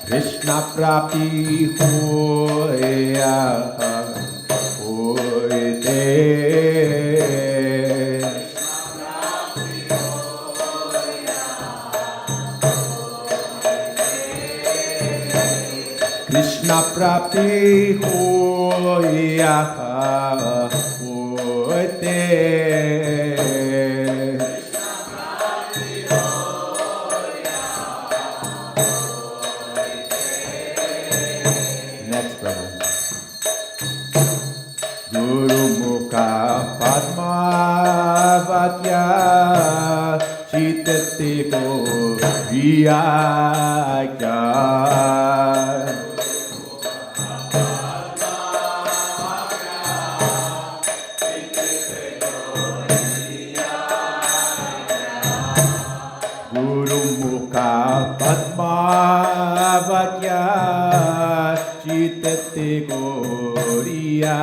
Krishna prapti hoya hoite Krishna prapti hoya hoite Next brother Guru Mukha Padma Vatya Chitati Ko Viyakya Guru Mukha Padma Vatya Chitati Goriyakya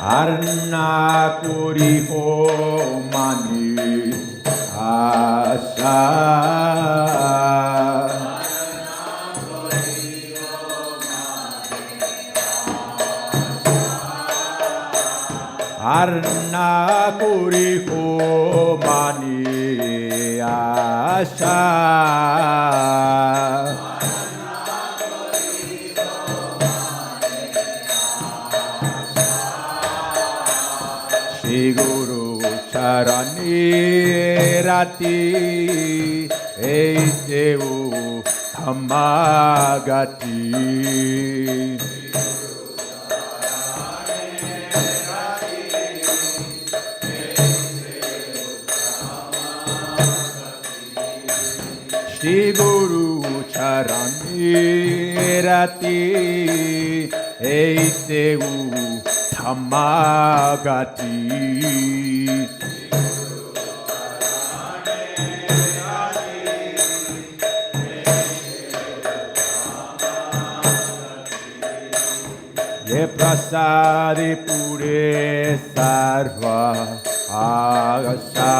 Arna Kuri Ho Mani Asha Arna Kuri Ho Mani Asha Shri Guru Charani Rati Eisevu Dhammagati Shri Guru Charani Rati Eisevu Dhammagati Ye prasadi pure sarva agasa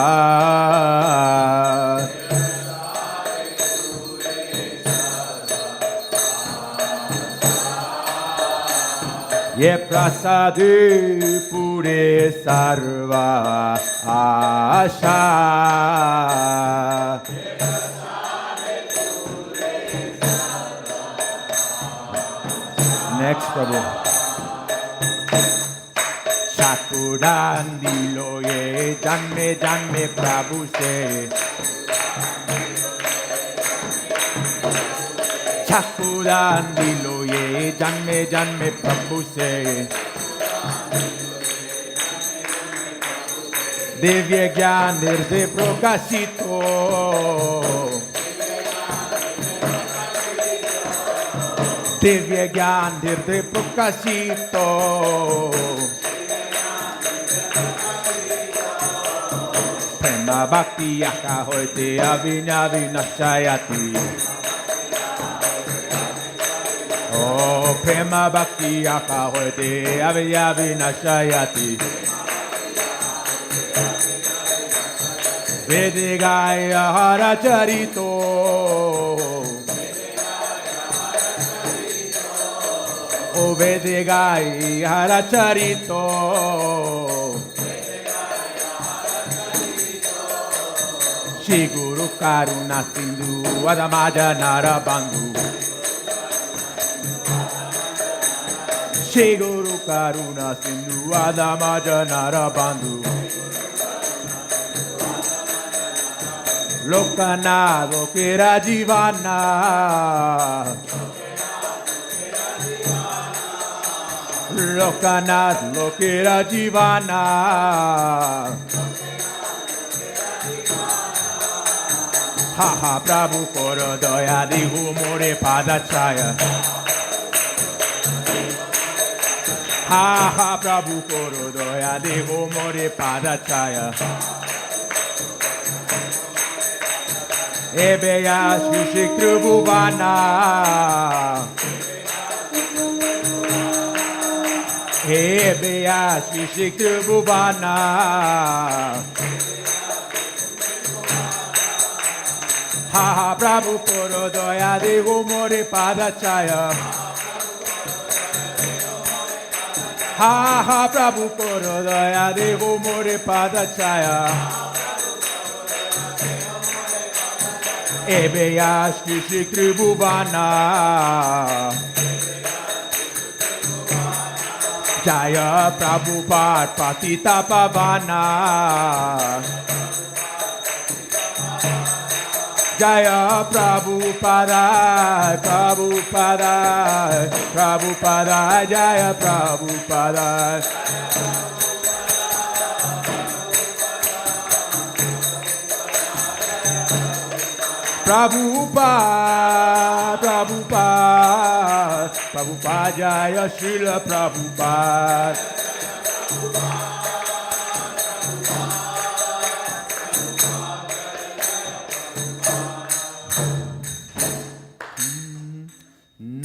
Ye prasadi pure sarva asha Chakudan dilo ye janme janme Prabhu se Chakudan dilo ye janme janme Prabhu se Devi gyan nirde prokashito Devi gyan nirde prokashito Prema bhakti yaka hoite avinya vinashayati Oh prema bhakti yaka hoite avinya vinashayati Vedigaya haracharito O Vedigaya haracharito Shri Guru Karuna Sindhu Adamaja Narabandhu Shri Guru Karuna Sindhu Adamaja Narabandhu Lokana Lokera Jivana Lokana Lokera Jivana Ha ha Prabhu Koro Doya Dihu More Padachaya Ha ha Prabhu Koro Doya Dihu More Padachaya Ebeya Shri Tribhuvana Ebeya Shri Tribhuvana Ha ha Prabhu Koro Doya Devo More Padachaya Ha ha Prabhu Koro Doya Devo More Padachaya Ebeya Shri Tribhuvana Jaya Prabhupada Patita Pavana Jaya Prabhupada Prabhupada Prabhupada Jaya Prabhupada Prabhupada, Prabhupada, Prabhupada, Jaya Srila Prabhupada.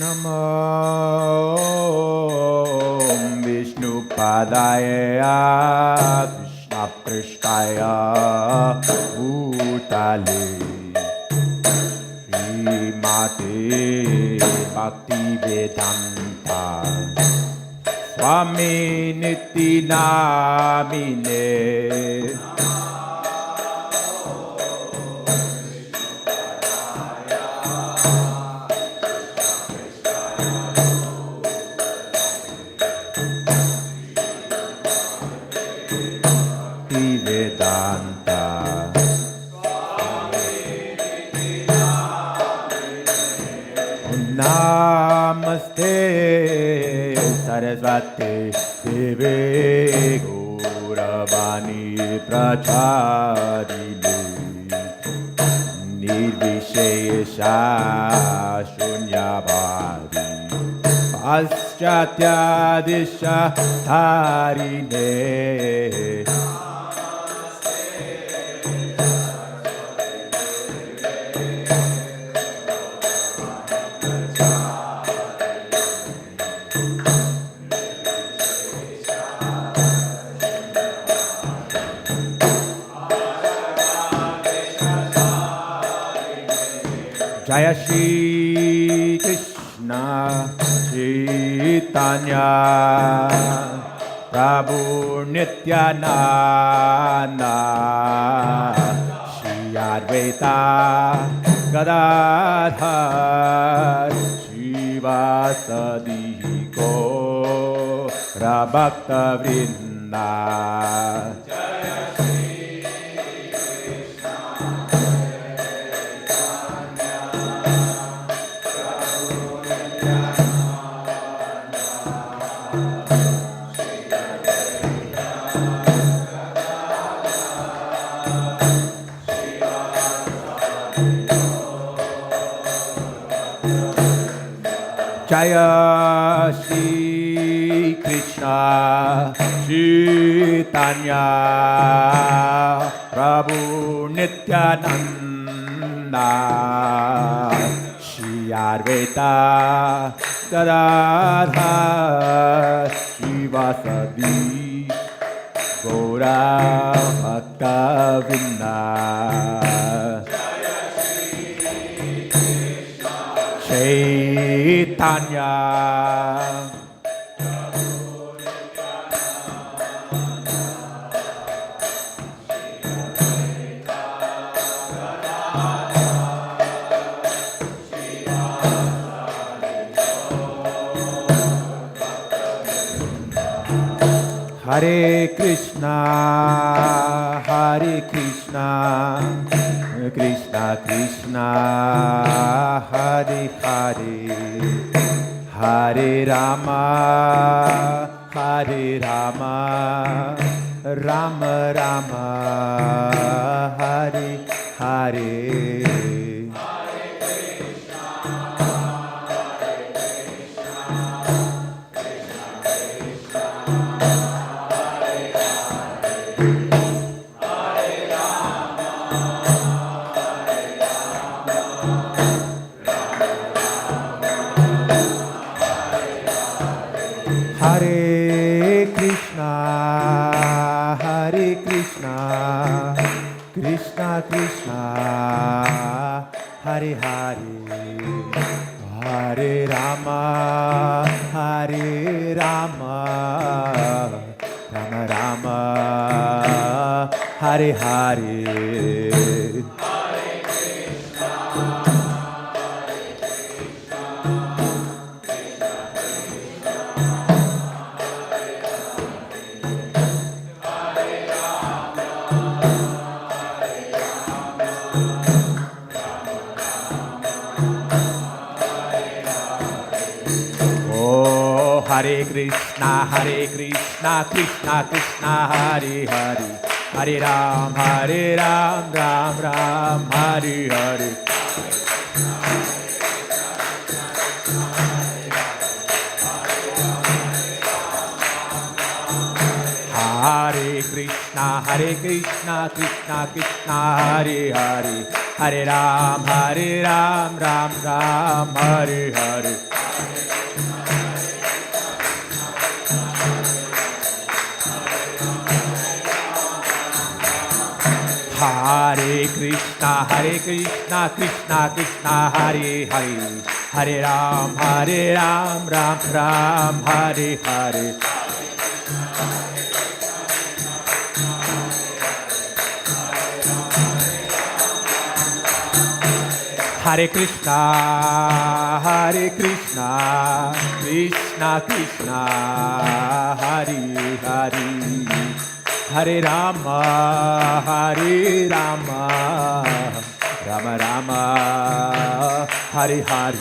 Namo Vishnu Padaya Krishna Prishtaya Bhutale Mate Bhakti Vedanta Swami Niti Namine Bhakti Vedanta Namaste Sarasvati Devi Gauravani Pracharini Nirvishesha Shunyabhari Paschatya Disha Dharine Jaya Shri Krishna Chaitanya Prabhu Nityananda Shri Advaita Gadadhar Shivasadi Gaura Bhakta Vrinda Jaya Shri Krishna Chaitanya Prabhu Nityananda Shri Advaita Gadadhar Shivasadi Gaura Bhakta Vrinda Chaitanya Hare Krishna Krishna Krishna Hare Hare Hare Rama Rama Rama Hare Hare Hare Krishna Krishna Krishna Hare Hare Hare Rama Rama Rama Hare Hare Hare Krishna, Krishna Krishna, Hare Hare, Hare Ram, Ram Ram, Hare Hare. Hare Krishna, Krishna Krishna, Hare Hare, Hare Ram, Ram Ram, Hare Hare. Hare Krishna, Krishna Krishna, Hare Hare, Hare Ram, Ram Ram, Hare Hare. Hare Krishna, Krishna Krishna, Hare Hare, Hare Rama, Rama Rama, Hare Hare.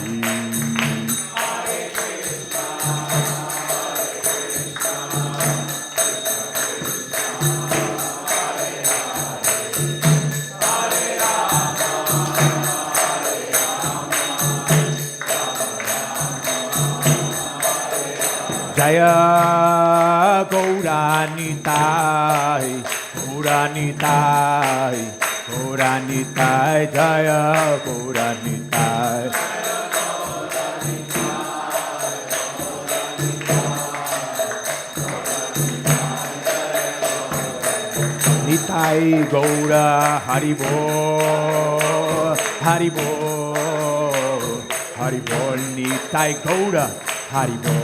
Jaya Gauranitai, Jaya Gauranitai. Nitai Gaura Haribo, Nitai Gaura Haribo.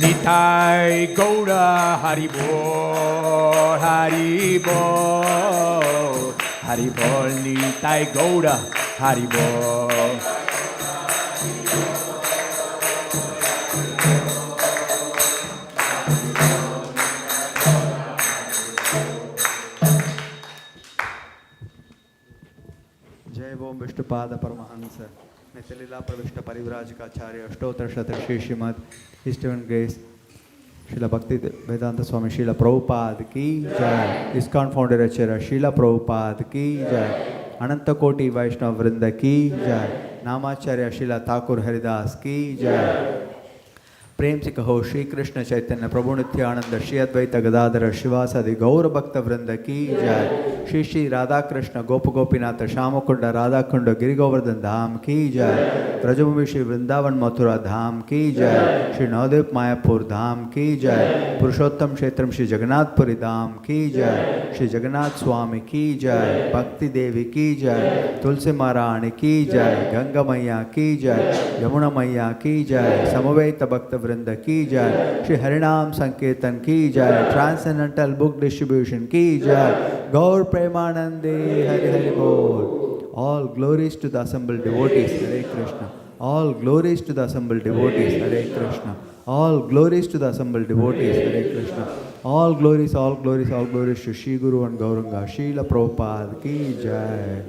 Nitai Gaura Haribo, Nitai Gaura Haribo. जय ओम विष्णुपाद परमहंस नित्य लीला प्रविष्ट परिव्राजकाचार्य अष्टोत्तर शतक श्रीमद ईस्टर्न ग्रेस Srila Bhakti Vedanta Swami Srila Prabhupada ki jai, ISKCON founder Acharya Srila Prabhupada ki jai, Ananta Koti Vaishnava Vrinda ki jai, Namacharya Srila Thakur Haridas ki jai. प्रेम से कहो श्री कृष्ण चैतन्य प्रभु नित्यानंद श्री अद्वैत गदाधर शिवासादि गौर भक्त वृंद की जय। श्री श्री राधा कृष्ण गोप गोपीनाथ श्याम कुंड राधा कुंड गिरि गोवर्धन धाम की जय। ब्रजभूमि श्री वृंदावन मथुरा धाम की जय। श्री नवद्वीप मायापुर धाम की जय। पुरुषोत्तम क्षेत्रम श्री जगन्नाथपुरी धाम की जय। श्री जगन्नाथ स्वामी की जय। भक्ति देवी की जय। तुलसी महारानी की जय। गंगा मैया की जय। यमुना मैया की जय। समवेत भक्त वृंद की जय। श्री हरिनाम संकीर्तन की जय। ट्रांसेंडेंटल बुक डिस्ट्रीब्यूशन की जय। गौर प्रेमानंदे हरि हरि बोल। All glories to the assembled devotees. Hare Krishna. All glories to the assembled devotees. Hare Krishna. All glories to the assembled devotees. Hare Krishna. All glories, all glories, all glories to Shri Guru and Gauranga. Srila Prabhupada ki jai.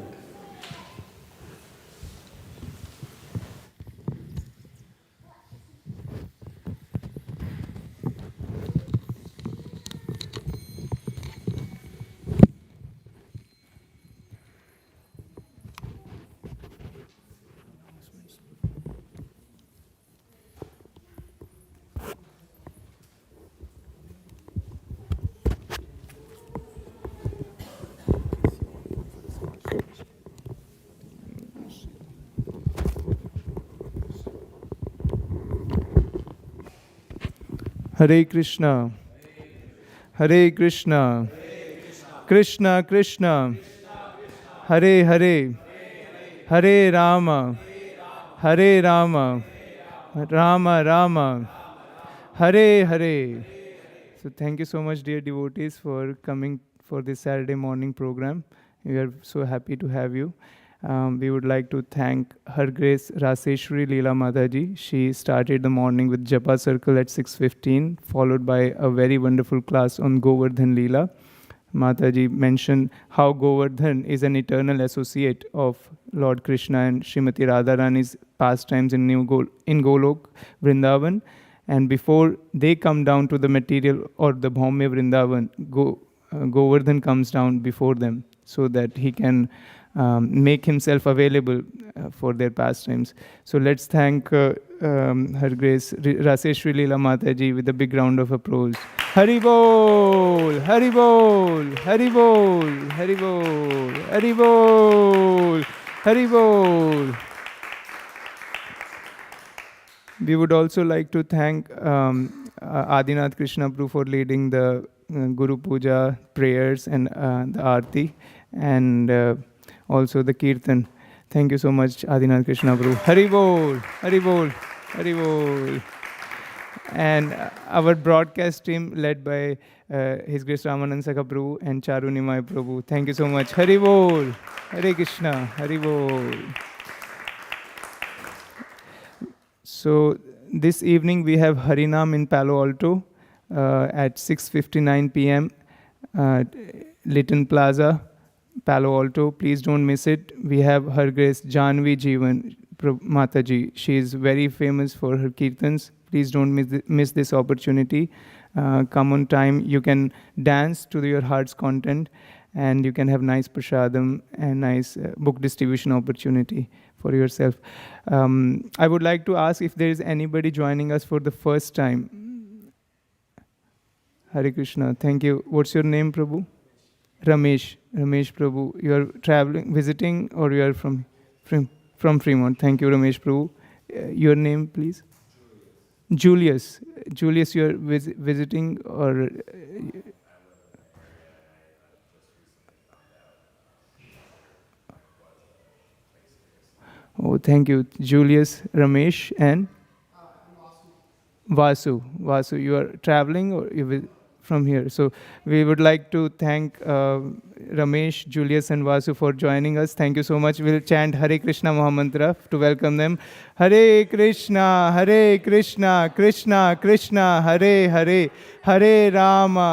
Hare Krishna, Hare Krishna, Krishna Krishna, Hare Hare, Hare Rama, Hare Rama, Rama Rama, Hare Hare. So thank you so much, dear devotees, for coming for this Saturday morning program. We are so happy to have you. We would like to thank Her Grace Rasesvari Lila Mataji. She started the morning with Japa Circle at 6:15, followed by a very wonderful class on Govardhan Lila. Mataji mentioned how Govardhan is an eternal associate of Lord Krishna and Srimati Radharani's pastimes in Golok, Vrindavan. And before they come down to the material or the Bhaume Vrindavan, Govardhan comes down before them so that he can make himself available for their pastimes. So let's thank Her Grace Rasesvari Lila Mataji with a big round of applause. Hari Bol, Hari Bol, Hari Bol, Hari Bol, Hari Bol, Hari Bol. We would also like to thank Adinath Krishna Prabhu for leading the Guru Puja prayers and the Aarti and also the Kirtan. Thank you so much, Adinath Krishna Prabhu. Hari Bol, Hari Bol, Hari Bol. And our broadcast team led by His Grace Ramanand Sakha Prabhu and Charu Nimai Prabhu. Thank you so much. Hari Bol, Hare Krishna, Hari Bol. So this evening we have Harinam in Palo Alto at 6:59 p.m. Lytton Plaza, Palo Alto. Please don't miss it. We have Her Grace Janvi Jeevan Mataji. She is very famous for her kirtans. Please don't miss this opportunity. Come on time. You can dance to your heart's content and you can have nice prasadam and nice book distribution opportunity for yourself. I would like to ask if there is anybody joining us for the first time. Hare Krishna. Thank you. What's your name, Prabhu? Ramesh. Ramesh Prabhu. You are traveling, visiting, or you are from Fremont. Thank you, Ramesh Prabhu. Your name, please? Julius. Julius, you are visiting or... Oh, thank you. Julius, Ramesh, and Vasu. Vasu, you are traveling or you from here. So we would like to thank Ramesh, Julius and Vasu for joining us. Thank you so much. We'll chant Hare Krishna Mahamantra to welcome them. Hare Krishna, Krishna Krishna, Hare Hare, Hare Rama,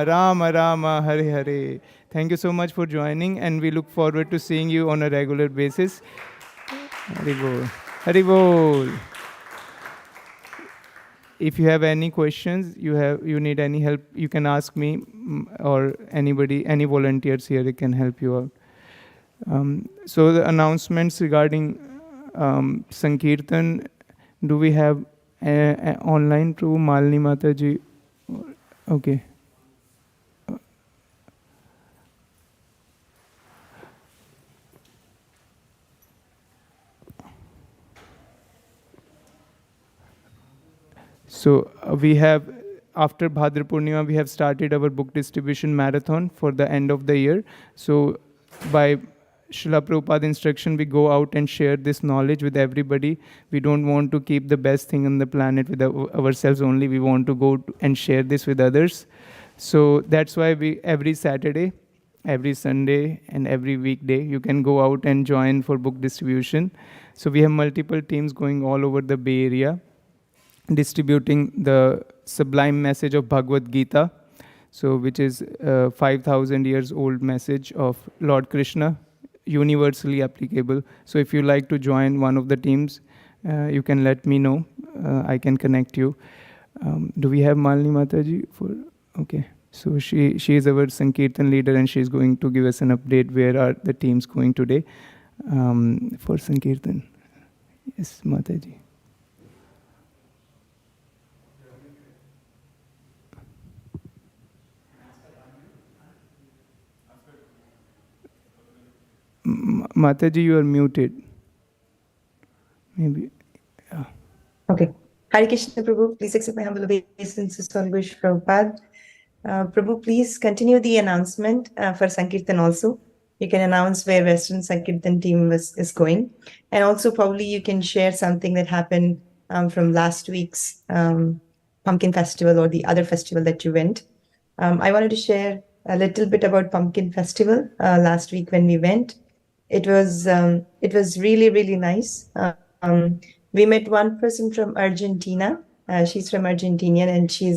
Rama Rama, Hare Hare. Thank you so much for joining, and we look forward to seeing you on a regular basis. Haribol. Haribol. If you have any questions, you need any help, you can ask me or anybody, any volunteers here can help you out. So the announcements regarding Sankirtan, do we have online through Malini Mataji? Okay. So we have, after Bhadra Purnima, we have started our book distribution marathon for the end of the year. So by Srila Prabhupada instruction, we go out and share this knowledge with everybody. We don't want to keep the best thing on the planet with ourselves only. We want to go and share this with others. So that's why we, every Saturday, every Sunday, and every weekday, you can go out and join for book distribution. So we have multiple teams going all over the Bay Area, distributing the sublime message of Bhagavad Gita, so which is 5,000 years old message of Lord Krishna, universally applicable. So if you like to join one of the teams, you can let me know. I can connect you. Do we have Malini Mataji? Okay. So she is our Sankirtan leader, and she is going to give us an update where are the teams going today for Sankirtan. Yes, Mataji. Mataji, you are muted. Maybe. Yeah. Okay. Hare Krishna, Prabhu. Please accept my humble obeisances on Wish Prabhupada. Prabhu, please continue the announcement for Sankirtan also. You can announce where Western Sankirtan team is going. And also probably you can share something that happened from last week's Pumpkin Festival or the other festival that you went. I wanted to share a little bit about Pumpkin Festival last week when we went. It was really, really nice. We met one person from Argentina. She's from Argentina, and she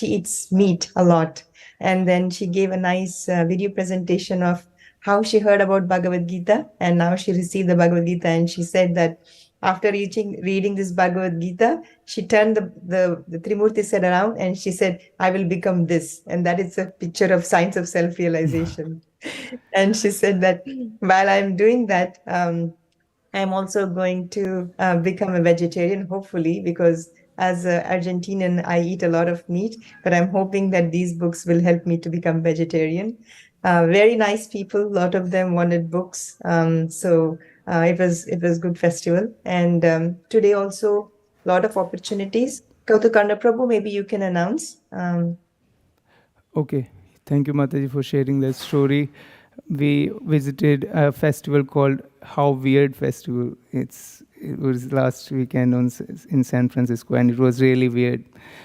eats meat a lot. And then she gave a nice video presentation of how she heard about Bhagavad Gita, and now she received the Bhagavad Gita. And she said that after reading this Bhagavad Gita, she turned the Trimurti set around and she said, "I will become this." And that is a picture of science of self-realization. And she said that while I'm doing that, I'm also going to become a vegetarian, hopefully, because as an Argentinian, I eat a lot of meat, but I'm hoping that these books will help me to become vegetarian. Very nice people. A lot of them wanted books. So it was good festival. And today also, a lot of opportunities. Kautukarna Prabhu, maybe you can announce. Okay. Thank you, Mataji, for sharing that story. We visited a festival called How Weird Festival. It was last weekend in San Francisco, and it was really weird.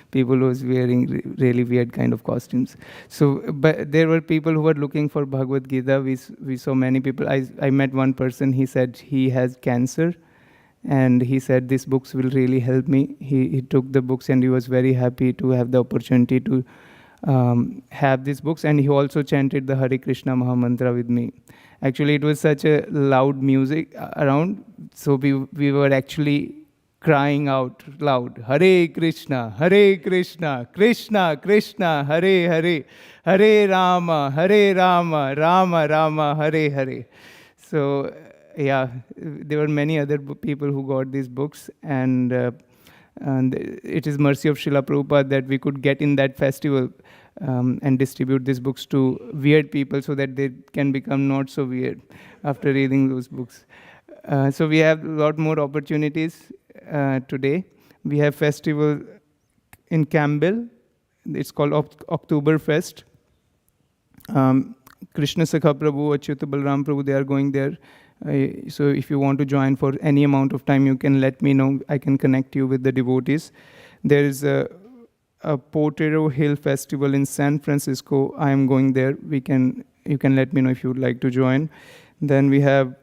People was wearing really weird kind of costumes. So, but there were people who were looking for Bhagavad Gita. We saw many people. I met one person. He said he has cancer, and he said these books will really help me. He took the books, and he was very happy to have the opportunity to have these books, and he also chanted the Hare Krishna Mahamantra with me. Actually, it was such a loud music around, so we were actually crying out loud, Hare Krishna, Krishna Krishna, Hare Hare, Hare Rama, Rama Rama, Hare Hare. So, yeah, there were many other people who got these books, and it is mercy of Srila Prabhupada that we could get in that festival and distribute these books to weird people so that they can become not so weird after reading those books. So we have a lot more opportunities today. We have festival in Campbell. It's called Oktoberfest. Krishna Sakha Prabhu, Achyuta Balram Prabhu, they are going there. So if you want to join for any amount of time, you can let me know. I can connect you with the devotees. There is a a Potrero Hill Festival in San Francisco. I am going there. You can let me know if you would like to join. Then we have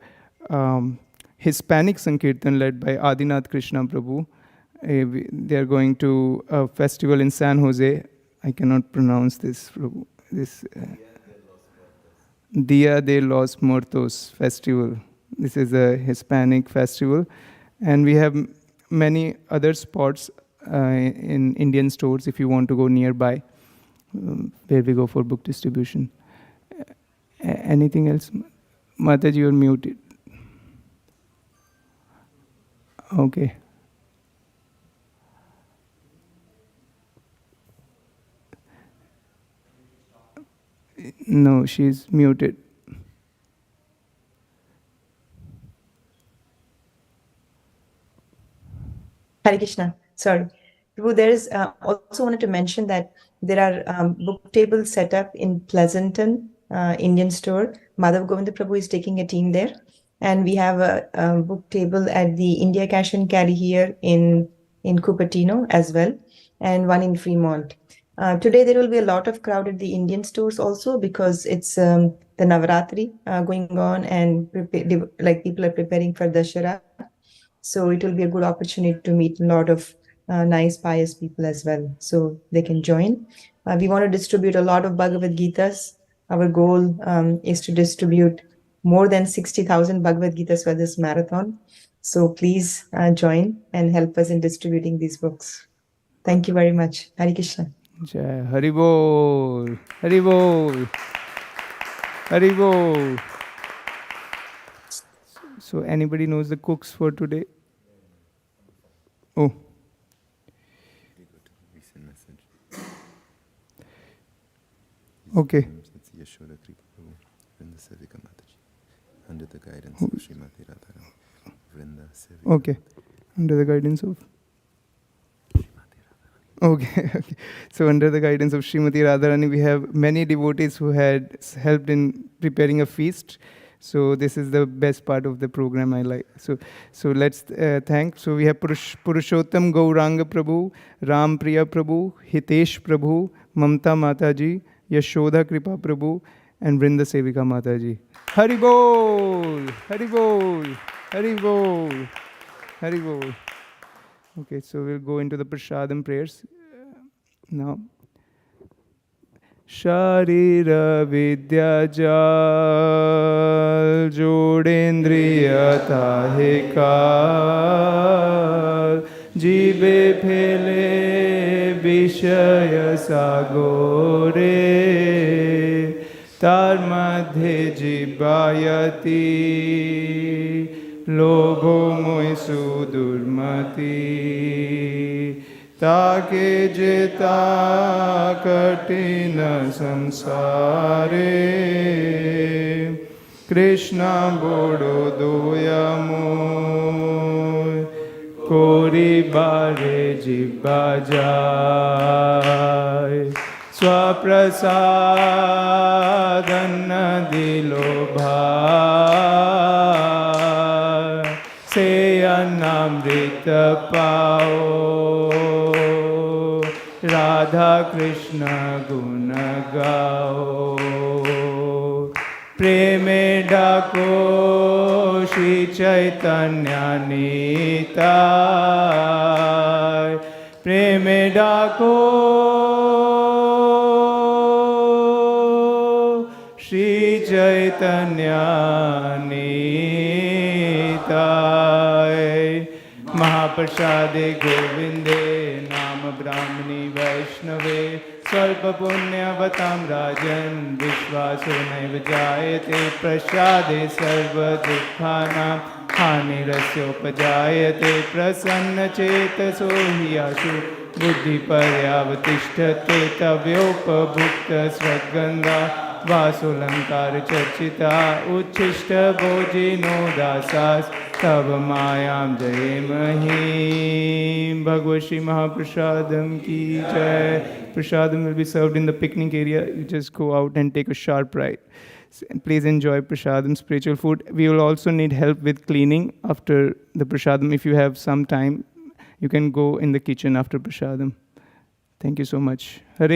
Hispanic Sankirtan led by Adinath Krishna Prabhu. They are going to a festival in San Jose. I cannot pronounce this. Dia de los Muertos Festival. This is a Hispanic festival. And we have many other spots in Indian stores if you want to go nearby, where we go for book distribution. Anything else? Mataji, you're muted. Okay. No, she's muted. Hare Krishna. Sorry. Prabhu, there is also wanted to mention that there are book tables set up in Pleasanton Indian store. Madhav Govinda Prabhu is taking a team there. And we have a book table at the India Cash and Carry here in Cupertino as well, and one in Fremont. Today there will be a lot of crowd at the Indian stores also because it's the Navaratri going on, and people are preparing for Dashara. So it will be a good opportunity to meet a lot of nice, pious people as well. So they can join. We want to distribute a lot of Bhagavad Gitas. Our goal is to distribute more than 60,000 Bhagavad Gitas for this marathon. So please join and help us in distributing these books. Thank you very much. Hare Krishna. Jai Hari Bol, Hari Bol, Hari Bol. So anybody knows the cooks for today? Oh. Okay. Under the guidance of Srimati Radharani. Okay. Under the guidance of? Okay. So under the guidance of Srimati Radharani, we have many devotees who had helped in preparing a feast. So this is the best part of the program I like. So let's thank. So we have Purushottam Gauranga Prabhu, Ram Priya Prabhu, Hitesh Prabhu, Mamta Mataji, Yashoda Kripa Prabhu, and Vrinda Sevika Mataji. Hari Bol! Hari Bol! Hari Bol! Hari Bol! Okay, so we'll go into the Prasadam prayers now. Sharira Vidya Jal Jodendriya Tahikal Jibe Phele Vishaya Sagore Tar Madhe Jibayati Lobho Moisu Durmati Take jeta katina samsare Krishna bodo doyamoy Kori bare jibbajay Swaprasadanna dilo bhai Se annamrita pao Radha Krishna guna gao Preme dako Shri Chaitanya Nitai Preme dako Shri Chaitanya Nitai Mahaprasade Govinde Brahmani Vaishnave Svalpa Punyavatam Rajan Vishvaso Naiva Jayate Prasade Sarva Dukkhanam Hanirasyopadayate Prasanna Chetaso Hiyashu Buddhi Paryavatishtate Tavyopabhukta Sradganda Vasulankar Chachita Uchishta Bojino Dasas Tava Mayam Jayemahi Bhagavad Shri Mahaprasadam Ki Jai. Prasadam will be served in the picnic area. You just go out and take a sharp right. Please enjoy Prasadam, spiritual food. We will also need help with cleaning after the Prasadam. If you have some time, you can go in the kitchen after Prasadam. Thank you so much. Hare